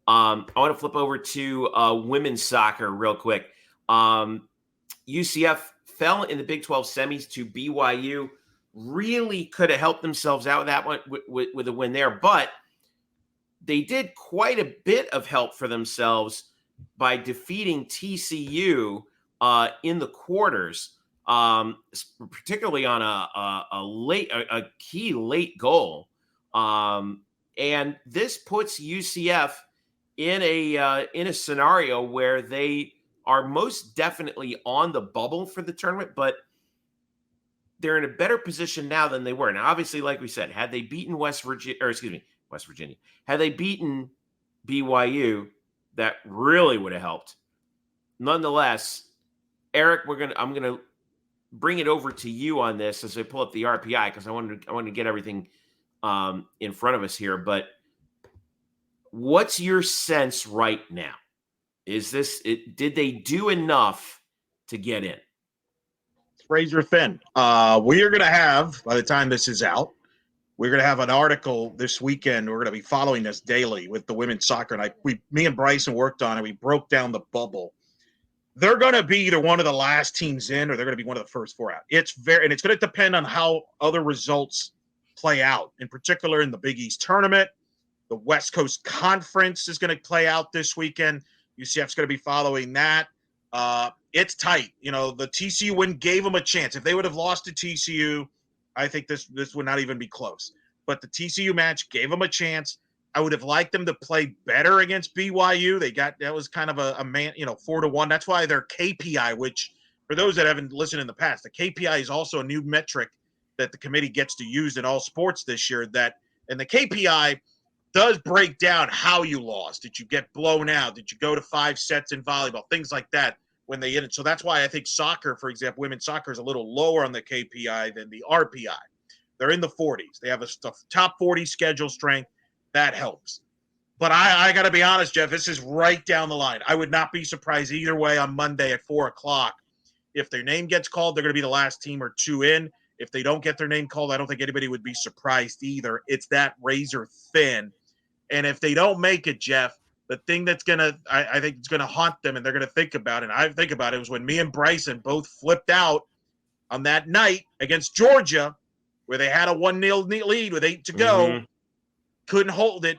I want to flip over to women's soccer real quick. UCF fell in the Big 12 semis to BYU. Really could have helped themselves out with that one with a win there, but they did quite a bit of help for themselves by defeating TCU in the quarters, particularly on a key late goal, and this puts UCF in a scenario where they are most definitely on the bubble for the tournament, but they're in a better position now than they were. Now, obviously, like we said, had they beaten West Virginia, had they beaten BYU, that really would have helped. Nonetheless, Eric, I'm gonna bring it over to you on this as I pull up the RPI because I wanted to get everything in front of us here. But what's your sense right now? Did they do enough to get in? Razor thin. We are going to have, by the time this is out, We're going to have an article this weekend. We're going to be following this daily with the women's soccer. And me and Bryson worked on it. We broke down the bubble. They're going to be either one of the last teams in or they're going to be one of the first 4 out. And it's going to depend on how other results play out, in particular in the Big East tournament. The West Coast Conference is going to play out this weekend. UCF's going to be following that. It's tight. The TCU win gave them a chance. If they would have lost to TCU, I think this would not even be close. But the TCU match gave them a chance. I would have liked them to play better against BYU. That was kind of a man, 4-1. That's why their KPI, which for those that haven't listened in the past, the KPI is also a new metric that the committee gets to use in all sports this year. And the KPI does break down how you lost. Did you get blown out? Did you go to 5 sets in volleyball? Things like that when they hit it. So that's why I think soccer, for example, women's soccer is a little lower on the KPI than the RPI. They're in the 40s. They have a top 40 schedule strength. That helps. But I got to be honest, Jeff, this is right down the line. I would not be surprised either way on Monday at 4 o'clock. If their name gets called, they're going to be the last team or 2 in. If they don't get their name called, I don't think anybody would be surprised either. It's that razor thin. And if they don't make it, Jeff, the thing that's I think it's going to haunt them and they're going to think about it. And I think about it was when me and Bryson both flipped out on that night against Georgia where they had a 1-0 lead with 8 to go, couldn't hold it.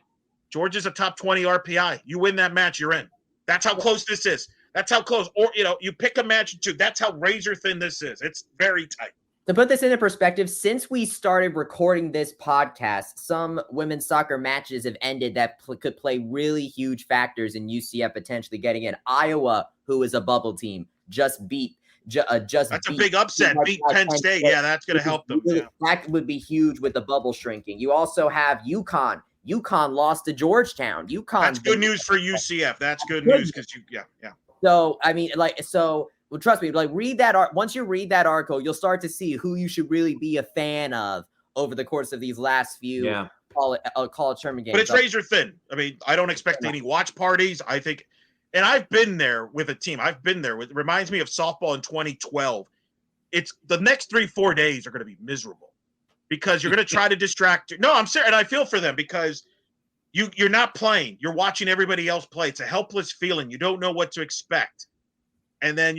Georgia's a top 20 RPI. You win that match, you're in. That's how close this is. That's how close. Or, you pick a match or 2. That's how razor thin this is. It's very tight. To put this into perspective, since we started recording this podcast, some women's soccer matches have ended that could play really huge factors in UCF potentially getting in. Iowa, who is a bubble team, just beat. That's a big upset. Beat Penn State. Yeah, that's going to help them. Yeah. That would be huge with the bubble shrinking. You also have UConn. UConn lost to Georgetown. That's good news for UCF. That's good news because yeah. So I mean, well, trust me, read that. Once you read that article, you'll start to see who you should really be a fan of over the course of these last few college tournament games. But it's razor thin. I mean, I don't expect any watch parties. I think, and I've been there with a team. It reminds me of softball in 2012. It's the next 3-4 days are going to be miserable because you're going to try to distract. No, I'm serious, and I feel for them because you're not playing. You're watching everybody else play. It's a helpless feeling. You don't know what to expect. And then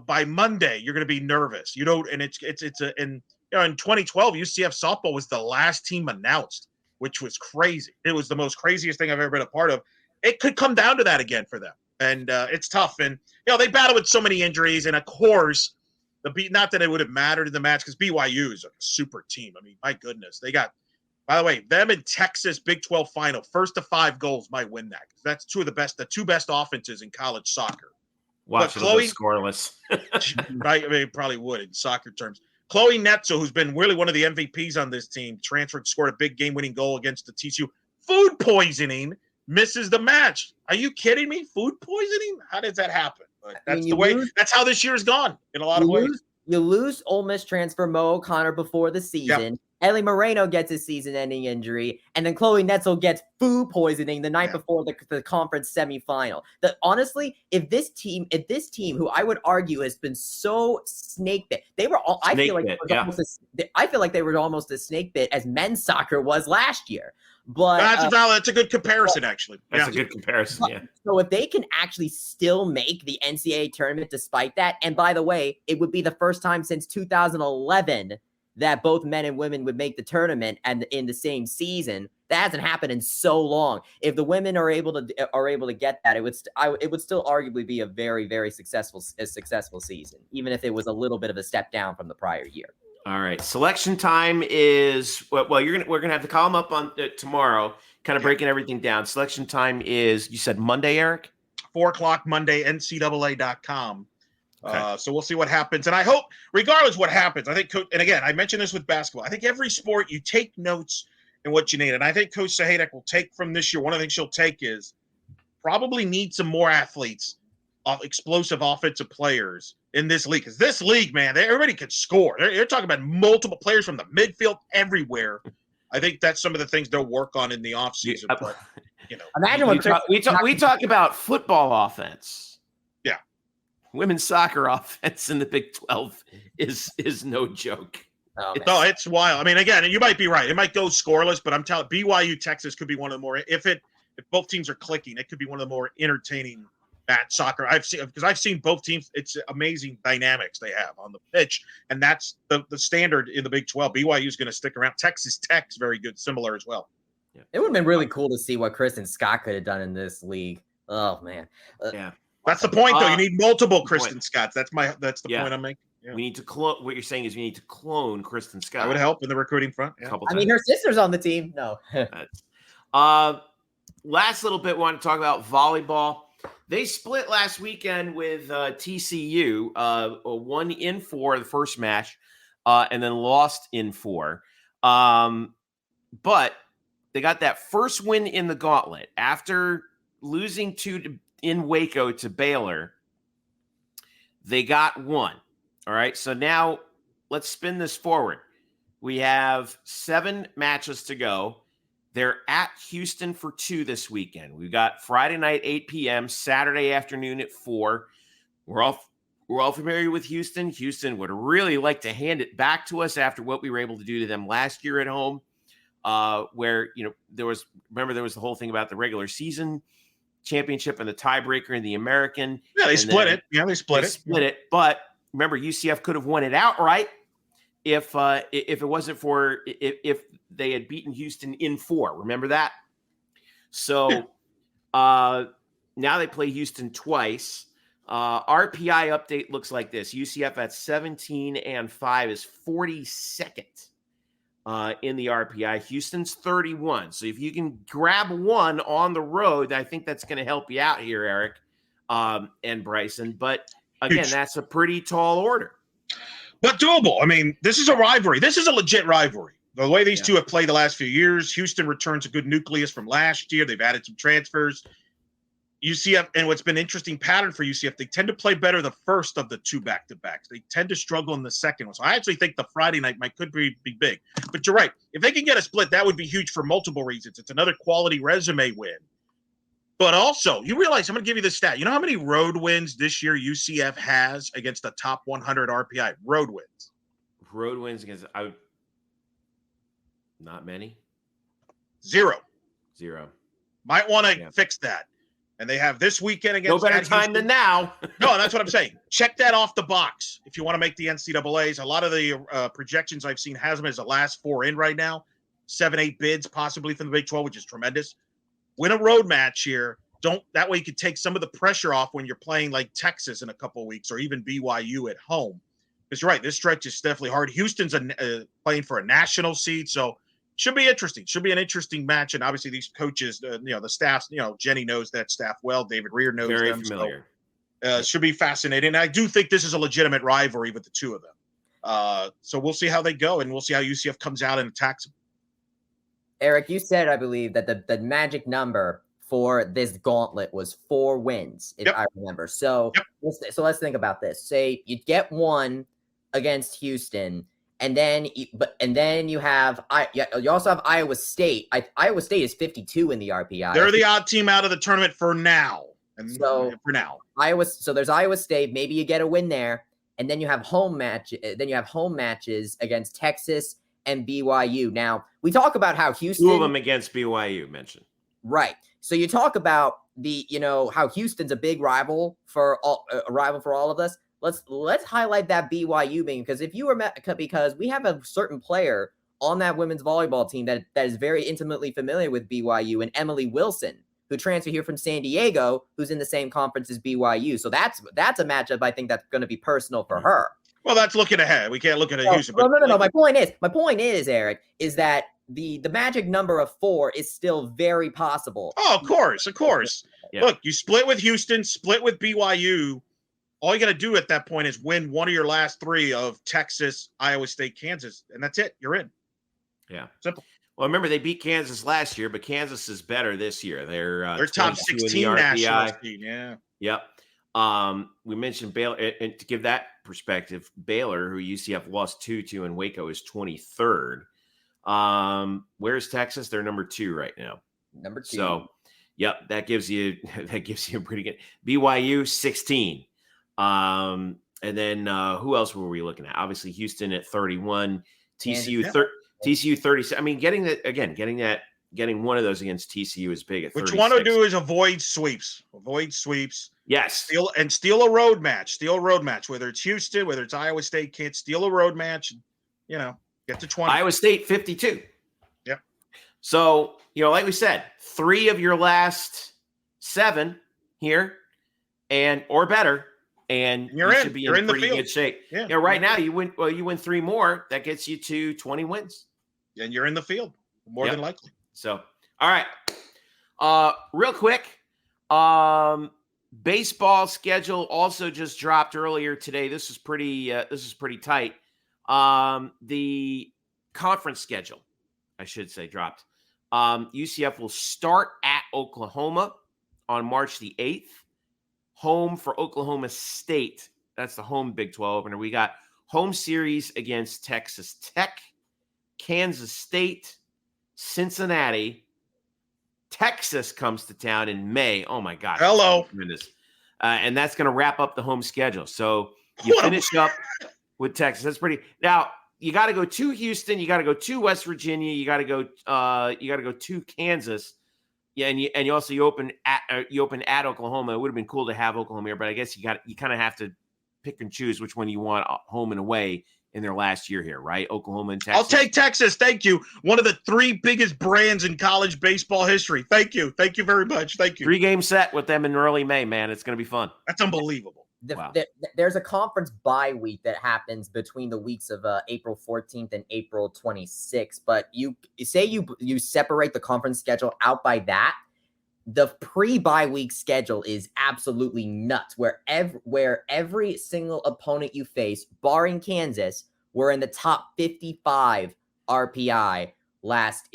by Monday, you're going to be nervous. In 2012, UCF softball was the last team announced, which was crazy. It was the most craziest thing I've ever been a part of. It could come down to that again for them. And it's tough. And, they battle with so many injuries. And of course, not that it would have mattered in the match because BYU is a super team. I mean, my goodness, they got, by the way, them in Texas Big 12 final, first to 5 goals might win that. That's the 2 best offenses in college soccer. Watch it scoreless. Right? I mean, it probably would in soccer terms. Chloe Netzel, who's been really one of the MVPs on this team, transferred, scored a big game-winning goal against the TCU. Food poisoning, misses the match. Are you kidding me? Food poisoning? How does that happen? But that's how this year's gone in a lot of ways. You lose Ole Miss transfer Mo O'Connor before the season. Yep. Ellie Moreno gets a season-ending injury, and then Chloe Netzel gets food poisoning the night before the conference semifinal. Honestly, if this team, who I would argue has been so snake bit, they were all. I feel like they were almost as snake bit as men's soccer was last year. But that's a good comparison, actually. That's a good comparison. Yeah. So if they can actually still make the NCAA tournament despite that, and by the way, it would be the first time since 2011 that both men and women would make the tournament and in the same season. That hasn't happened in so long. If the women are able to get that, it would still arguably be a very, very successful season, even if it was a little bit of a step down from the prior year. All right. Selection time is we're gonna have the column up on tomorrow, kind of breaking everything down. Selection time is, you said Monday, Eric? 4 o'clock Monday, NCAA.com. Okay. So we'll see what happens. And I hope, regardless what happens, I think, and again, I mentioned this with basketball, I think every sport you take notes and what you need. And I think Coach Sahedek will take from this year, one of the things she'll take is probably need some more athletes, explosive offensive players in this league. Because this league, man, everybody can score. They're talking about multiple players from the midfield everywhere. I think that's some of the things they'll work on in the offseason. But, imagine we talk about football offense. Yeah. Women's soccer offense in the Big 12 is no joke. No, it's wild. I mean, again, you might be right. It might go scoreless, but I'm telling BYU Texas could be one of the more if both teams are clicking, it could be one of the more entertaining match soccer I've seen both teams. It's amazing dynamics they have on the pitch, and that's the standard in the Big 12. BYU is going to stick around. Texas Tech's very good, similar as well. Yeah. It would have been really cool to see what Kristen Scott could have done in this league. Oh man, yeah, that's the point though. You need multiple Kristen Scotts. That's the point I'm making. Yeah. We need to clone. What you're saying is we need to clone Kristen Scott. That would help in the recruiting front. Yeah. I mean, her sister's on the team. No. Last little bit, we want to talk about volleyball. They split last weekend with TCU, won in 4 the first match, and then lost in 4. But they got that first win in the gauntlet after losing 2 in Waco to Baylor. They got 1. All right, so now let's spin this forward. We have 7 matches to go. They're at Houston for 2 this weekend. We've got Friday night, 8 p.m., Saturday afternoon at 4. We're all familiar with Houston. Houston would really like to hand it back to us after what we were able to do to them last year at home, where, there was the whole thing about the regular season championship and the tiebreaker in the American. Yeah, they split it. Yeah, they split it. But remember, UCF could have won it outright if it wasn't for if they had beaten Houston in 4. Remember that? So now they play Houston twice. RPI update looks like this. UCF at 17-5 is 42nd in the RPI. Houston's 31. So if you can grab 1 on the road, I think that's going to help you out here, Eric and Bryson. But again, that's a pretty tall order. But doable. I mean, this is a rivalry. This is a legit rivalry. The way these two have played the last few years, Houston returns a good nucleus from last year. They've added some transfers. UCF, and what's been an interesting pattern for UCF, they tend to play better the first of the 2 back-to-backs. They tend to struggle in the second one. So I actually think the Friday night could be big. But you're right. If they can get a split, that would be huge for multiple reasons. It's another quality resume win. But also, you realize, I'm going to give you the stat. You know how many road wins this year UCF has against the top 100 RPI? Road wins. Road wins against not many. 0. Might want to fix that. And they have this weekend against no better time than now. No, that's what I'm saying. Check that off the box if you want to make the NCAAs. A lot of the projections I've seen has them as the last 4 in right now. 7-8 bids possibly from the Big 12, which is tremendous. Win a road match here. That way you could take some of the pressure off when you're playing like Texas in a couple of weeks or even BYU at home. Because you're right, this stretch is definitely hard. Houston's playing for a national seed, so should be interesting. Should be an interesting match. And obviously these coaches, the staffs, Jenny knows that staff well. David Rear knows very them. Familiar. So, should be fascinating. And I do think this is a legitimate rivalry with the 2 of them. So we'll see how they go, and we'll see how UCF comes out and attacks them. Eric, you said, I believe, that the magic number for this gauntlet was 4 wins, if I remember. So, let's think about this. Say you get 1 against Houston, and then you have you also have Iowa State. Iowa State is 52 in the RPI. They're the odd team out of the tournament for now. So there's Iowa State. Maybe you get a win there, and then you have home matches against Texas and BYU. Now, we talk about how Houston... 2 of them against BYU mentioned. Right. So you talk about how Houston's a big rival for all of us. Let's highlight that BYU being, because we have a certain player on that women's volleyball team that is very intimately familiar with BYU, and Emily Wilson, who transferred here from San Diego, who's in the same conference as BYU. So that's a matchup I think that's going to be personal for her. Well, that's looking ahead. We can't look at Houston. No. My point is, Eric, is that the magic number of 4 is still very possible. Oh, of course. Yeah. Look, you split with Houston, split with BYU. All you got to do at that point is win one of your last 3 of Texas, Iowa State, Kansas, and that's it. You're in. Yeah. Simple. Well, remember, they beat Kansas last year, but Kansas is better this year. They're top 16 national team. Yeah. Yep. We mentioned Baylor, and to give that perspective, Baylor, who UCF lost 2-2 in Waco, is 23rd. Where's Texas? They're number 2 right now. Number 2. So, yep, that gives you a pretty good BYU 16. And then who else were we looking at? Obviously, Houston at 31, TCU 30. I mean, getting one of those against TCU is big. At what 36. you want to do is avoid sweeps. Yes. Steal a road match. Whether it's Houston, whether it's Iowa State, can't steal a road match. Get to 20. Iowa State 52. Yep. So, like we said, 3 of your last 7 here or better, and you should be in pretty good shape. Yeah. Right now you win 3 more. That gets you to 20 wins. And you're in the field more than likely. So, all right. Real quick, baseball schedule also just dropped earlier today. This is pretty tight. The conference schedule, I should say, dropped. UCF will start at Oklahoma on March the 8th. Home for Oklahoma State. That's the home Big 12 opener. We got home series against Texas Tech, Kansas State, Cincinnati. Texas comes to town in May. Oh, my God. Hello. And that's going to wrap up the home schedule. So you finish up with Texas. That's pretty. Now, you got to go to Houston. You got to go to West Virginia. You got to go to Kansas. Yeah, and you open at Oklahoma. It would have been cool to have Oklahoma here, but I guess you kind of have to pick and choose which one you want home and away in their last year here, right? Oklahoma and Texas. I'll take Texas. Thank you. One of the 3 biggest brands in college baseball history. Thank you. Thank you very much. Thank you. 3-game set with them in early May, man. It's going to be fun. That's unbelievable. Wow. There's a conference bye week that happens between the weeks of April 14th and April 26th. But you separate the conference schedule out by that. The pre-bye week schedule is absolutely nuts. Where every single opponent you face, barring Kansas, were in the top 55 RPI last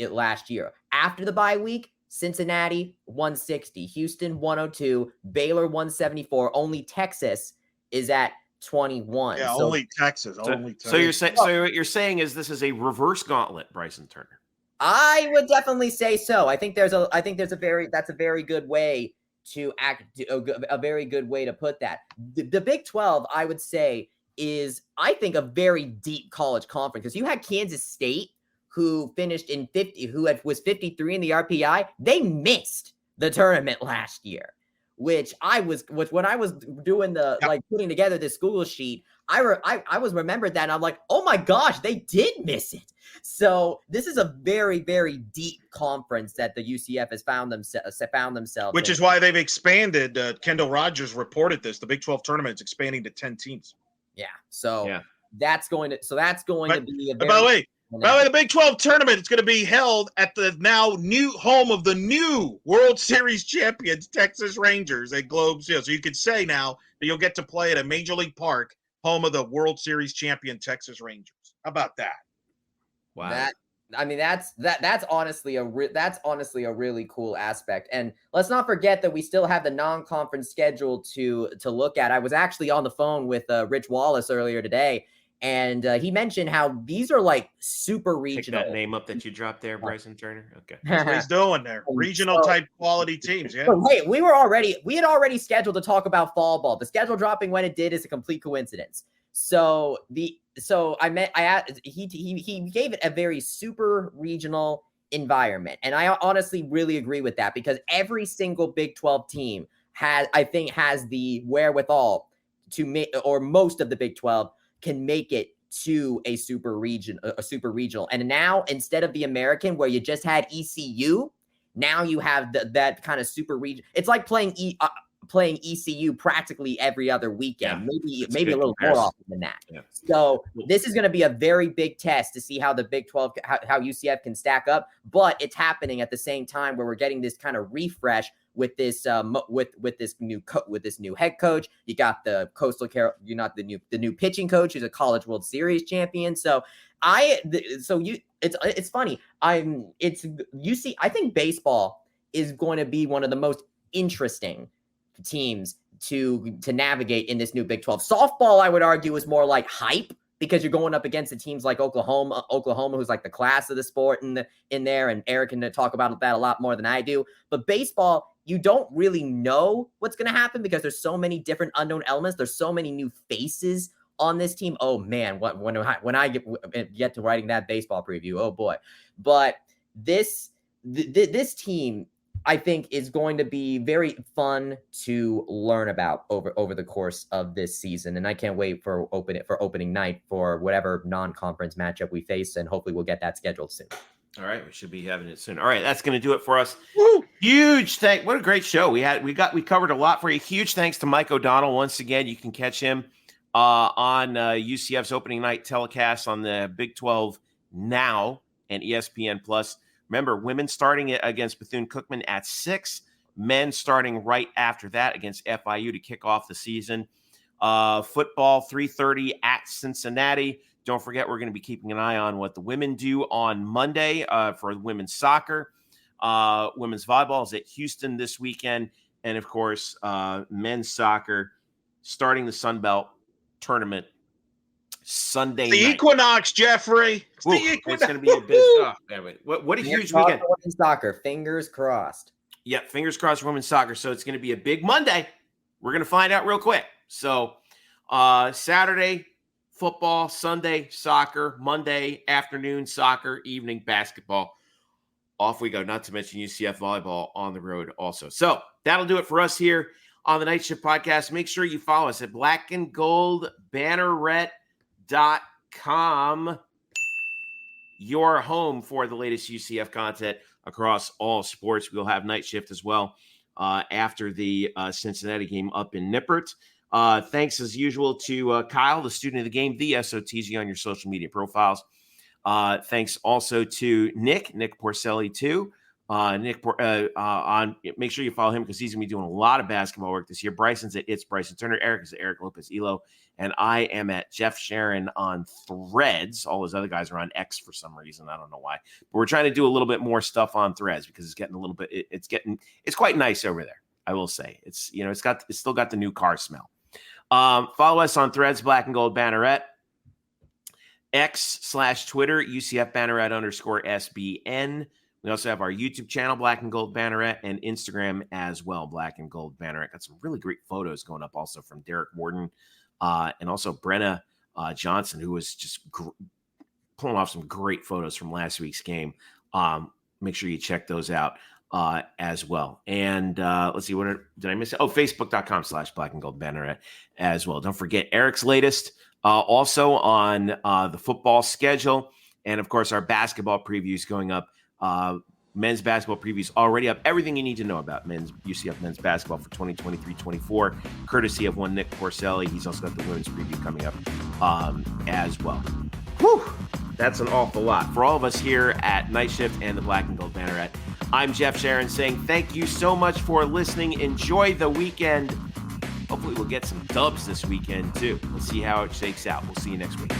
year. After the bye week, Cincinnati 160, Houston 102, Baylor 174. Only Texas is at 21. Yeah, so, only Texas. So what you're saying is this is a reverse gauntlet, Bryson Turner. I would definitely say so. I think that's a very good way to a very good way to put that. The Big 12, I would say, is I think a very deep college conference because you had Kansas State, who finished in 50, was 53 in the RPI. They missed the tournament last year, when I was doing putting together this Google sheet, I was remembered that and I'm like, oh my gosh, they did miss it. So this is a very, very deep conference that the UCF has found themselves. Which is why they've expanded. Kendall Rogers reported this. The Big 12 tournament is expanding to 10 teams. Yeah. So that's going to be a very, by the way, the Big 12 tournament is going to be held at the now new home of the new World Series champions, Texas Rangers at Globe Field. So you could say now that you'll get to play at a Major League Park, home of the World Series champion Texas Rangers. How about that? Wow. That's honestly a really cool aspect. And let's not forget that we still have the non-conference schedule to look at. I was actually on the phone with Rich Wallace earlier today. And he mentioned how these are like super regional. Pick that name up that you dropped there, Bryson Turner. Okay, that's what he's doing there. Regional type quality teams. Yeah. Hey, we had already scheduled to talk about fall ball. The schedule dropping when it did is a complete coincidence. He gave it a very super regional environment, and I honestly really agree with that because every single Big 12 team has the wherewithal to make, or most of the Big 12 can make it to a super regional. And now instead of the American where you just had ECU, now you have that kind of super region. It's like playing ECU practically every other weekend, maybe a little more often than that. Yeah. So this is going to be a very big test to see how the Big 12, how UCF can stack up, but it's happening at the same time where we're getting this kind of refresh with this this new head coach. You got the the new pitching coach who's a College World Series champion. So it's funny. I think baseball is going to be one of the most interesting teams to navigate in this new Big 12. Softball, I would argue, is more like hype because you're going up against the teams like Oklahoma, who's like the class of the sport in there, and Eric can talk about that a lot more than I do. But baseball, you don't really know what's going to happen because there's so many different unknown elements. There's so many new faces on this team, oh man, when I get to writing that baseball preview, oh boy. But this team, I think, is going to be very fun to learn about over the course of this season, and I can't wait for opening night for whatever non-conference matchup we face, and hopefully we'll get that scheduled soon. All right, we should be having it soon. All right, that's going to do it for us. Woo! Huge thank. What a great show we covered a lot for you. Huge thanks to Mike O'Donnell once again. You can catch him on UCF's opening night telecast on the Big 12 Now and ESPN Plus. Remember, women starting against Bethune-Cookman at 6, men starting right after that against FIU to kick off the season. Football 3:30 at Cincinnati. Don't forget, we're going to be keeping an eye on what the women do on Monday for women's soccer. Women's volleyball is at Houston this weekend. And, of course, men's soccer starting the Sun Belt tournament Sunday night. The Equinox, Jeffrey. It's going to be a busy. What a huge weekend. Women's soccer, fingers crossed. Yeah, fingers crossed for women's soccer. So it's going to be a big Monday. We're going to find out real quick. So Saturday, football, Sunday, soccer, Monday afternoon, soccer, evening, basketball. Off we go, not to mention UCF volleyball on the road also. So that'll do it for us here on the Night Shift Podcast. Make sure you follow us at blackandgoldbanneret.com, your home for the latest UCF content across all sports. We'll have Night Shift as well after the Cincinnati game up in Nippert. Thanks as usual to Kyle, the student of the game, the SOTG on your social media profiles. Thanks also to Nick Porcelli too. Make sure you follow him because he's gonna be doing a lot of basketball work this year. Bryson's at It's Bryson Turner. Eric is at Eric Lopez Elo, and I am at Jeff Sharon on Threads. All those other guys are on X for some reason. I don't know why, but we're trying to do a little bit more stuff on Threads because it's getting a little bit. It's quite nice over there. I will say it's still got the new car smell. Follow us on Threads, Black and Gold Banneret, X/Twitter, UCF Banneret _SBN. We also have our YouTube channel, Black and Gold Banneret, and Instagram as well, Black and Gold Banneret. Got some really great photos going up also from Derek Warden and also Brenna Johnson, who was just pulling off some great photos from last week's game. Make sure you check those out as well. And let's see, did I miss it? Oh, Facebook.com/Black and Gold Banneret as well. Don't forget Eric's latest also on the football schedule. And of course, our basketball previews going up. Men's basketball previews already up. Everything you need to know about UCF men's basketball for 2023-24, courtesy of one Nick Porcelli. He's also got the women's preview coming up as well. Whew, that's an awful lot. For all of us here at Night Shift and the Black and Gold Banneret, I'm Jeff Sharon saying thank you so much for listening. Enjoy the weekend. Hopefully we'll get some dubs this weekend too. We'll see how it shakes out. We'll see you next week.